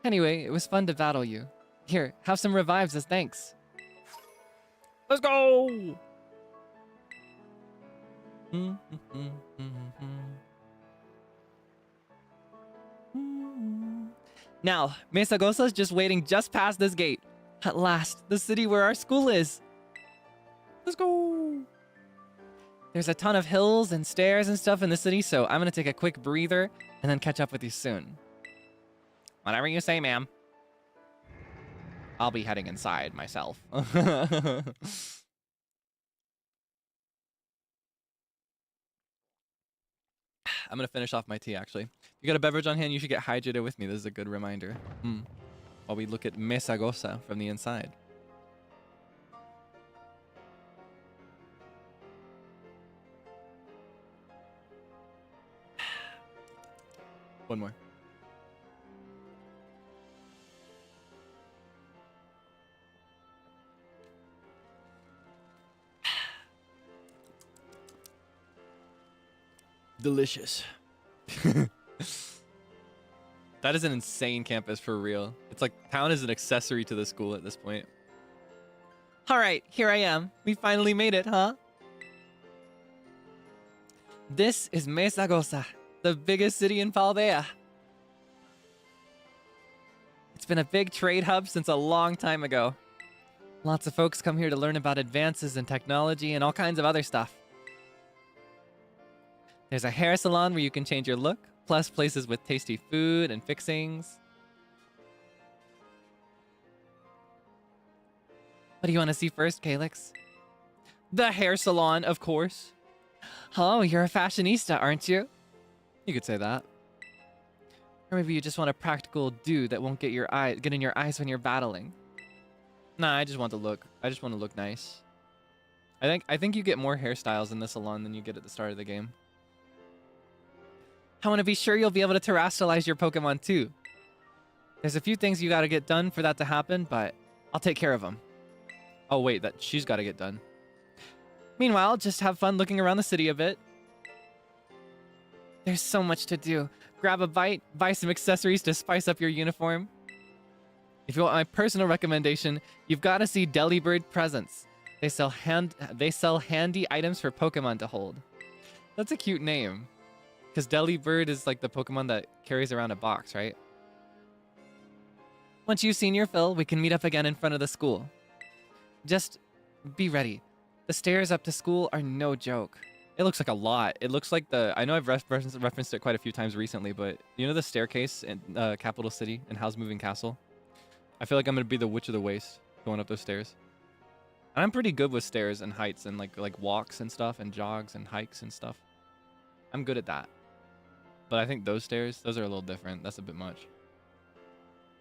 Anyway, it was fun to battle you. Here, have some revives as thanks. Let's go! Now, Mesa Gosa's just waiting just past this gate. At last, the city where our school is. Let's go! There's a ton of hills and stairs and stuff in the city, so I'm gonna take a quick breather and then catch up with you soon. Whatever you say, ma'am. I'll be heading inside myself. I'm gonna finish off my tea, actually. If you got a beverage on hand, you should get hydrated with me. This is a good reminder. While we look at Mesa Gosa from the inside. One more. Delicious. That is an insane campus for real. It's like town is an accessory to the school at this point. All right, here I am. We finally made it, huh? This is Mesa Gosa, the biggest city in Paldea. It's been a big trade hub since a long time ago. Lots of folks come here to learn about advances in technology and all kinds of other stuff. There's a hair salon where you can change your look, plus places with tasty food and fixings. What do you want to see first, Kaelix? The hair salon, of course. Oh, you're a fashionista, aren't you? You could say that. Or maybe you just want a practical dude that won't get in your eyes when you're battling. Nah, I just want to look. I just want to look nice. I think you get more hairstyles in the salon than you get at the start of the game. I want to be sure you'll be able to terastallize your Pokemon too. There's a few things you gotta get done for that to happen, but I'll take care of them. Oh wait, that she's got to get done. Meanwhile, just have fun looking around the city a bit. There's so much to do. Grab a bite, buy some accessories to spice up your uniform. If you want my personal recommendation, you've got to see Delibird Presents. They sell handy items for Pokemon to hold. That's a cute name. Because Delibird is like the Pokemon that carries around a box, right? Once you've seen your fill, we can meet up again in front of the school. Just be ready. The stairs up to school are no joke. It looks like a lot. It looks like the... I know I've referenced it quite a few times recently, but you know the staircase in Capital City and Howl's Moving Castle? I feel like I'm going to be the Witch of the Waste going up those stairs. And I'm pretty good with stairs and heights and like walks and stuff and jogs and hikes and stuff. I'm good at that. But I think those stairs, those are a little different. That's a bit much.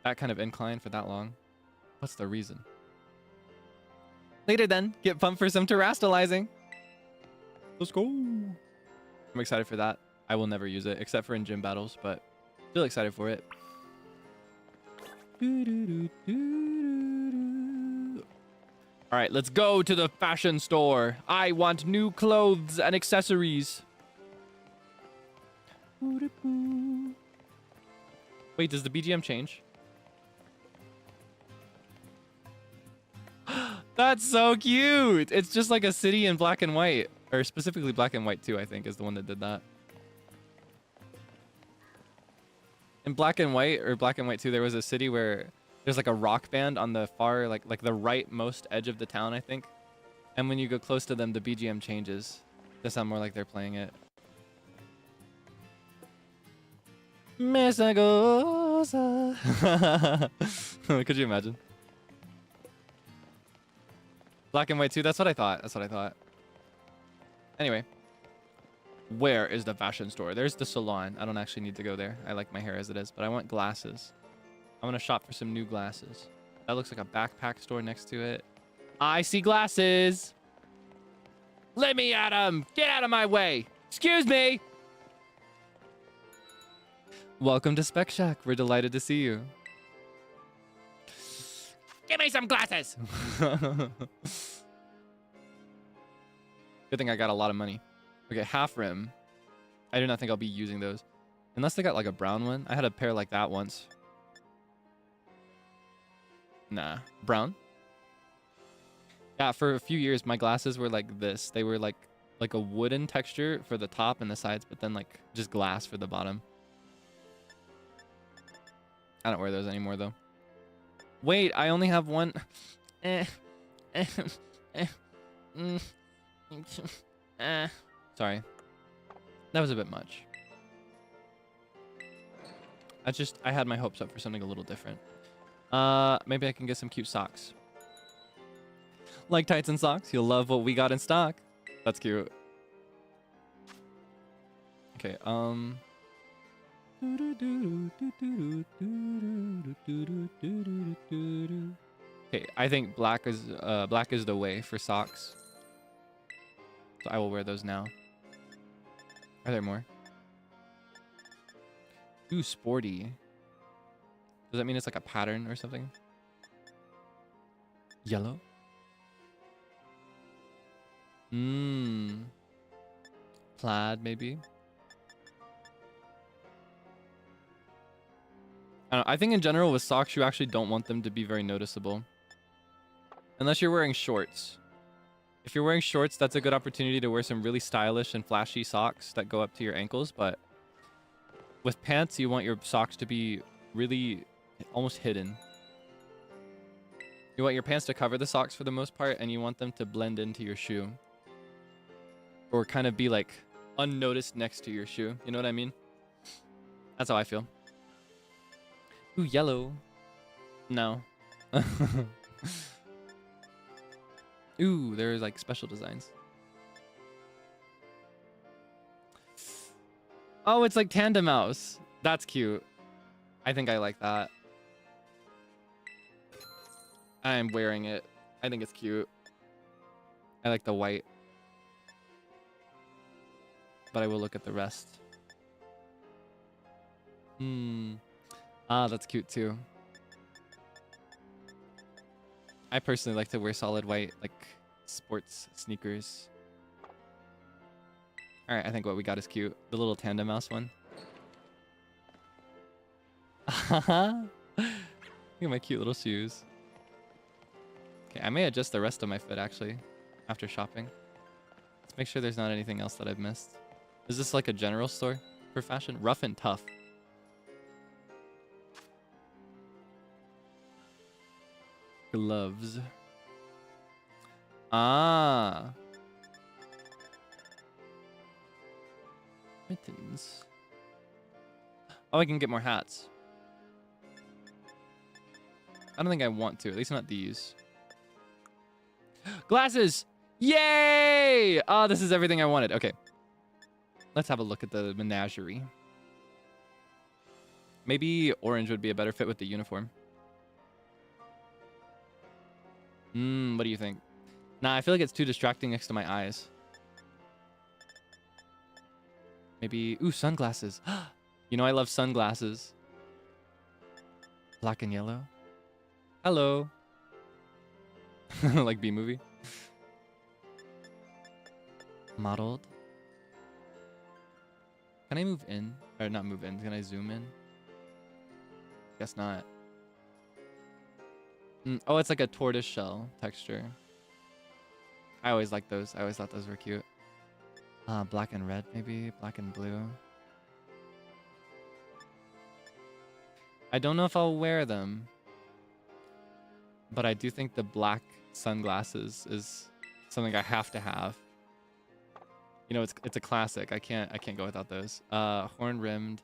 That kind of incline for that long. What's the reason? Later then, get pumped for some terastalizing. Let's go. I'm excited for that. I will never use it except for in gym battles, but still excited for it. All right, let's go to the fashion store. I want new clothes and accessories. Wait, does the BGM change? That's so cute. It's just like a city in black and white, or specifically black and white 2, I think, is the one that did that. In black and white, or black and white 2, there was a city where there's like a rock band on the far, like the rightmost edge of the town, I think. And when you go close to them, the BGM changes to sound more like they're playing it. Mesa Goa. Could you imagine? Black and white 2, that's what I thought. That's what I thought. Anyway. Where is the fashion store? There's the salon. I don't actually need to go there. I like my hair as it is, but I want glasses. I'm gonna shop for some new glasses. That looks like a backpack store next to it. I see glasses. Let me at them. Get out of my way. Excuse me. Welcome to Spec Shack. We're delighted to see you. Give me some glasses. Good thing I got a lot of money. Okay, half rim. I do not think I'll be using those. Unless they got like a brown one. I had a pair like that once. Nah. Brown? Yeah, for a few years, my glasses were like this. They were like a wooden texture for the top and the sides, but then like just glass for the bottom. I don't wear those anymore, though. Wait, I only have one. Sorry. That was a bit much. I had my hopes up for something a little different. Maybe I can get some cute socks. Like tights and socks, you'll love what we got in stock. That's cute. Okay, okay, I think black is the way for socks. So I will wear those now. Are there more? Ooh, sporty. Does that mean it's like a pattern or something? Yellow? Plaid, maybe? I don't know, I think in general with socks, you actually don't want them to be very noticeable. Unless you're wearing shorts. If you're wearing shorts, that's a good opportunity to wear some really stylish and flashy socks that go up to your ankles. But with pants, you want your socks to be really almost hidden. You want your pants to cover the socks for the most part, and you want them to blend into your shoe. Or kind of be like unnoticed next to your shoe. You know what I mean? That's how I feel. Ooh, yellow. No. Ooh, there's like special designs. Oh, it's like Tandem Mouse. That's cute. I think I like that. I'm wearing it. I think it's cute. I like the white. But I will look at the rest. Ah, that's cute too. I personally like to wear solid white, like sports sneakers. All right, I think what we got is cute. The little Tandem Mouse one. Look at my cute little shoes. Okay, I may adjust the rest of my foot actually after shopping. Let's make sure there's not anything else that I've missed. Is this like a general store for fashion? Rough and tough. Gloves. Ah. Mittens. Oh, I can get more hats. I don't think I want to. At least not these. Glasses! Yay! Oh, this is everything I wanted. Okay. Let's have a look at the menagerie. Maybe orange would be a better fit with the uniform. What do you think? Nah, I feel like it's too distracting next to my eyes. Maybe, ooh, sunglasses. You know I love sunglasses. Black and yellow. Hello. Like B-movie. Modeled. Can I move in? Or not move in. Can I zoom in? Guess not. Oh, it's like a tortoise shell texture. I always liked those. I always thought those were cute. Black and red, maybe. Black and blue. I don't know if I'll wear them. But I do think the black sunglasses is something I have to have. You know, it's a classic. I can't go without those. Horn rimmed.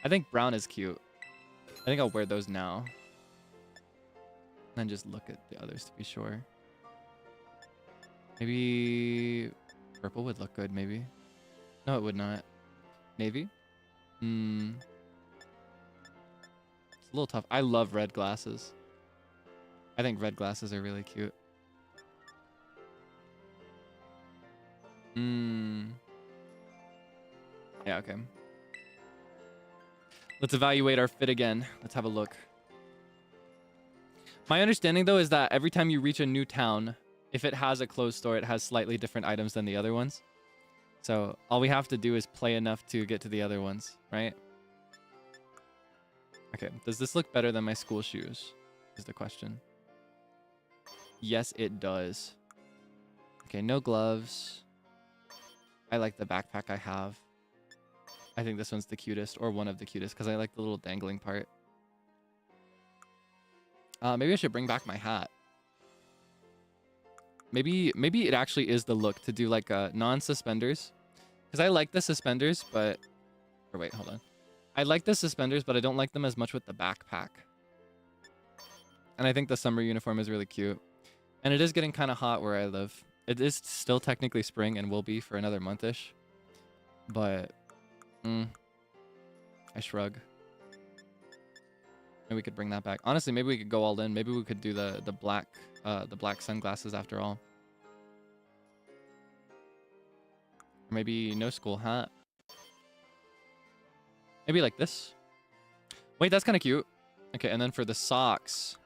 I think brown is cute. I think I'll wear those now. And then just look at the others to be sure. Maybe purple would look good, maybe. No, it would not. Navy? It's a little tough. I love red glasses. I think red glasses are really cute. Yeah, okay. Let's evaluate our fit again. Let's have a look. My understanding, though, is that every time you reach a new town, if it has a closed store, it has slightly different items than the other ones. So all we have to do is play enough to get to the other ones, right? Okay, does this look better than my school shoes? Is the question. Yes, it does. Okay, no gloves. I like the backpack I have. I think this one's the cutest, or one of the cutest, because I like the little dangling part. Maybe I should bring back my hat. Maybe it actually is the look to do like non-suspenders. Because I like the suspenders, but... Or wait, hold on. I like the suspenders, but I don't like them as much with the backpack. And I think the summer uniform is really cute. And it is getting kind of hot where I live. It is still technically spring and will be for another month-ish. But... I shrug. Maybe we could bring that back. Honestly, maybe we could go all in. Maybe we could do the black sunglasses after all. Or maybe no school hat. Maybe like this. Wait, that's kind of cute. Okay, and then for the socks,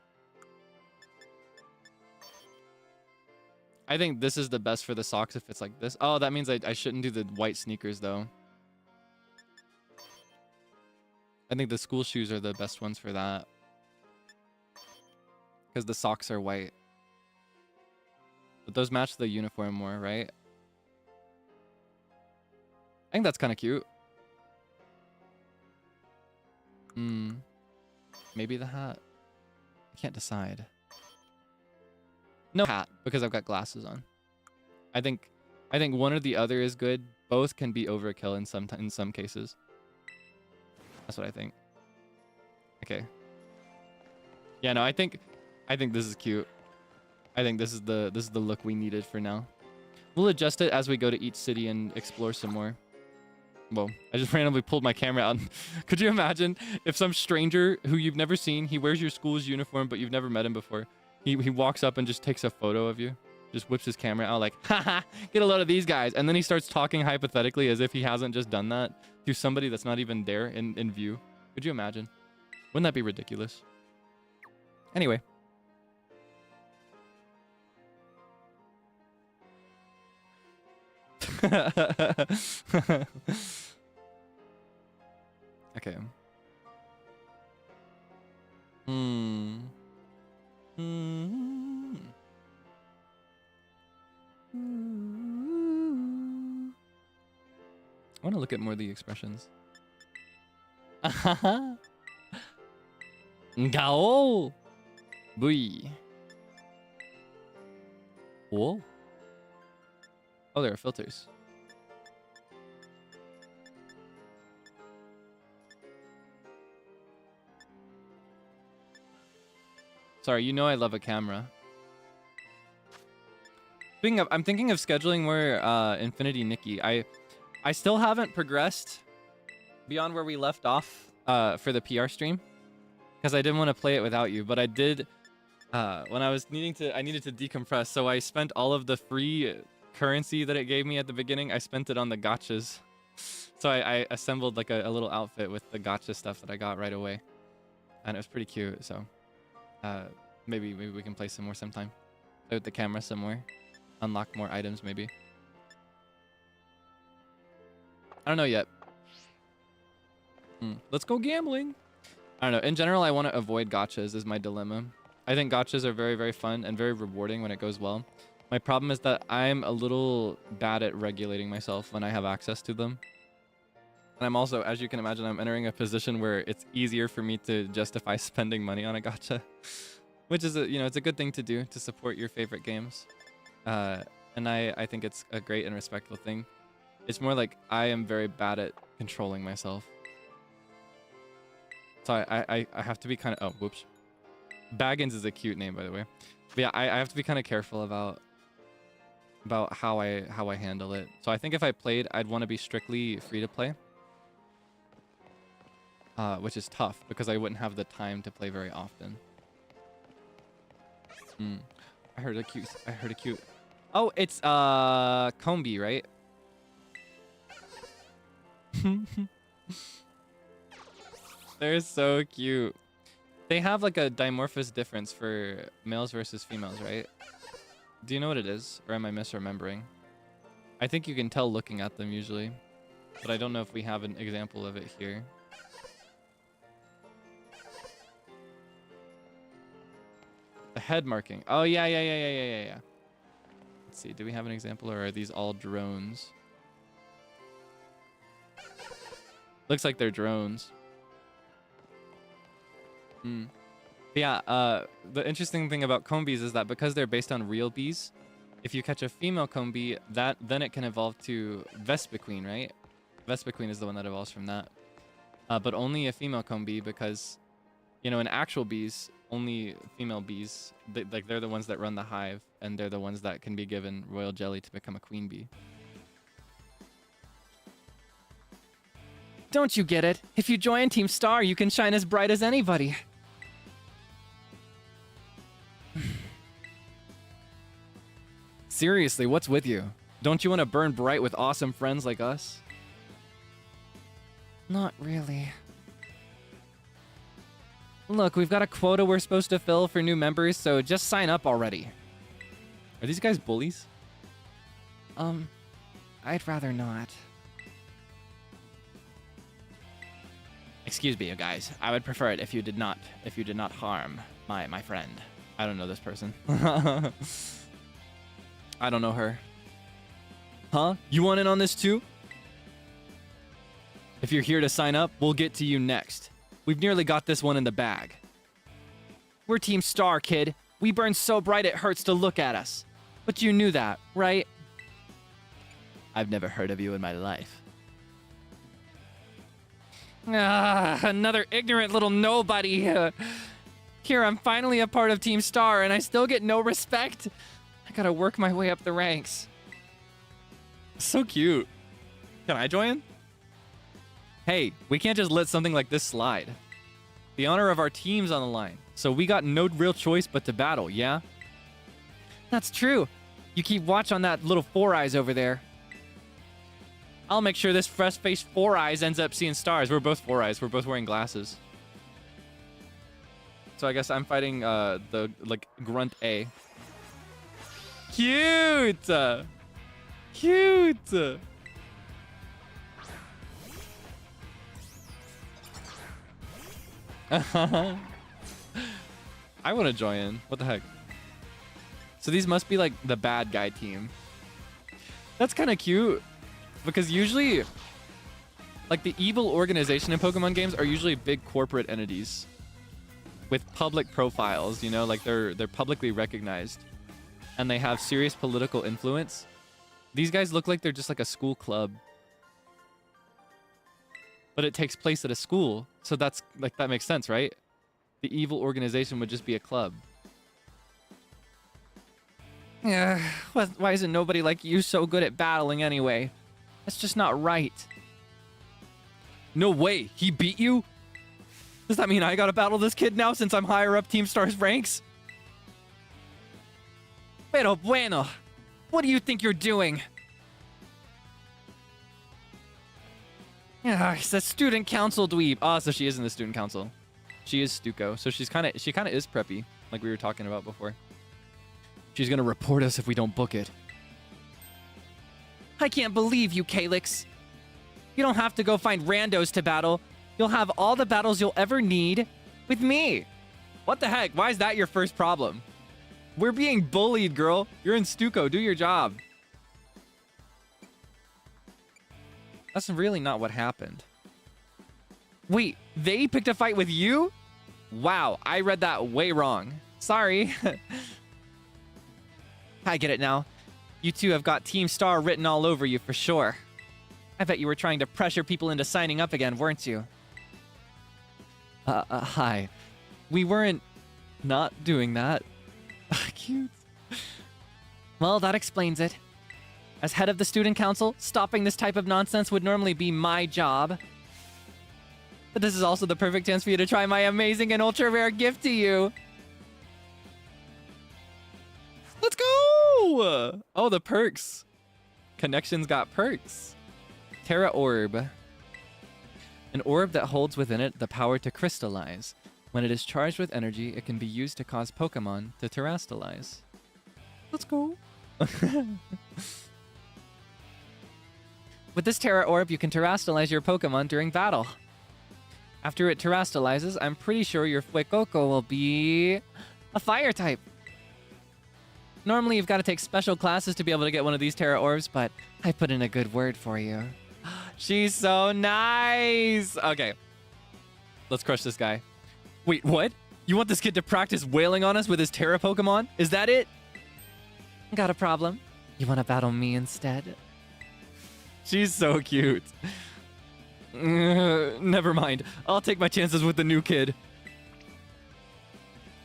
I think this is the best for the socks if it's like this. Oh, that means I shouldn't do the white sneakers though. I think the school shoes are the best ones for that. Because the socks are white. But those match the uniform more, right? I think that's kind of cute. Maybe the hat. I can't decide. No hat, because I've got glasses on. I think one or the other is good. Both can be overkill in some cases. That's what I think. Okay. Yeah, no, I think this is cute. I think this is the look we needed for now. We'll adjust it as we go to each city and explore some more. Whoa, I just randomly pulled my camera out. Could you imagine if some stranger who you've never seen, he wears your school's uniform, but you've never met him before. He walks up and just takes a photo of you. Just whips his camera out like, haha, get a load of these guys. And then he starts talking hypothetically as if he hasn't just done that to somebody that's not even there in view. Could you imagine? Wouldn't that be ridiculous? Anyway. Okay. I want to look at more of the expressions. Gao! Bui. Whoa. Oh, there are filters. Sorry, you know I love a camera. Speaking of, I'm thinking of scheduling more Infinity Nikki. I still haven't progressed beyond where we left off for the PR stream because I didn't want to play it without you, but I did when I needed to decompress, so I spent all of the free currency that it gave me at the beginning. I spent it on the gachas. So I assembled like a little outfit with the gacha stuff that I got right away, and it was pretty cute. So maybe we can play some more sometime. Play with the camera some more, unlock more items maybe. I don't know yet. Let's go gambling. I don't know. In general, I want to avoid gachas is my dilemma. I think gachas are very, very fun and very rewarding when it goes well. My problem is that I'm a little bad at regulating myself when I have access to them. And I'm also, as you can imagine, I'm entering a position where it's easier for me to justify spending money on a gacha, which is, it's a good thing to do to support your favorite games. And I think it's a great and respectful thing. It's more like I am very bad at controlling myself. So I have to be kind of, oh, whoops. Baggins is a cute name, by the way. But yeah, I have to be kind of careful about how I handle it. So I think if I played, I'd want to be strictly free to play, which is tough because I wouldn't have the time to play very often. I heard a cute. Oh, it's Combi, right? They're so cute. They have like a dimorphous difference for males versus females, right? Do you know what it is? Or am I misremembering? I think you can tell looking at them usually, but I don't know if we have an example of it here. The head marking. Oh, yeah. Let's see. Do we have an example or are these all drones? Looks like they're drones. Yeah, the interesting thing about combis is that because they're based on real bees, if you catch a female combi, then it can evolve to Vespiqueen, right? Vespiqueen is the one that evolves from that. But only a female combi because, in actual bees, only female bees, they're the ones that run the hive, and they're the ones that can be given royal jelly to become a queen bee. Don't you get it? If you join Team Star, you can shine as bright as anybody. Seriously, what's with you? Don't you want to burn bright with awesome friends like us? Not really. Look, we've got a quota we're supposed to fill for new members, so just sign up already. Are these guys bullies? I'd rather not. Excuse me, you guys. I would prefer it if you did not harm my friend. I don't know this person. I don't know her. Huh? You want in on this too? If you're here to sign up, we'll get to you next. We've nearly got this one in the bag. We're Team Star, kid. We burn so bright it hurts to look at us. But you knew that, right? I've never heard of you in my life. Another ignorant little nobody. Here, I'm finally a part of Team Star, and I still get no respect. I gotta work my way up the ranks. So cute. Can I join? Hey, we can't just let something like this slide. The honor of our team's on the line, so we got no real choice but to battle, yeah? That's true. You keep watch on that little Four Eyes over there. I'll make sure this fresh-faced Four Eyes ends up seeing stars. We're both Four Eyes. We're both wearing glasses. So I guess I'm fighting the, grunt A. Cute! Cute! I want to join in. What the heck? So these must be like the bad guy team. That's kind of cute. Because usually, like the evil organization in Pokemon games are usually big corporate entities with public profiles, like they're publicly recognized and they have serious political influence. These guys look like they're just like a school club. But it takes place at a school, so that makes sense, right? The evil organization would just be a club. Yeah, why isn't nobody like you so good at battling anyway? That's just not right. No way, he beat you? Does that mean I gotta battle this kid now since I'm higher up Team Star's ranks? Pero bueno. What do you think you're doing? Yeah, it's a student council dweeb. Oh, so she is in the student council. She is Stuco, so she kind of is preppy, like we were talking about before. She's gonna report us if we don't book it. I can't believe you, Kaelix. You don't have to go find randos to battle. You'll have all the battles you'll ever need with me. What the heck? Why is that your first problem? We're being bullied, girl. You're in Stuco. Do your job. That's really not what happened. Wait, they picked a fight with you? Wow, I read that way wrong. Sorry. I get it now. You two have got Team Star written all over you for sure. I bet you were trying to pressure people into signing up again, weren't you? Hi. We weren't not doing that. Cute. Well, that explains it. As head of the student council, stopping this type of nonsense would normally be my job. But this is also the perfect chance for you to try my amazing and ultra rare gift to you. Let's go! Oh, the perks. Connections got perks. Terra Orb. An orb that holds within it the power to crystallize. When it is charged with energy, it can be used to cause Pokemon to terrastalize. Let's go. With this Terra Orb, you can terrastalize your Pokemon during battle. After it terrastalizes, I'm pretty sure your Fuecoco will be a fire type. Normally, you've got to take special classes to be able to get one of these Terra Orbs, but I put in a good word for you. She's so nice! Okay. Let's crush this guy. Wait, what? You want this kid to practice wailing on us with his Terra Pokemon? Is that it? Got a problem? You want to battle me instead? She's so cute. Never mind. I'll take my chances with the new kid.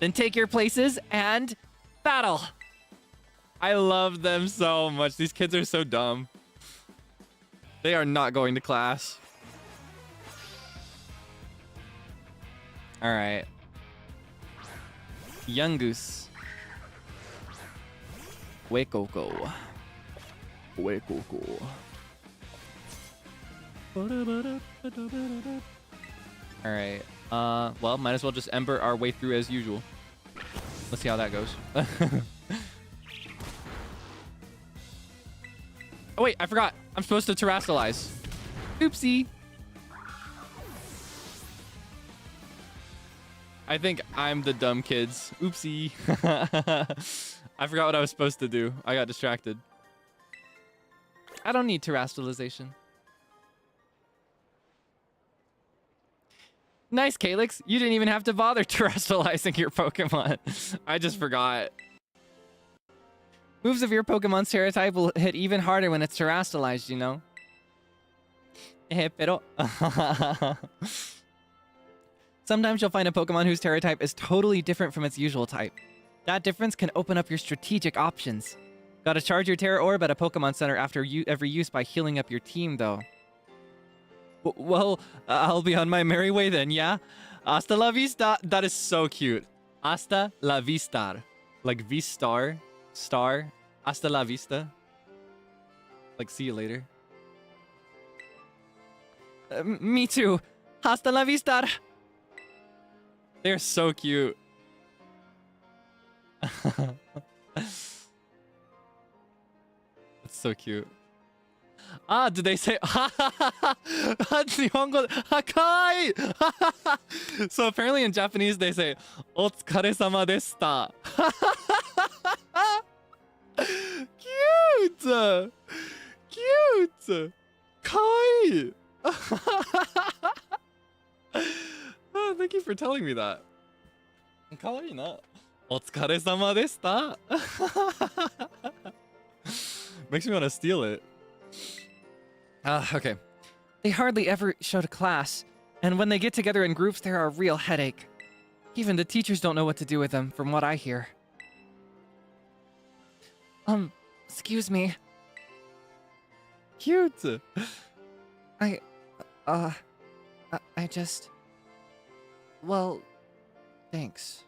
Then take your places and battle. I love them so much. These kids are so dumb. They are not going to class. All right. Yungoos. Fuecoco. Fuecoco. All right. Well, might as well just Ember our way through as usual. Let's see how that goes. Oh wait, I forgot. I'm supposed to terrastalize. Oopsie. I think I'm the dumb kids. Oopsie. I forgot what I was supposed to do. I got distracted. I don't need terrastalization. Nice, Kaelix. You didn't even have to bother terrestrializing your Pokemon. I just forgot. Moves of your Pokemon's Terra type will hit even harder when it's terrestrialized, you know? Pero... Sometimes you'll find a Pokemon whose Terra type is totally different from its usual type. That difference can open up your strategic options. Gotta charge your Terra Orb at a Pokemon Center after every use by healing up your team, though. Well, I'll be on my merry way then, yeah? Hasta la vista. That is so cute. Hasta la vista. Like V-star. Star. Hasta la vista. Like, see you later. Me too. Hasta la vista. They're so cute. That's so cute. Ah, did they say Nihongo Hakai? So apparently in Japanese they say Otsukaresama deshita. Cute! Cute! Kawaii! Oh, thank you for telling me that. Kawaii na. Otsukaresama deshita. Makes me want to steal it. Okay. They hardly ever show to class, and when they get together in groups, they're a real headache. Even the teachers don't know what to do with them, from what I hear. Excuse me. Cute. I just... Well, thanks.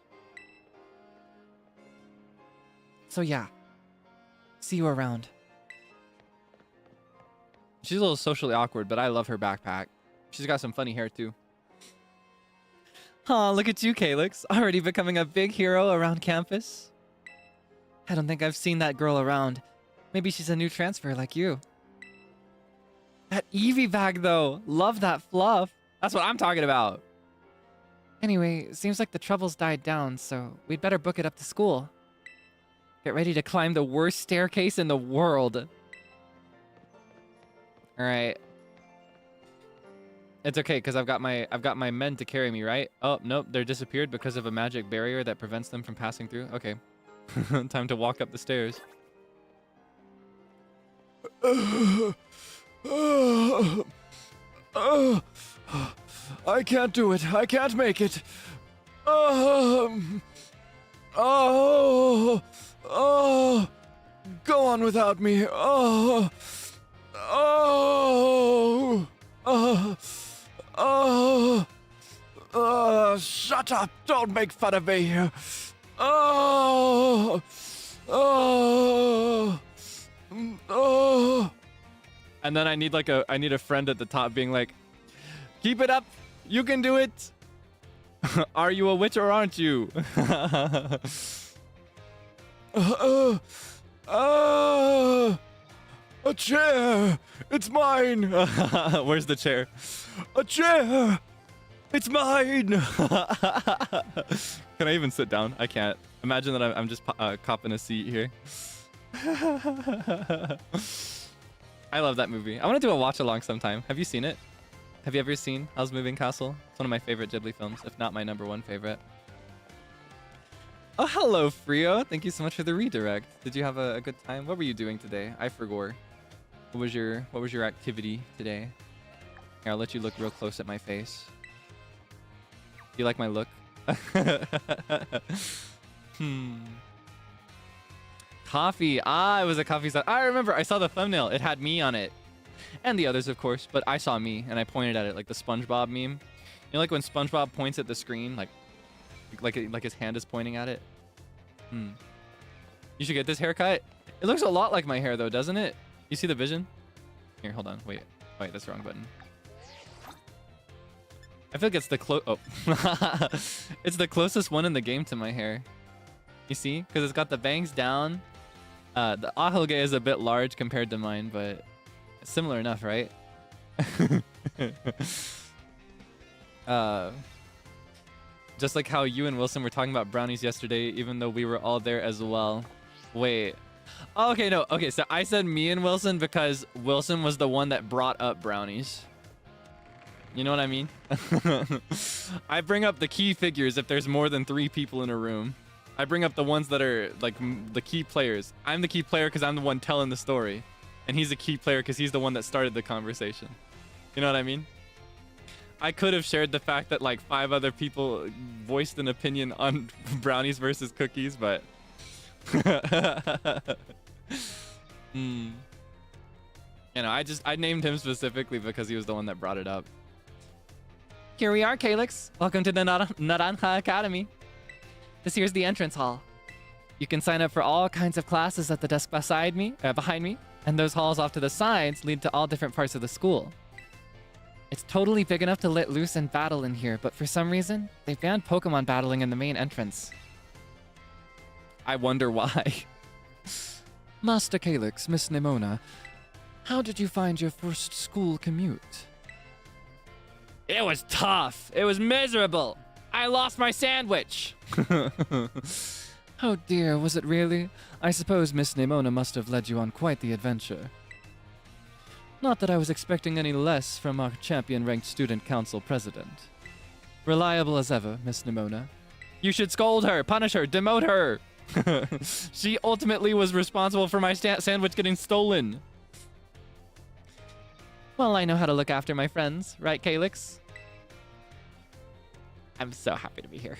So yeah, See you around. She's a little socially awkward, but I love her backpack. She's got some funny hair too. Aw, look at you, Kaelix. Already becoming a big hero around campus. I don't think I've seen that girl around. Maybe she's a new transfer like you. That Eevee bag, though. Love that fluff. That's what I'm talking about. Anyway, seems like the troubles died down, so we'd better book it up to school. Get ready to climb the worst staircase in the world. All right. It's okay, because I've got my men to carry me, right? Oh, nope, they're disappeared because of a magic barrier that prevents them from passing through. Okay. Time to walk up the stairs. I can't do it. I can't make it. Go on without me. Shut up. Don't make fun of me. And then I need a friend at the top being like, keep it up. You can do it. Are you a witch or aren't you? A chair. It's mine. Where's the chair? A chair. It's mine. Can I even sit down? I can't. Imagine that I'm just copping a seat here. I love that movie. I want to do a watch along sometime. Have you seen it? Have you ever seen Howl's Moving Castle? It's one of my favorite Ghibli films, if not my #1 favorite. Oh, hello, Frio. Thank you so much for the redirect. Did you have a good time? What were you doing today? I forgot. What was your activity today? Here, I'll let you look real close at my face. Do you like my look? Coffee. Ah, it was a coffee shop. I remember. I saw the thumbnail. It had me on it. And the others, of course. But I saw me, and I pointed at it like the SpongeBob meme. You know, like when SpongeBob points at the screen, like his hand is pointing at it? You should get this haircut. It looks a lot like my hair, though, doesn't it? You see the vision? Here, hold on. Wait, that's the wrong button. I feel like it's it's the closest one in the game to my hair. You see? Because it's got the bangs down. The ahoge is a bit large compared to mine, but it's similar enough, right? Just like how you and Wilson were talking about brownies yesterday, even though we were all there as well. Wait. Oh, okay, no. Okay, so I said me and Wilson because Wilson was the one that brought up brownies. You know what I mean? I bring up the key figures if there's more than 3 people in a room. I bring up the ones that are like the key players. I'm the key player because I'm the one telling the story. And he's a key player because he's the one that started the conversation. You know what I mean? I could have shared the fact that like 5 other people voiced an opinion on brownies versus cookies, but... You know, I named him specifically because he was the one that brought it up. Here we are, Kaelix. Welcome to the Naranja Academy. This here's the entrance hall. You can sign up for all kinds of classes at the desk behind me, and those halls off to the sides lead to all different parts of the school. It's totally big enough to let loose and battle in here, but for some reason, they banned Pokemon battling in the main entrance. I wonder why. Master Kaelix, Miss Nimona, how did you find your first school commute? It was tough. It was miserable. I lost my sandwich. Oh dear, was it really? I suppose Miss Nimona must have led you on quite the adventure. Not that I was expecting any less from our champion-ranked student council president. Reliable as ever, Miss Nimona. You should scold her, punish her, demote her. She ultimately was responsible for my sandwich getting stolen. Well, I know how to look after my friends, right, Kaelix? I'm so happy to be here.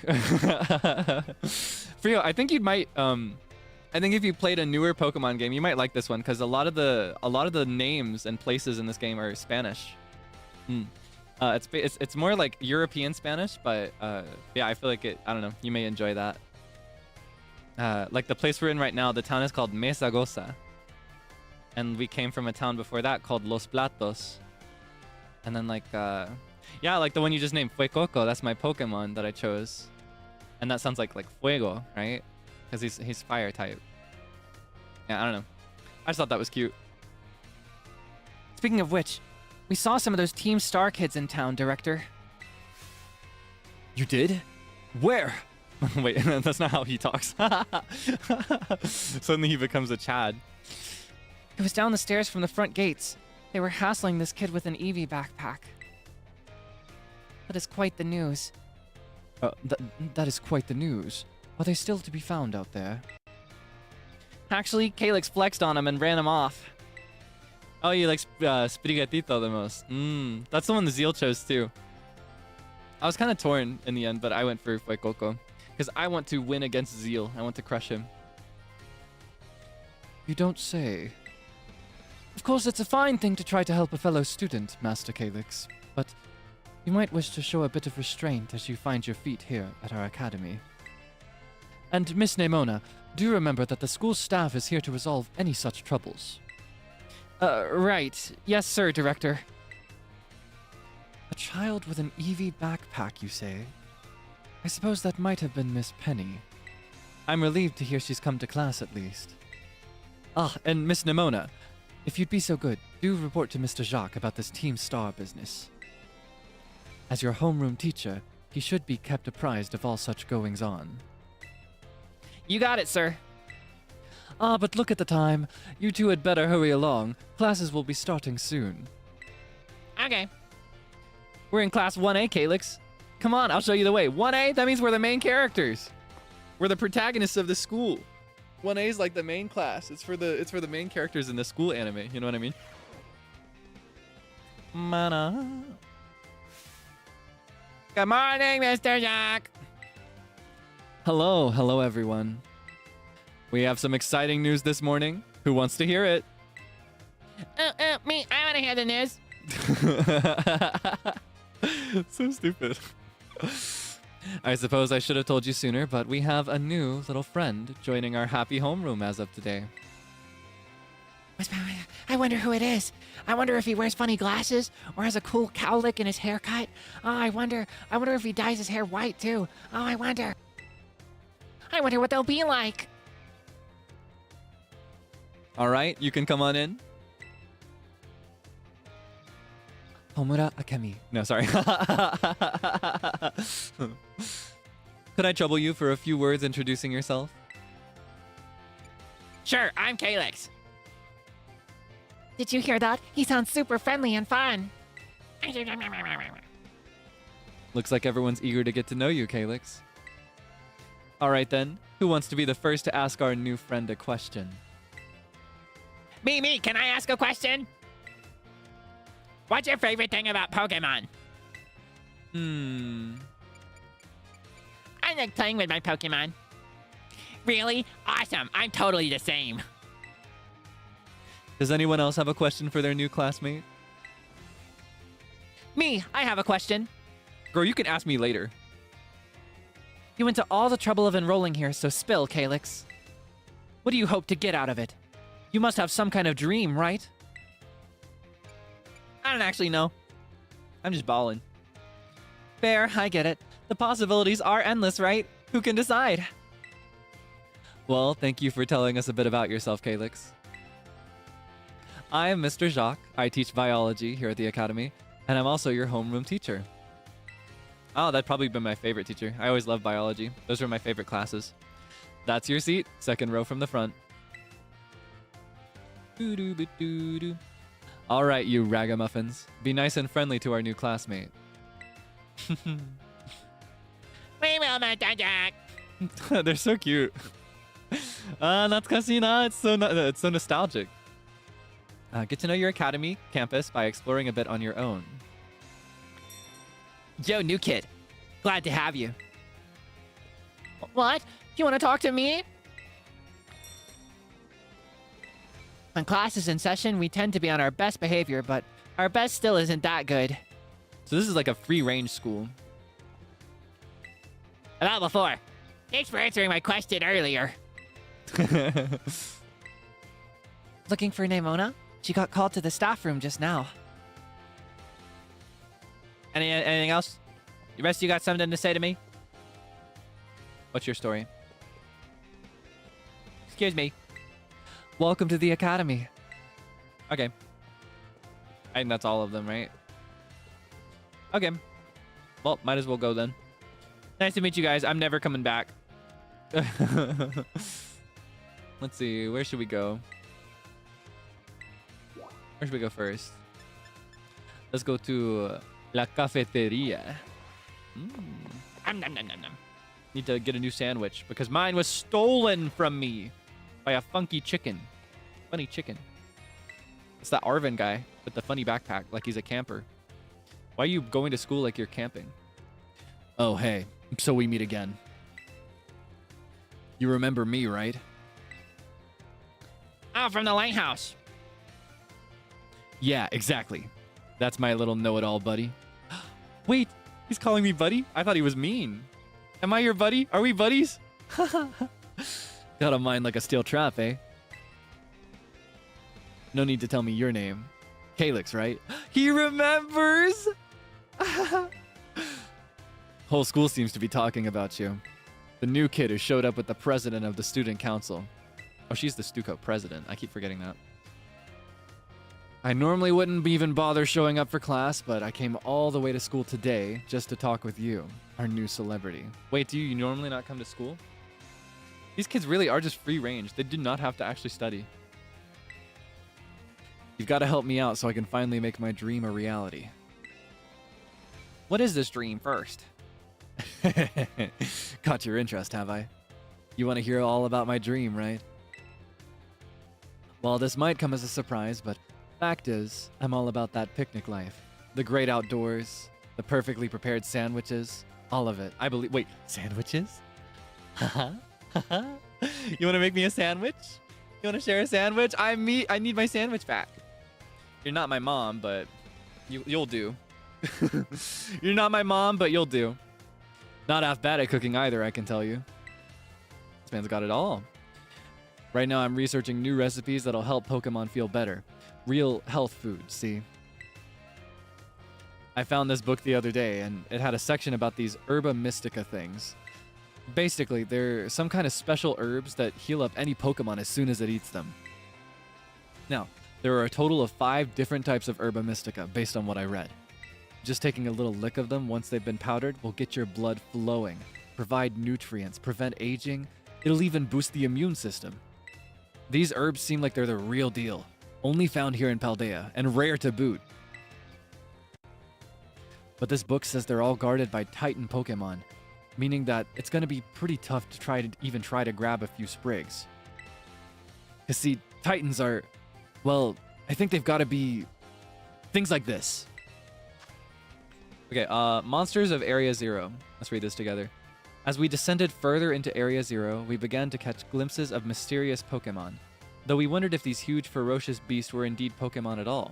Frio, I think you might I think if you played a newer Pokemon game, you might like this one because a lot of the names and places in this game are Spanish. It's more like European Spanish, but yeah, I feel like I don't know, you may enjoy that. Like the place we're in right now, the town is called Mesa Goa. And we came from a town before that called Los Platos. And then like, yeah, like the one you just named, Fuecoco, that's my Pokemon that I chose. And that sounds like Fuego, right? Because he's fire type. Yeah, I don't know. I just thought that was cute. Speaking of which, we saw some of those Team Star kids in town, Director. You did? Where? Wait, that's not how he talks. Suddenly he becomes a Chad. It was down the stairs from the front gates. They were hassling this kid with an Eevee backpack. That is quite the news. That is quite the news. Are they still to be found out there? Actually, Kaelix flexed on him and ran him off. Oh, you like Sprigatito the most. That's the one the Zeal chose too. I was kind of torn in the end, but I went for Fuecoco. Because I want to win against Zeal. I want to crush him. You don't say. Of course, it's a fine thing to try to help a fellow student, Master Kaelix, but you might wish to show a bit of restraint as you find your feet here at our academy. And Miss Nemona, do remember that the school staff is here to resolve any such troubles. Right. Yes, sir, Director. A child with an Eevee backpack, you say? I suppose that might have been Miss Penny. I'm relieved to hear she's come to class at least. Ah, and Miss Nemona, if you'd be so good, do report to Mr. Jacques about this Team Star business. As your homeroom teacher, he should be kept apprised of all such goings-on. You got it, sir. Ah, but look at the time. You two had better hurry along. Classes will be starting soon. Okay. We're in class 1A, Kaelix. Come on, I'll show you the way. 1A, that means we're the main characters. We're the protagonists of the school. 1A is like the main class. It's for the main characters in the school anime. You know what I mean? Mana. Good morning, Mr. Jacques. Hello everyone. We have some exciting news this morning. Who wants to hear it? Me. I want to hear the news. So stupid. I suppose I should have told you sooner, but we have a new little friend joining our happy homeroom as of today. I wonder who it is. I wonder if he wears funny glasses or has a cool cowlick in his haircut. Oh, I wonder if he dyes his hair white too. Oh, I wonder what they'll be like. All right, you can come on in. Homura Akemi. No, sorry. Could I trouble you for a few words introducing yourself? Sure, I'm Kaelix. Did you hear that? He sounds super friendly and fun. Looks like everyone's eager to get to know you, Kaelix. All right then, who wants to be the first to ask our new friend a question? Me, can I ask a question? What's your favorite thing about Pokemon? I like playing with my Pokemon. Really? Awesome. I'm totally the same. Does anyone else have a question for their new classmate? Me, I have a question. Girl, you can ask me later. You went to all the trouble of enrolling here, so spill, Kaelix. What do you hope to get out of it? You must have some kind of dream, right? I don't actually know. I'm just balling. Fair, I get it. The possibilities are endless, right? Who can decide? Well, thank you for telling us a bit about yourself, Kaelix. I am Mr. Jacques. I teach biology here at the Academy, and I'm also your homeroom teacher. Oh, that'd probably been my favorite teacher. I always loved biology. Those were my favorite classes. That's your seat, second row from the front. Doo-doo-ba-doo-doo. All right, you ragamuffins. Be nice and friendly to our new classmate. We will, Mr. Jack. They're so cute. Natsukashi na. It's so nostalgic. Get to know your academy campus by exploring a bit on your own. Yo, new kid. Glad to have you. What? You want to talk to me? When class is in session, we tend to be on our best behavior, but our best still isn't that good. So this is like a free-range school. About before. Thanks for answering my question earlier. Looking for Nemona? She got called to the staff room just now. Anything else? The rest of you got something to say to me? What's your story? Excuse me. Welcome to the academy. Okay. I think that's all of them, right? Okay. Well, might as well go then. Nice to meet you guys. I'm never coming back. Let's see. Where should we go? Where should we go first? Let's go to La Cafeteria. Need to get a new sandwich because mine was stolen from me by a funky chicken. Funny chicken. It's that Arvin guy with the funny backpack, like he's a camper. Why are you going to school like you're camping? Oh, hey. So we meet again. You remember me, right? Oh, from the lighthouse. Yeah, exactly. That's my little know-it-all buddy. Wait, he's calling me buddy? I thought he was mean. Am I your buddy? Are we buddies? Got a mind like a steel trap, eh? No need to tell me your name. Kaelix, right? He remembers! Whole school seems to be talking about you. The new kid who showed up with the president of the student council. Oh, she's the Stuco president. I keep forgetting that. I normally wouldn't even bother showing up for class, but I came all the way to school today just to talk with you, our new celebrity. Wait, do you normally not come to school? These kids really are just free range. They do not have to actually study. You've got to help me out so I can finally make my dream a reality. What is this dream first? Caught your interest, have I? You want to hear all about my dream, right? Well, this might come as a surprise, but fact is, I'm all about that picnic life. The great outdoors, the perfectly prepared sandwiches, all of it. I believe. Wait, sandwiches? You want to make me a sandwich? You want to share a sandwich? I need my sandwich back. You're not my mom, but you'll do. You're not my mom, but you'll do. Not half bad at cooking either, I can tell you. This man's got it all. Right now, I'm researching new recipes that'll help Pokemon feel better. Real health food, see? I found this book the other day, and it had a section about these Herba Mystica things. Basically, they're some kind of special herbs that heal up any Pokemon as soon as it eats them. Now, there are a total of 5 different types of Herba Mystica, based on what I read. Just taking a little lick of them once they've been powdered will get your blood flowing, provide nutrients, prevent aging, it'll even boost the immune system. These herbs seem like they're the real deal, only found here in Paldea, and rare to boot. But this book says they're all guarded by Titan Pokemon, meaning that it's going to be pretty tough to try to grab a few sprigs. Cause see, Titans are, well, I think they've got to be things like this. Okay, monsters of Area 0. Let's read this together. As we descended further into Area 0, we began to catch glimpses of mysterious Pokemon, though we wondered if these huge, ferocious beasts were indeed Pokemon at all.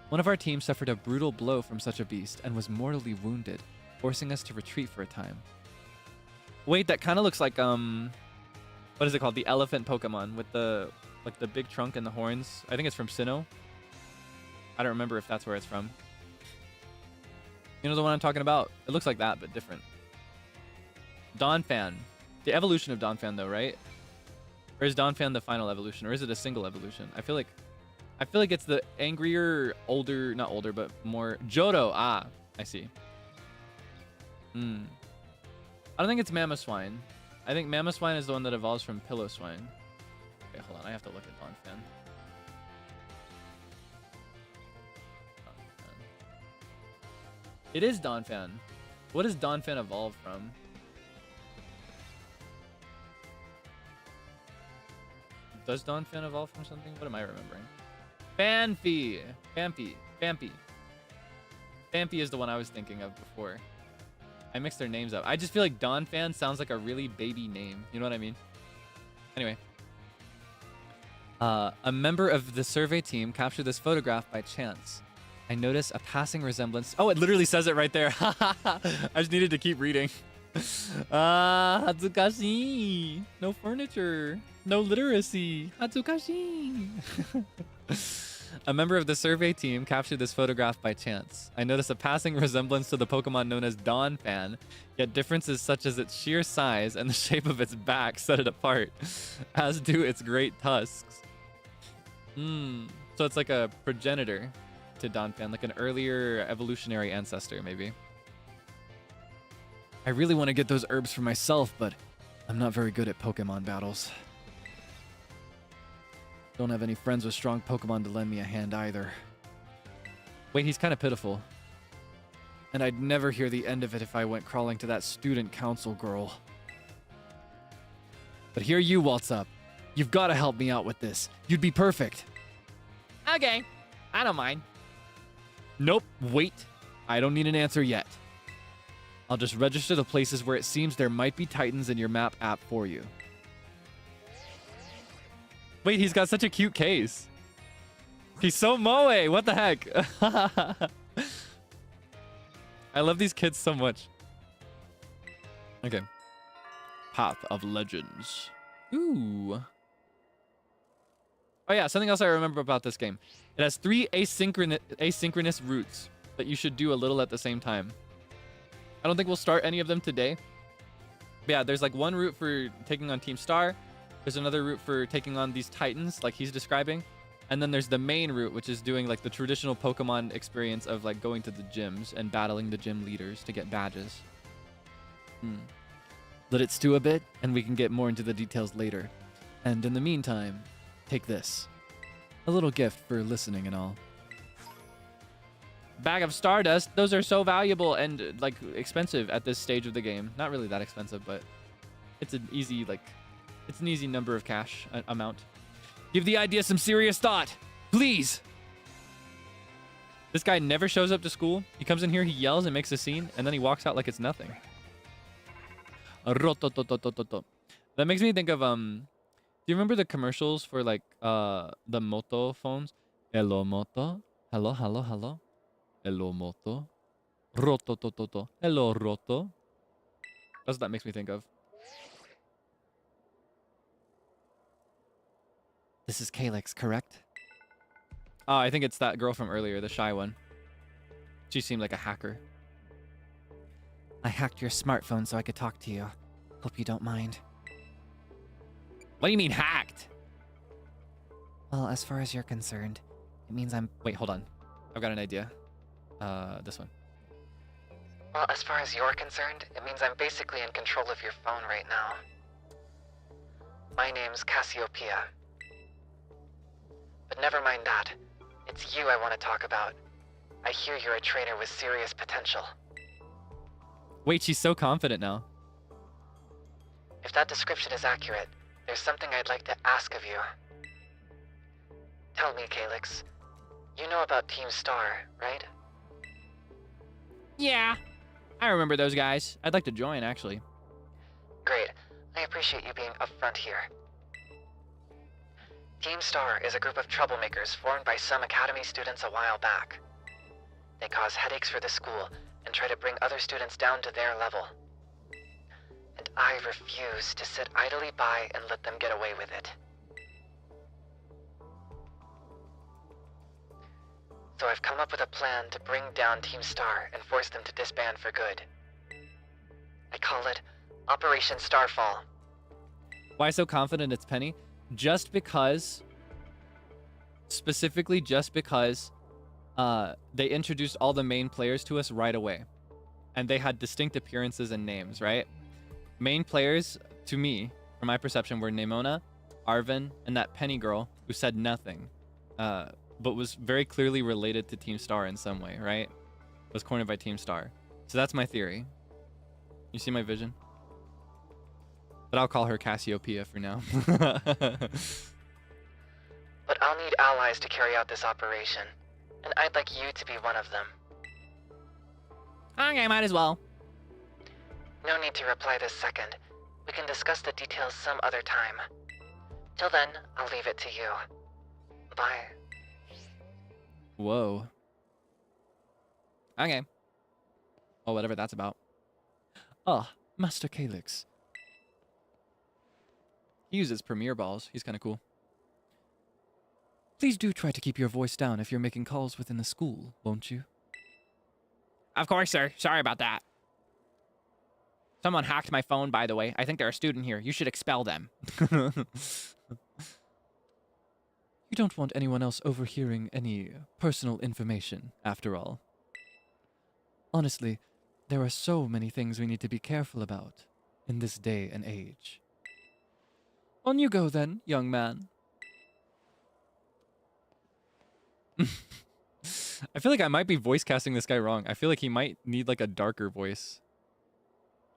One of our team suffered a brutal blow from such a beast and was mortally wounded, forcing us to retreat for a time. Wait, that kind of looks like, what is it called? The elephant Pokemon with the big trunk and the horns. I think it's from Sinnoh. I don't remember if that's where it's from. You know the one I'm talking about? It looks like that, but different. Donphan. The evolution of Donphan, though, right? Or is Donphan the final evolution? Or is it a single evolution? I feel like it's the angrier, older, not older, but more... Johto! Ah, I see. I don't think it's Mamoswine. I think Mamoswine is the one that evolves from Pillowswine. Okay, hold on. I have to look at Donphan. It is Donphan. What does Donphan evolve from? Does Donphan evolve from something? What am I remembering? Phanpy. Phanpy is the one I was thinking of before. I mixed their names up. I just feel like Donphan sounds like a really baby name. You know what I mean? Anyway. A member of the survey team captured this photograph by chance. I noticed a passing resemblance. Oh, it literally says it right there. I just needed to keep reading. Hatsukashi. No furniture. No literacy. Hatsukashi. A member of the survey team captured this photograph by chance. I noticed a passing resemblance to the Pokemon known as Donphan, yet differences such as its sheer size and the shape of its back set it apart, as do its great tusks. So it's like a progenitor to Donphan, like an earlier evolutionary ancestor, maybe. I really want to get those herbs for myself, but I'm not very good at Pokemon battles. Don't have any friends with strong Pokemon to lend me a hand either. Wait, he's kind of pitiful. And I'd never hear the end of it if I went crawling to that student council girl. But here you waltz up. You've got to help me out with this. You'd be perfect. Okay, I don't mind. Nope, wait. I don't need an answer yet. I'll just register the places where it seems there might be Titans in your map app for you. Wait, he's got such a cute case. He's so moe. What the heck? I love these kids so much. Okay. Path of Legends. Ooh. Oh yeah, something else I remember about this game. It has 3 asynchronous routes that you should do a little at the same time. I don't think we'll start any of them today. But yeah, there's like one route for taking on Team Star. There's another route for taking on these Titans, like he's describing. And then there's the main route, which is doing like the traditional Pokemon experience of like going to the gyms and battling the gym leaders to get badges. Let it stew a bit, and we can get more into the details later. And in the meantime, take this. A little gift for listening and all. Bag of Stardust. Those are so valuable and like expensive at this stage of the game. Not really that expensive, but it's an easy it's an easy number of cash amount. Give the idea some serious thought, please. This guy never shows up to school. He comes in here, he yells and makes a scene, and then he walks out like it's nothing. That makes me think of do you remember the commercials for like the Moto phones? Hello Moto. Hello, hello, hello. Hello Moto. Roto. Hello Roto. That's what that makes me think of. This is Kaelix, correct? Oh, I think it's that girl from earlier, the shy one. She seemed like a hacker. I hacked your smartphone so I could talk to you. Hope you don't mind. What do you mean hacked? Well, as far as you're concerned, it means I'm... Wait, hold on. I've got an idea. This one. Well, as far as you're concerned, it means I'm basically in control of your phone right now. My name's Cassiopeia. But never mind that. It's you I want to talk about. I hear you're a trainer with serious potential. Wait, she's so confident now. If that description is accurate, there's something I'd like to ask of you. Tell me, Kaelix. You know about Team Star, right? Yeah. I remember those guys. I'd like to join, actually. Great. I appreciate you being upfront here. Team Star is a group of troublemakers formed by some Academy students a while back. They cause headaches for the school and try to bring other students down to their level. And I refuse to sit idly by and let them get away with it. So I've come up with a plan to bring down Team Star and force them to disband for good. I call it Operation Starfall. Why so confident it's Penny? Just because, specifically just because, they introduced all the main players to us right away. And they had distinct appearances and names, right? Main players, to me, from my perception, were Nemona, Arvin, and that Penny girl who said nothing, but was very clearly related to Team Star in some way, right? Was cornered by Team Star. So that's my theory. You see my vision? But I'll call her Cassiopeia for now. But I'll need allies to carry out this operation, and I'd like you to be one of them. Okay, might as well. No need to reply this second. We can discuss the details some other time. Till then, I'll leave it to you. Bye. Whoa. Okay. Oh, whatever that's about. Oh, Master Kaelix. He uses Premier Balls. He's kind of cool. Please do try to keep your voice down if you're making calls within the school, won't you? Of course, sir. Sorry about that. Someone hacked my phone, by the way. I think they're a student here. You should expel them. You don't want anyone else overhearing any personal information, after all. Honestly, there are so many things we need to be careful about in this day and age. On you go then, young man. I feel like I might be voice casting this guy wrong. I feel like he might need like a darker voice.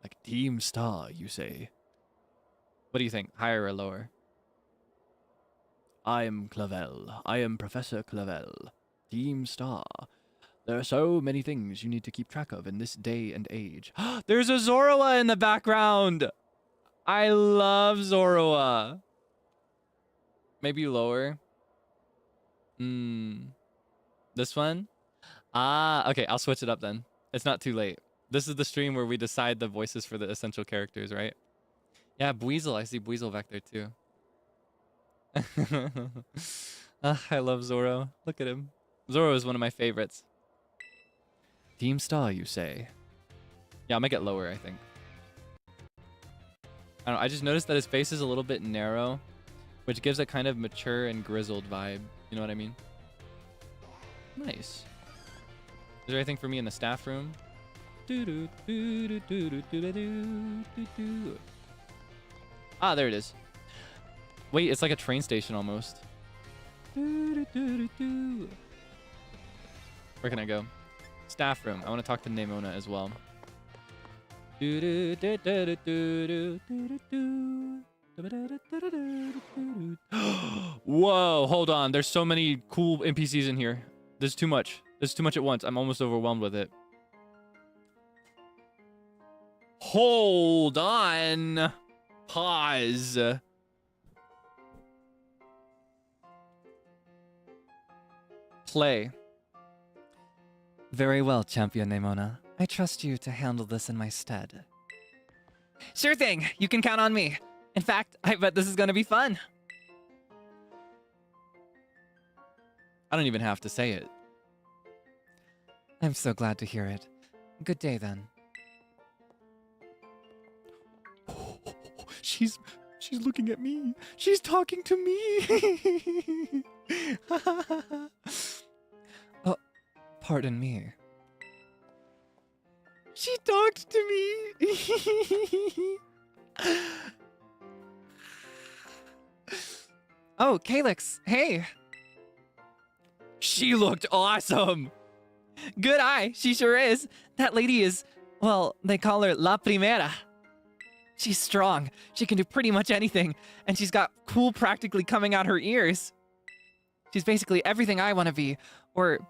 Like Team Star, you say? What do you think? Higher or lower? I am Clavel. I am Professor Clavel. Team Star. There are so many things you need to keep track of in this day and age. There's a Zoroa in the background! I love Zoroa. Maybe lower. This one? Ah, okay, I'll switch it up then. It's not too late. This is the stream where we decide the voices for the essential characters, right? Yeah, Buizel. I see Buizel back there too. I love Zoro. Look at him. Zoro is one of my favorites. Team Star, you say? Yeah, I'll make it lower, I think. I don't know, I just noticed that his face is a little bit narrow, which gives a kind of mature and grizzled vibe. You know what I mean? Nice. Is there anything for me in the staff room? Ah, there it is. Wait, it's like a train station almost. Where can I go? Staff room. I want to talk to Nemona as well. Whoa, hold on. There's so many cool NPCs in here. There's too much. There's too much at once. I'm almost overwhelmed with it. Hold on. Pause. Play. Very well, Champion Nemona. I trust you to handle this in my stead. Sure thing. You can count on me. In fact, I bet this is going to be fun. I don't even have to say it. I'm so glad to hear it. Good day, then. She's looking at me. She's talking to me. Oh, pardon me. She talked to me. Oh, Kaelix. Hey. She looked awesome. Good eye. She sure is. That lady is, well, they call her La Primera. She's strong. She can do pretty much anything. And she's got cool practically coming out her ears. She's basically everything I want to be. Or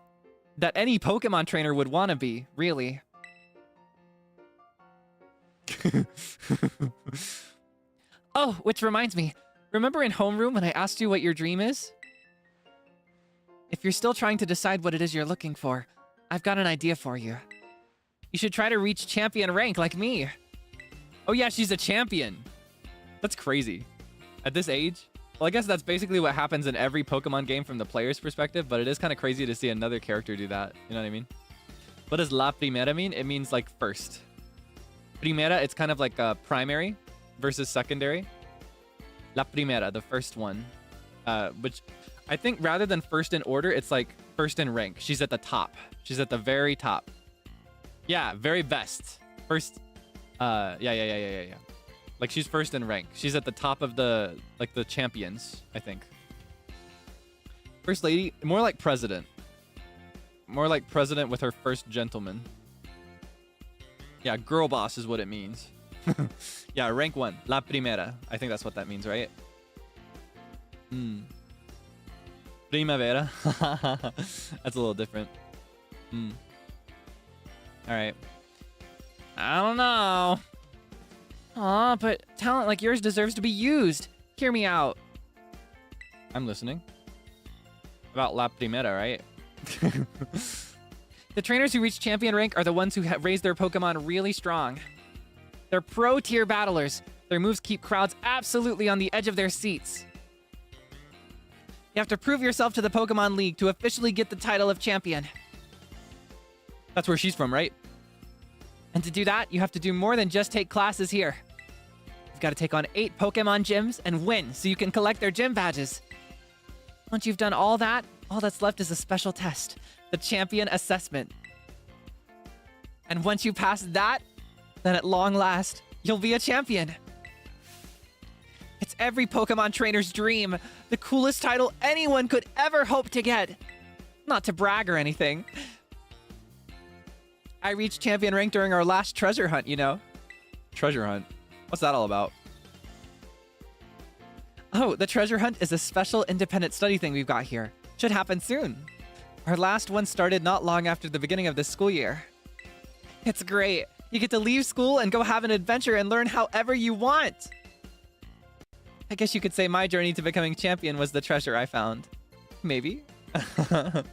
that any Pokemon trainer would want to be, really. Oh, which reminds me. Remember in homeroom when I asked you what your dream is? If you're still trying to decide what it is you're looking for, I've got an idea for you. You should try to reach champion rank like me. Oh yeah, she's a champion. That's crazy. At this age? Well, I guess that's basically what happens in every Pokemon game from the player's perspective, but it is kind of crazy to see another character do that. You know what I mean? What does La Primera mean? It means like first. Primera, it's kind of like primary versus secondary. La Primera, the first one. Which I think rather than first in order, it's like first in rank. She's at the top. She's at the very top. Yeah, very best. First. Yeah. Like she's first in rank. She's at the top of the champions, I think. First lady, more like president. More like president with her first gentleman. Yeah, girl boss is what it means. Yeah, rank 1, La Primera. I think that's what that means, right? Primavera. That's a little different. Alright. I don't know. Aw, but talent like yours deserves to be used. Hear me out. I'm listening. About La Primera, right? The trainers who reach champion rank are the ones who raise their Pokemon really strong. They're pro-tier battlers. Their moves keep crowds absolutely on the edge of their seats. You have to prove yourself to the Pokemon League to officially get the title of champion. That's where she's from, right? And to do that, you have to do more than just take classes here. You've got to take on 8 Pokemon gyms and win so you can collect their gym badges. Once you've done all that, all that's left is a special test, the Champion Assessment. And once you pass that, then at long last, you'll be a champion. It's every Pokemon trainer's dream, the coolest title anyone could ever hope to get. Not to brag or anything. I reached champion rank during our last treasure hunt, you know. Treasure hunt? What's that all about? Oh, the treasure hunt is a special independent study thing we've got here. Should happen soon. Our last one started not long after the beginning of this school year. It's great. You get to leave school and go have an adventure and learn however you want. I guess you could say my journey to becoming champion was the treasure I found. Maybe. I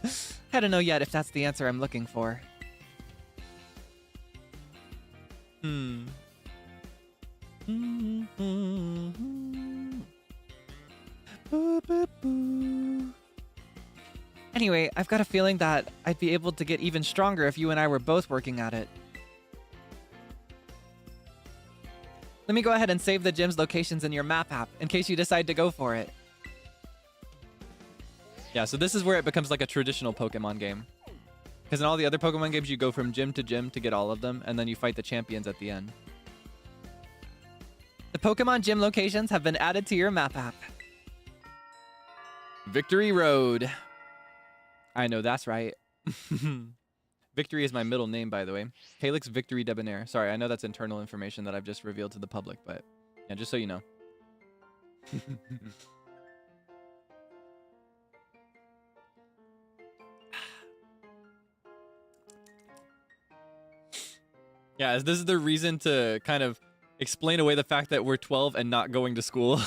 don't know yet if that's the answer I'm looking for. Anyway, I've got a feeling that I'd be able to get even stronger if you and I were both working at it. Let me go ahead and save the gym's locations in your map app in case you decide to go for it. Yeah, so this is where it becomes like a traditional Pokemon game. Because in all the other Pokemon games, you go from gym to get all of them, and then you fight the champions at the end. The Pokemon gym locations have been added to your map app. Victory Road. I know, that's right. Victory is my middle name, by the way. Kaelix Victory Debonair. Sorry, I know that's internal information that I've just revealed to the public, but yeah, just so you know. Yeah, this is the reason to kind of explain away the fact that we're 12 and not going to school.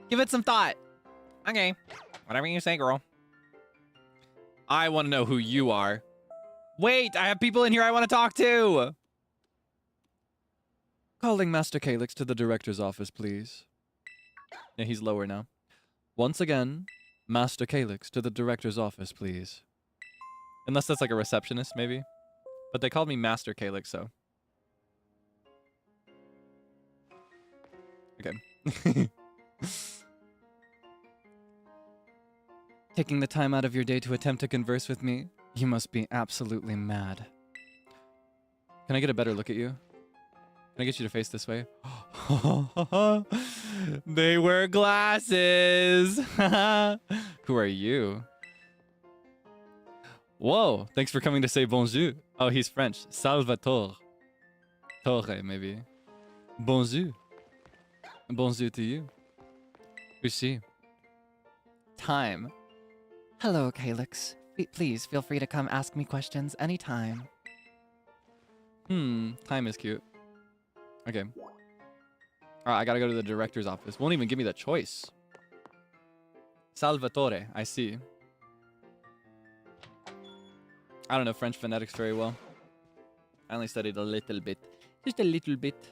Give it some thought. Okay, whatever you say, girl. I want to know who you are. Wait, I have people in here I want to talk to. Calling Master Kaelix to the director's office, please. Yeah, he's lower now. Once again, Master Kaelix to the director's office, please. Unless that's like a receptionist, maybe. But they called me Master Kaelix, so. Okay. Taking the time out of your day to attempt to converse with me? You must be absolutely mad. Can I get a better look at you? Can I get you to face this way? They wear glasses! Who are you? Whoa, thanks for coming to say bonjour. Oh, he's French. Salvatore. Torre, maybe. Bonjour. Bonjour to you. Who's she? Time. Hello, Kaelix. Please feel free to come ask me questions anytime. Time is cute. Okay. Alright, I gotta go to the director's office. Won't even give me the choice. Salvatore, I see. I don't know French phonetics very well. I only studied a little bit. Just a little bit.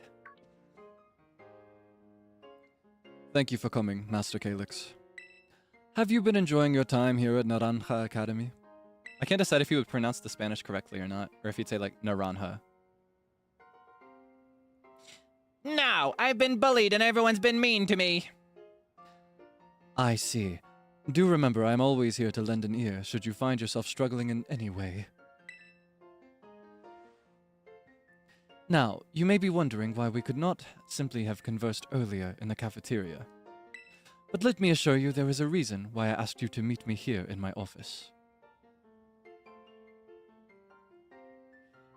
Thank you for coming, Master Kaelix. Have you been enjoying your time here at Naranja Academy? I can't decide if he would pronounce the Spanish correctly or not, or if he'd say like Naranja. No, I've been bullied and everyone's been mean to me. I see. Do remember, I'm always here to lend an ear should you find yourself struggling in any way. Now, you may be wondering why we could not simply have conversed earlier in the cafeteria. But let me assure you there is a reason why I asked you to meet me here in my office.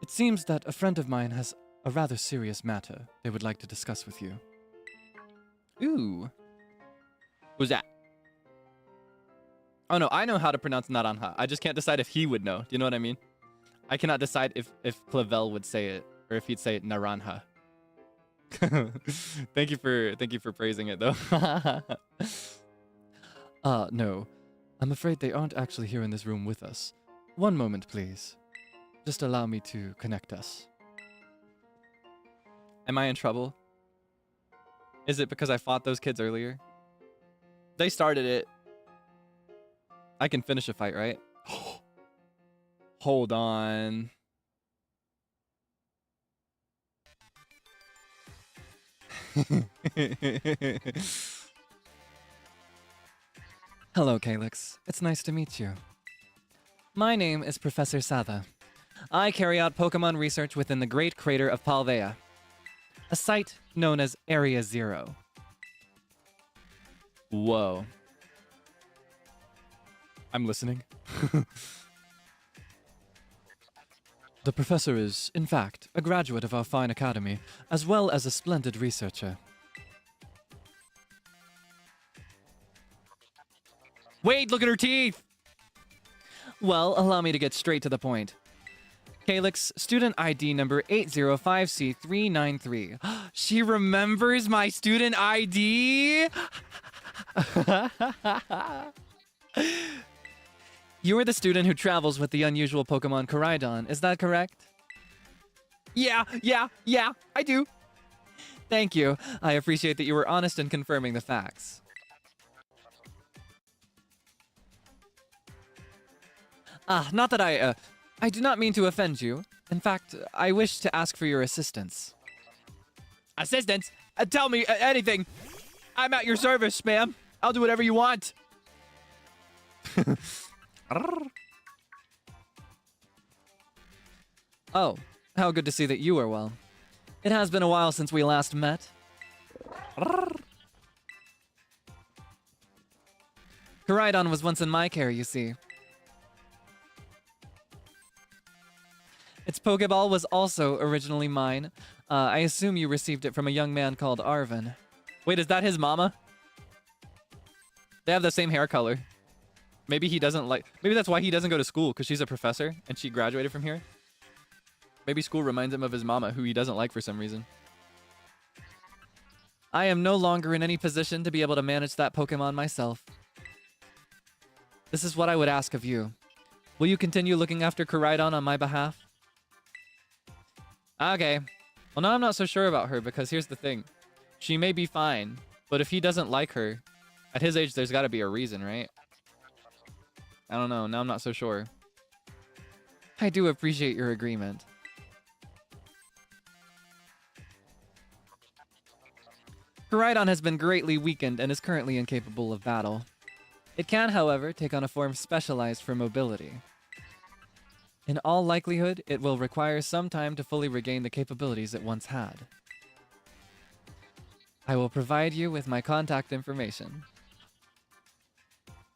It seems that a friend of mine has a rather serious matter they would like to discuss with you. Ooh. Who's that? Oh no, I know how to pronounce Naranja. I just can't decide if he would know. Do you know what I mean? I cannot decide if Clavel would say it, or if he'd say it Naranja. Thank you for praising it though. No. I'm afraid they aren't actually here in this room with us. One moment, please. Just allow me to connect us. Am I in trouble? Is it because I fought those kids earlier? They started it. I can finish a fight, right? Hold on. Hello, Kaelix. It's nice to meet you. My name is Professor Satha. I carry out Pokemon research within the Great Crater of Paldea, a site known as Area Zero. Whoa. I'm listening. The professor is, in fact, a graduate of our fine academy, as well as a splendid researcher. Wait, look at her teeth! Well, allow me to get straight to the point. Kaelix, student ID number 805C393. She remembers my student ID? You are the student who travels with the unusual Pokemon Koraidon, is that correct? Yeah, I do. Thank you. I appreciate that you were honest in confirming the facts. Not that I do not mean to offend you. In fact, I wish to ask for your assistance. Assistance? Tell me anything. I'm at your service, ma'am. I'll do whatever you want. Oh, how good to see that you are well. It has been a while since we last met. Koraidon was once in my care, you see. Its Pokeball was also originally mine. I assume you received it from a young man called Arvin. Wait, is that his mama? They have the same hair color. Maybe he doesn't like... Maybe that's why he doesn't go to school, because she's a professor, and she graduated from here. Maybe school reminds him of his mama, who he doesn't like for some reason. I am no longer in any position to be able to manage that Pokemon myself. This is what I would ask of you. Will you continue looking after Koraidon on my behalf? Okay. Well, now I'm not so sure about her, because here's the thing. She may be fine, but if he doesn't like her, at his age, there's got to be a reason, right? I don't know. Now I'm not so sure. I do appreciate your agreement. Koraidon has been greatly weakened and is currently incapable of battle. It can, however, take on a form specialized for mobility. In all likelihood, it will require some time to fully regain the capabilities it once had. I will provide you with my contact information.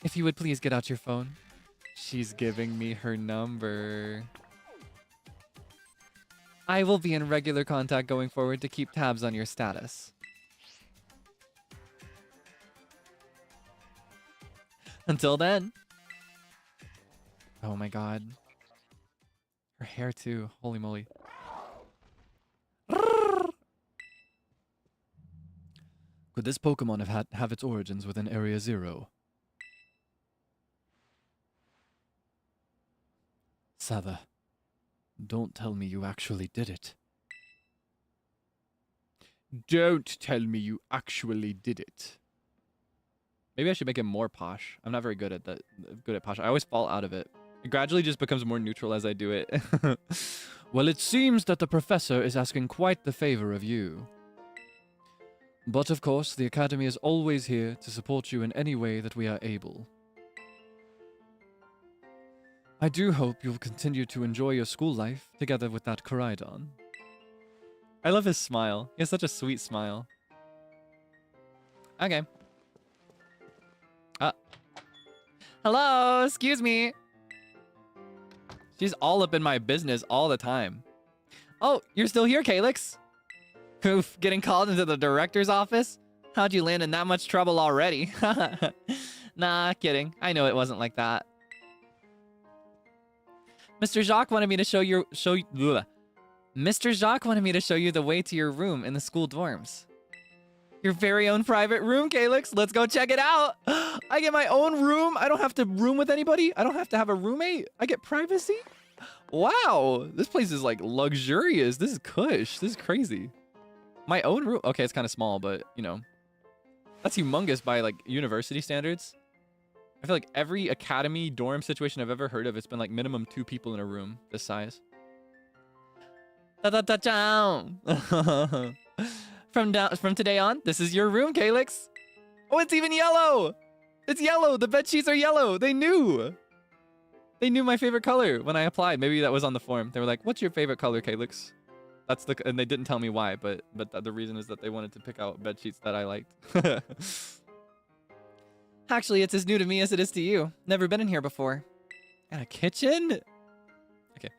If you would please get out your phone. She's giving me her number. I will be in regular contact going forward to keep tabs on your status. Until then. Oh my god. Her hair too. Holy moly. Could this Pokemon have its origins within Area Zero? Satha, don't tell me you actually did it. Don't tell me you actually did it. Maybe I should make it more posh. I'm not very good at that. Good at posh. I always fall out of it. It gradually just becomes more neutral as I do it. Well, it seems that the professor is asking quite the favor of you. But of course, the Academy is always here to support you in any way that we are able. I do hope you'll continue to enjoy your school life together with that Koraidon. I love his smile. He has such a sweet smile. Okay. Hello, excuse me. She's all up in my business all the time. Oh, you're still here, Kaelix? Oof, getting called into the director's office? How'd you land in that much trouble already? Nah, kidding. I know it wasn't like that. Mr. Jacques wanted me to show you the way to your room in the school dorms. Your very own private room, Kaelix. Let's go check it out. I get my own room. I don't have to room with anybody. I don't have to have a roommate. I get privacy. Wow, this place is like luxurious. This is cush. This is crazy. My own room? Okay, it's kind of small, but, you know. That's humongous by, like, university standards. I feel like every academy dorm situation I've ever heard of, it's been, like, minimum 2 people in a room this size. Ta-ta-ta-chow! From today on, this is your room, Kaelix. Oh, it's even yellow! It's yellow! The bed sheets are yellow! They knew! They knew my favorite color when I applied. Maybe that was on the form. They were like, what's your favorite color, Kaelix? That's the... And they didn't tell me why, but the reason is that they wanted to pick out bed sheets that I liked. Actually, it's as new to me as it is to you. Never been in here before. Got a kitchen? Okay.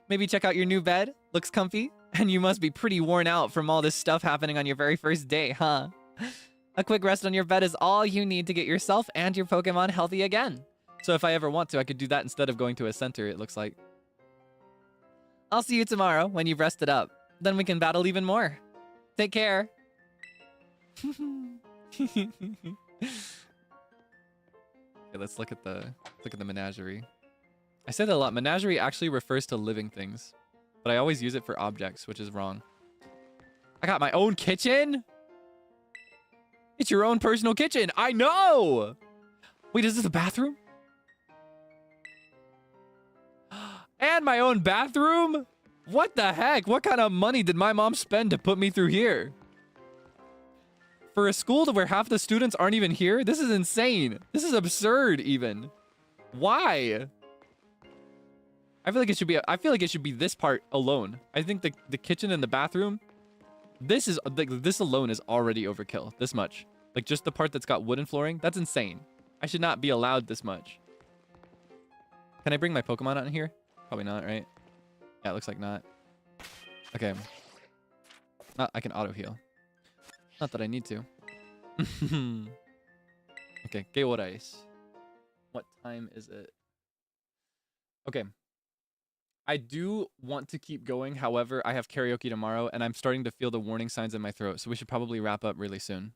Maybe check out your new bed. Looks comfy. And you must be pretty worn out from all this stuff happening on your very first day, huh? A quick rest on your bed is all you need to get yourself and your Pokemon healthy again. So if I ever want to, I could do that instead of going to a center, it looks like. I'll see you tomorrow when you've rested up. Then we can battle even more. Take care. Okay, let's look at the menagerie. I say that a lot. Menagerie actually refers to living things, but I always use it for objects, which is wrong. I got my own kitchen? It's your own personal kitchen. I know! Wait, is this a bathroom? And my own bathroom? What the heck? What kind of money did my mom spend to put me through here? For a school to where half the students aren't even here? This is insane. This is absurd even. Why? I feel like it should be this part alone. I think the kitchen and the bathroom, this alone is already overkill. This much. Like just the part that's got wooden flooring, that's insane. I should not be allowed this much. Can I bring my Pokemon out in here? Probably not, right? Yeah, it looks like not. Okay. I can auto heal. Not that I need to. Okay, ¿qué hora es? What time is it? Okay. I do want to keep going. However, I have karaoke tomorrow, and I'm starting to feel the warning signs in my throat, so we should probably wrap up really soon.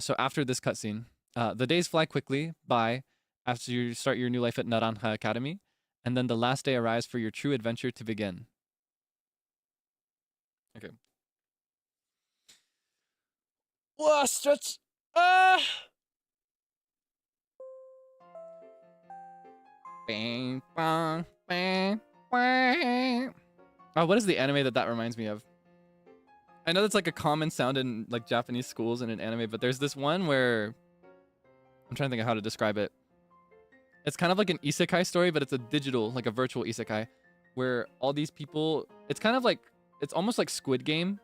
So after this cutscene, the days fly quickly by after you start your new life at Naranja Academy, and then the last day arrives for your true adventure to begin. Okay. Whoa, stretch. Bang, bang, bang, bang. Oh, what is the anime that reminds me of? I know that's like a common sound in like Japanese schools and in anime, but there's this one where I'm trying to think of how to describe it. It's kind of like an isekai story, but it's a digital, like a virtual isekai, where all these people, it's kind of like, it's almost like Squid Game,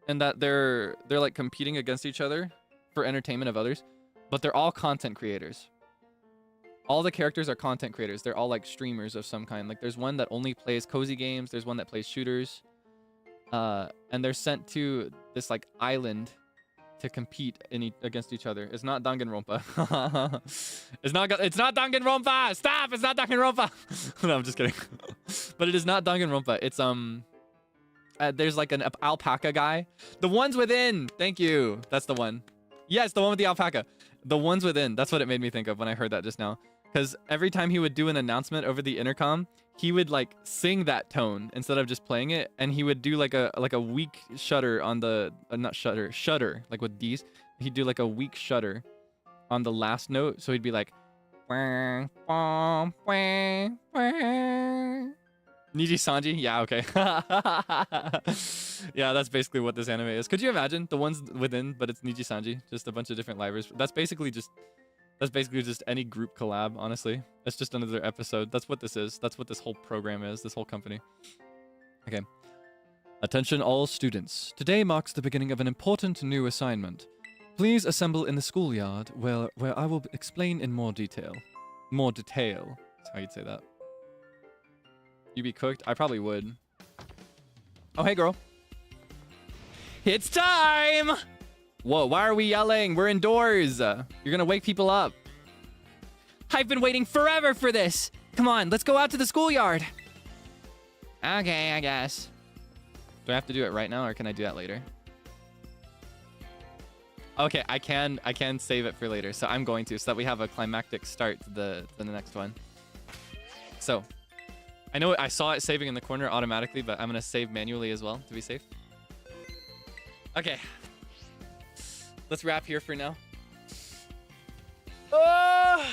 and that they're like competing against each other for entertainment of others, but they're all content creators. All the characters are content creators. They're all like streamers of some kind. Like there's one that only plays cozy games. There's one that plays shooters. And they're sent to this like island to compete against each other. It's not Danganronpa. It's not Danganronpa. Stop! It's not Danganronpa. No, I'm just kidding. But it is not Danganronpa. It's there's like an alpaca guy. The Ones Within. Thank you. That's the one. Yes, the one with the alpaca. The Ones Within. That's what it made me think of when I heard that just now. Because every time he would do an announcement over the intercom, he would like sing that tone instead of just playing it, and he would do like a weak shudder on the not shudder like with D's. He'd do like a weak shudder on the last note, so he'd be like Nijisanji? Yeah, okay. Yeah, that's basically what this anime is. Could you imagine the Ones Within, but it's Nijisanji, just a bunch of different libraries. That's basically just any group collab, honestly. It's just another episode. That's what this is. That's what this whole program is, this whole company. Okay. Attention all students. Today marks the beginning of an important new assignment. Please assemble in the schoolyard where I will explain in more detail. More detail. That's how you'd say that. You be cooked? I probably would. Oh, hey, girl. It's time! Whoa, why are we yelling? We're indoors. You're gonna wake people up. I've been waiting forever for this. Come on, let's go out to the schoolyard. Okay, I guess. Do I have to do it right now, or can I do that later? Okay, I can save it for later, so I'm going to, so that we have a climactic start to the next one. So, I know I saw it saving in the corner automatically, but I'm gonna save manually as well to be safe. Okay. Let's wrap here for now. Oh!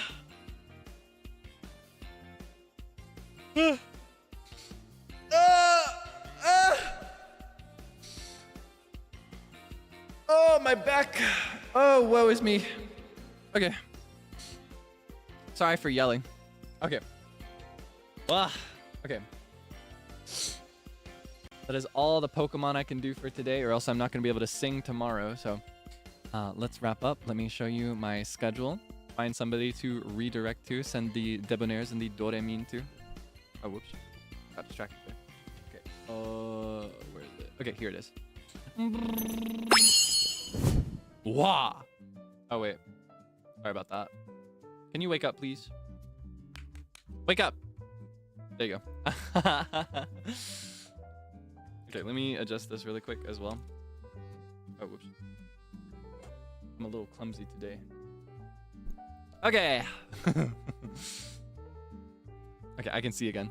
Oh, my back. Oh, woe is me. Okay. Sorry for yelling. Okay. Okay. That is all the Pokemon I can do for today, or else I'm not going to be able to sing tomorrow. So let's wrap up. Let me show you my schedule. Find somebody to redirect to. Send the Debonairs and the Doremine to. Oh, whoops. Got distracted there. Okay. Where is it? Okay, here it is. Wah! Oh, wait. Sorry about that. Can you wake up, please? Wake up! There you go. Okay, let me adjust this really quick as well. Oh, whoops. I'm a little clumsy today. Okay. Okay, I can see again.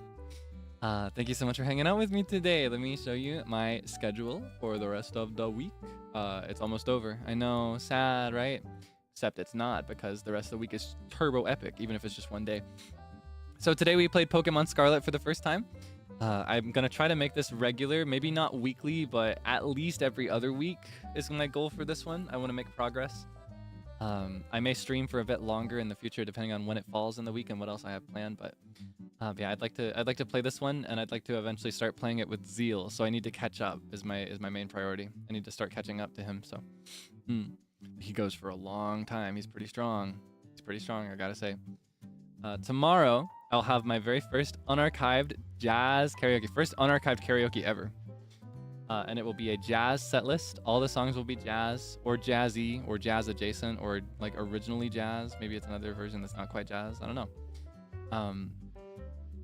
Thank you so much for hanging out with me today. Let me show you my schedule for the rest of the week. It's almost over. I know, sad, right? Except it's not, because the rest of the week is turbo epic, even if it's just one day. So today we played Pokemon Scarlet for the first time. I'm going to try to make this regular, maybe not weekly, but at least every other week is my goal for this one. I want to make progress. I may stream for a bit longer in the future, depending on when it falls in the week and what else I have planned. But yeah, I'd like to play this one, and I'd like to eventually start playing it with Zeal. So I need to catch up is my main priority. I need to start catching up to him. So he goes for a long time. He's pretty strong. I gotta say. Tomorrow I'll have my very first unarchived jazz karaoke, first unarchived karaoke ever. And it will be a jazz set list. All the songs will be jazz or jazzy or jazz adjacent or like originally jazz. Maybe it's another version that's not quite jazz. I don't know.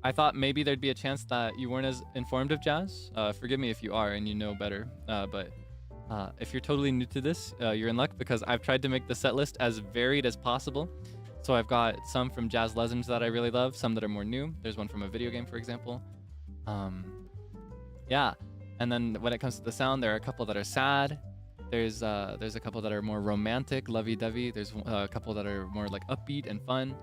I thought maybe there'd be a chance that you weren't as informed of jazz. Forgive me if you are and you know better. But if you're totally new to this, you're in luck, because I've tried to make the set list as varied as possible. So I've got some from jazz legends that I really love, some that are more new. There's one from a video game, for example. Yeah. And then when it comes to the sound, there are a couple that are sad. There's a couple that are more romantic, lovey-dovey. There's a couple that are more like upbeat and fun.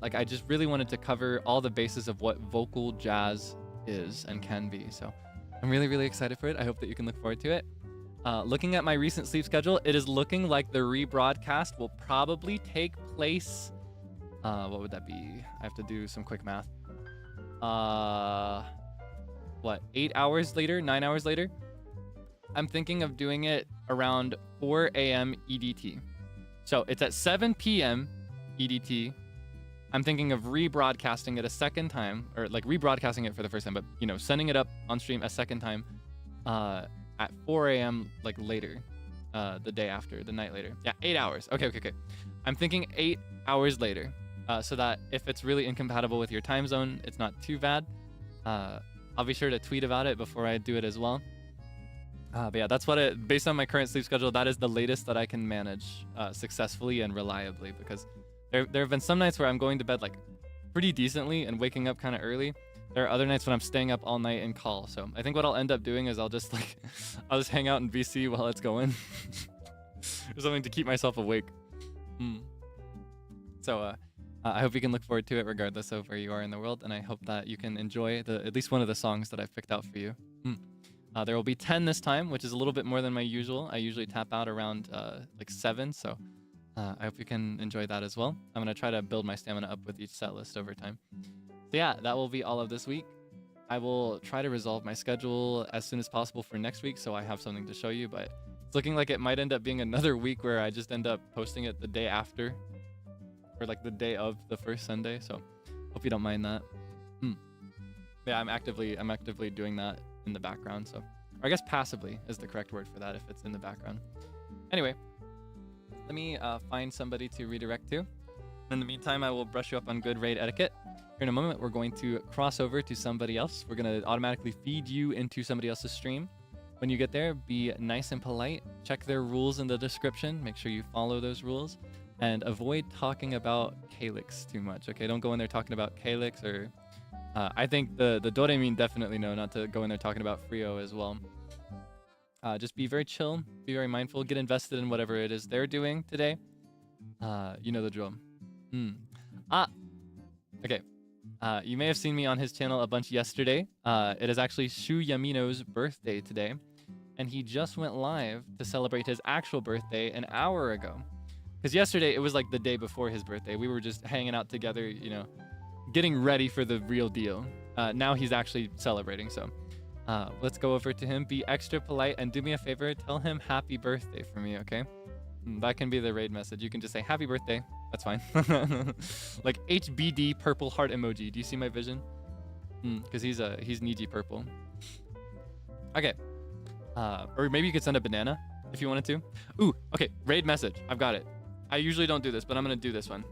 Like I just really wanted to cover all the bases of what vocal jazz is and can be. So I'm really, really excited for it. I hope that you can look forward to it. Looking at my recent sleep schedule, it is looking like the rebroadcast will probably take place. What would that be? I have to do some quick math. What, 8 hours later, 9 hours later? I'm thinking of doing it around 4 a.m. EDT. So it's at 7 p.m. EDT. I'm thinking of rebroadcasting it a second time, or like rebroadcasting it for the first time, but you know, sending it up on stream a second time at 4 a.m. like later, the day after, the night later. Yeah, 8 hours. Okay. I'm thinking 8 hours later, so that if it's really incompatible with your time zone, it's not too bad. I'll be sure to tweet about it before I do it as well. But yeah, that's what based on my current sleep schedule, that is the latest that I can manage successfully and reliably, because there have been some nights where I'm going to bed like pretty decently and waking up kind of early. There are other nights when I'm staying up all night and call. So I think what I'll end up doing is I'll just hang out in VC while it's going. Or something to keep myself awake. So I hope you can look forward to it regardless of where you are in the world, and I hope that you can enjoy at least one of the songs that I've picked out for you. There will be 10 this time, which is a little bit more than my usual. I usually tap out around like 7, so I hope you can enjoy that as well. I'm going to try to build my stamina up with each set list over time. So yeah, that will be all of this week. I will try to resolve my schedule as soon as possible for next week, so I have something to show you, but it's looking like it might end up being another week where I just end up posting it the day after, or like the day of the first Sunday. So hope you don't mind that. Yeah, I'm actively doing that in the background. So, or I guess passively is the correct word for that if it's in the background. Anyway, let me find somebody to redirect to. In the meantime, I will brush you up on good raid etiquette. Here in a moment, we're going to cross over to somebody else. We're going to automatically feed you into somebody else's stream. When you get there, be nice and polite. Check their rules in the description. Make sure you follow those rules. And avoid talking about Kaelix too much, okay? Don't go in there talking about Kaelix or... I think the Doremine definitely know not to go in there talking about Frio as well. Just be very chill, be very mindful, get invested in whatever it is they're doing today. You know the drill. Okay. You may have seen me on his channel a bunch yesterday. It is actually Shu Yamino's birthday today, and he just went live to celebrate his actual birthday an hour ago. Because yesterday, it was like the day before his birthday. We were just hanging out together, you know, getting ready for the real deal. Now he's actually celebrating, so let's go over to him. Be extra polite and do me a favor. Tell him happy birthday for me, okay? That can be the raid message. You can just say happy birthday. That's fine. Like HBD purple heart emoji. Do you see my vision? Because he's Niji purple. Okay. Or maybe you could send a banana if you wanted to. Ooh, okay. Raid message. I've got it. I usually don't do this, but I'm going to do this one.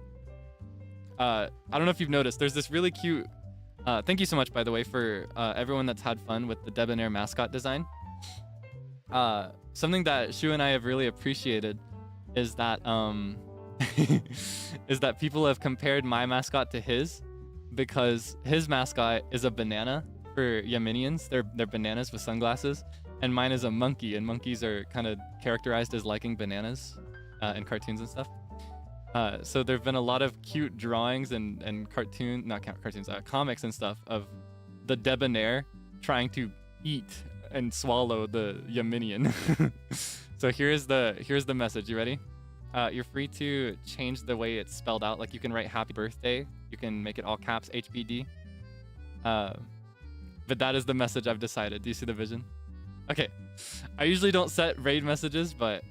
I don't know if you've noticed. There's this really cute... thank you so much, by the way, for everyone that's had fun with the Debonair mascot design. Something that Shu and I have really appreciated is that is that people have compared my mascot to his, because his mascot is a banana for Yaminians. They're bananas with sunglasses, and mine is a monkey, and monkeys are kind of characterized as liking bananas in cartoons and stuff. So there have been a lot of cute drawings and comics and stuff of the Debonair trying to eat and swallow the Yaminian. So here's the message. You ready? You're free to change the way it's spelled out. Like you can write happy birthday. You can make it all caps HBD. But that is the message I've decided. Do you see the vision? Okay. I usually don't set raid messages, but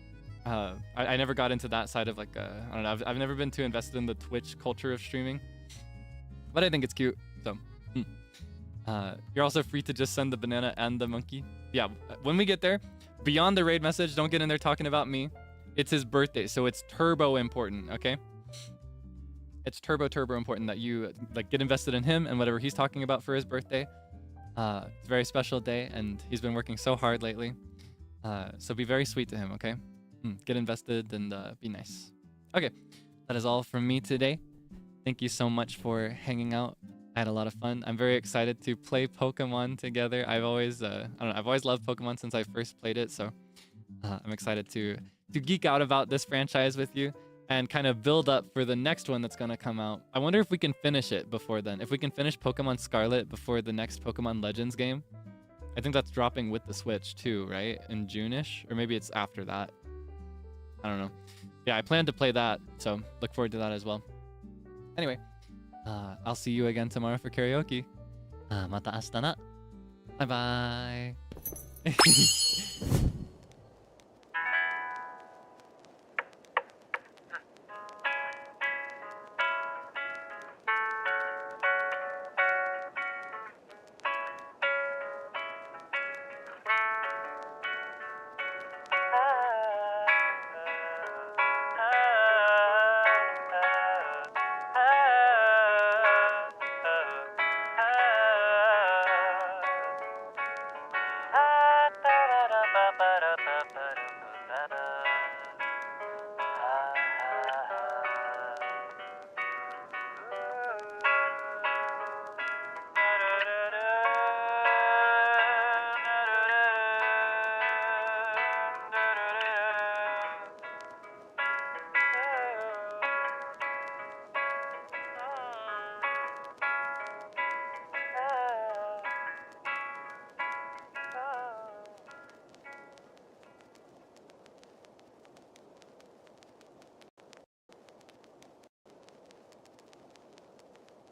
I never got into that side of like, I don't know. I've never been too invested in the Twitch culture of streaming, but I think it's cute. So you're also free to just send the banana and the monkey. Yeah. When we get there, beyond the raid message, don't get in there talking about me. It's his birthday, so it's turbo important, okay? It's turbo important that you like get invested in him and whatever he's talking about for his birthday. It's a very special day, and he's been working so hard lately. So be very sweet to him, okay? Get invested and be nice. Okay, that is all from me today. Thank you so much for hanging out. I had a lot of fun. I'm very excited to play Pokemon together. I've always, I've always loved Pokemon since I first played it, so I'm excited to geek out about this franchise with you and kind of build up for the next one that's going to come out. I wonder if we can finish it before then. If we can finish Pokemon Scarlet before the next Pokemon Legends game. I think that's dropping with the Switch too, right? In June-ish? Or maybe it's after that. I don't know. Yeah, I plan to play that, so look forward to that as well. Anyway, I'll see you again tomorrow for karaoke. Mata ashita na. Bye bye.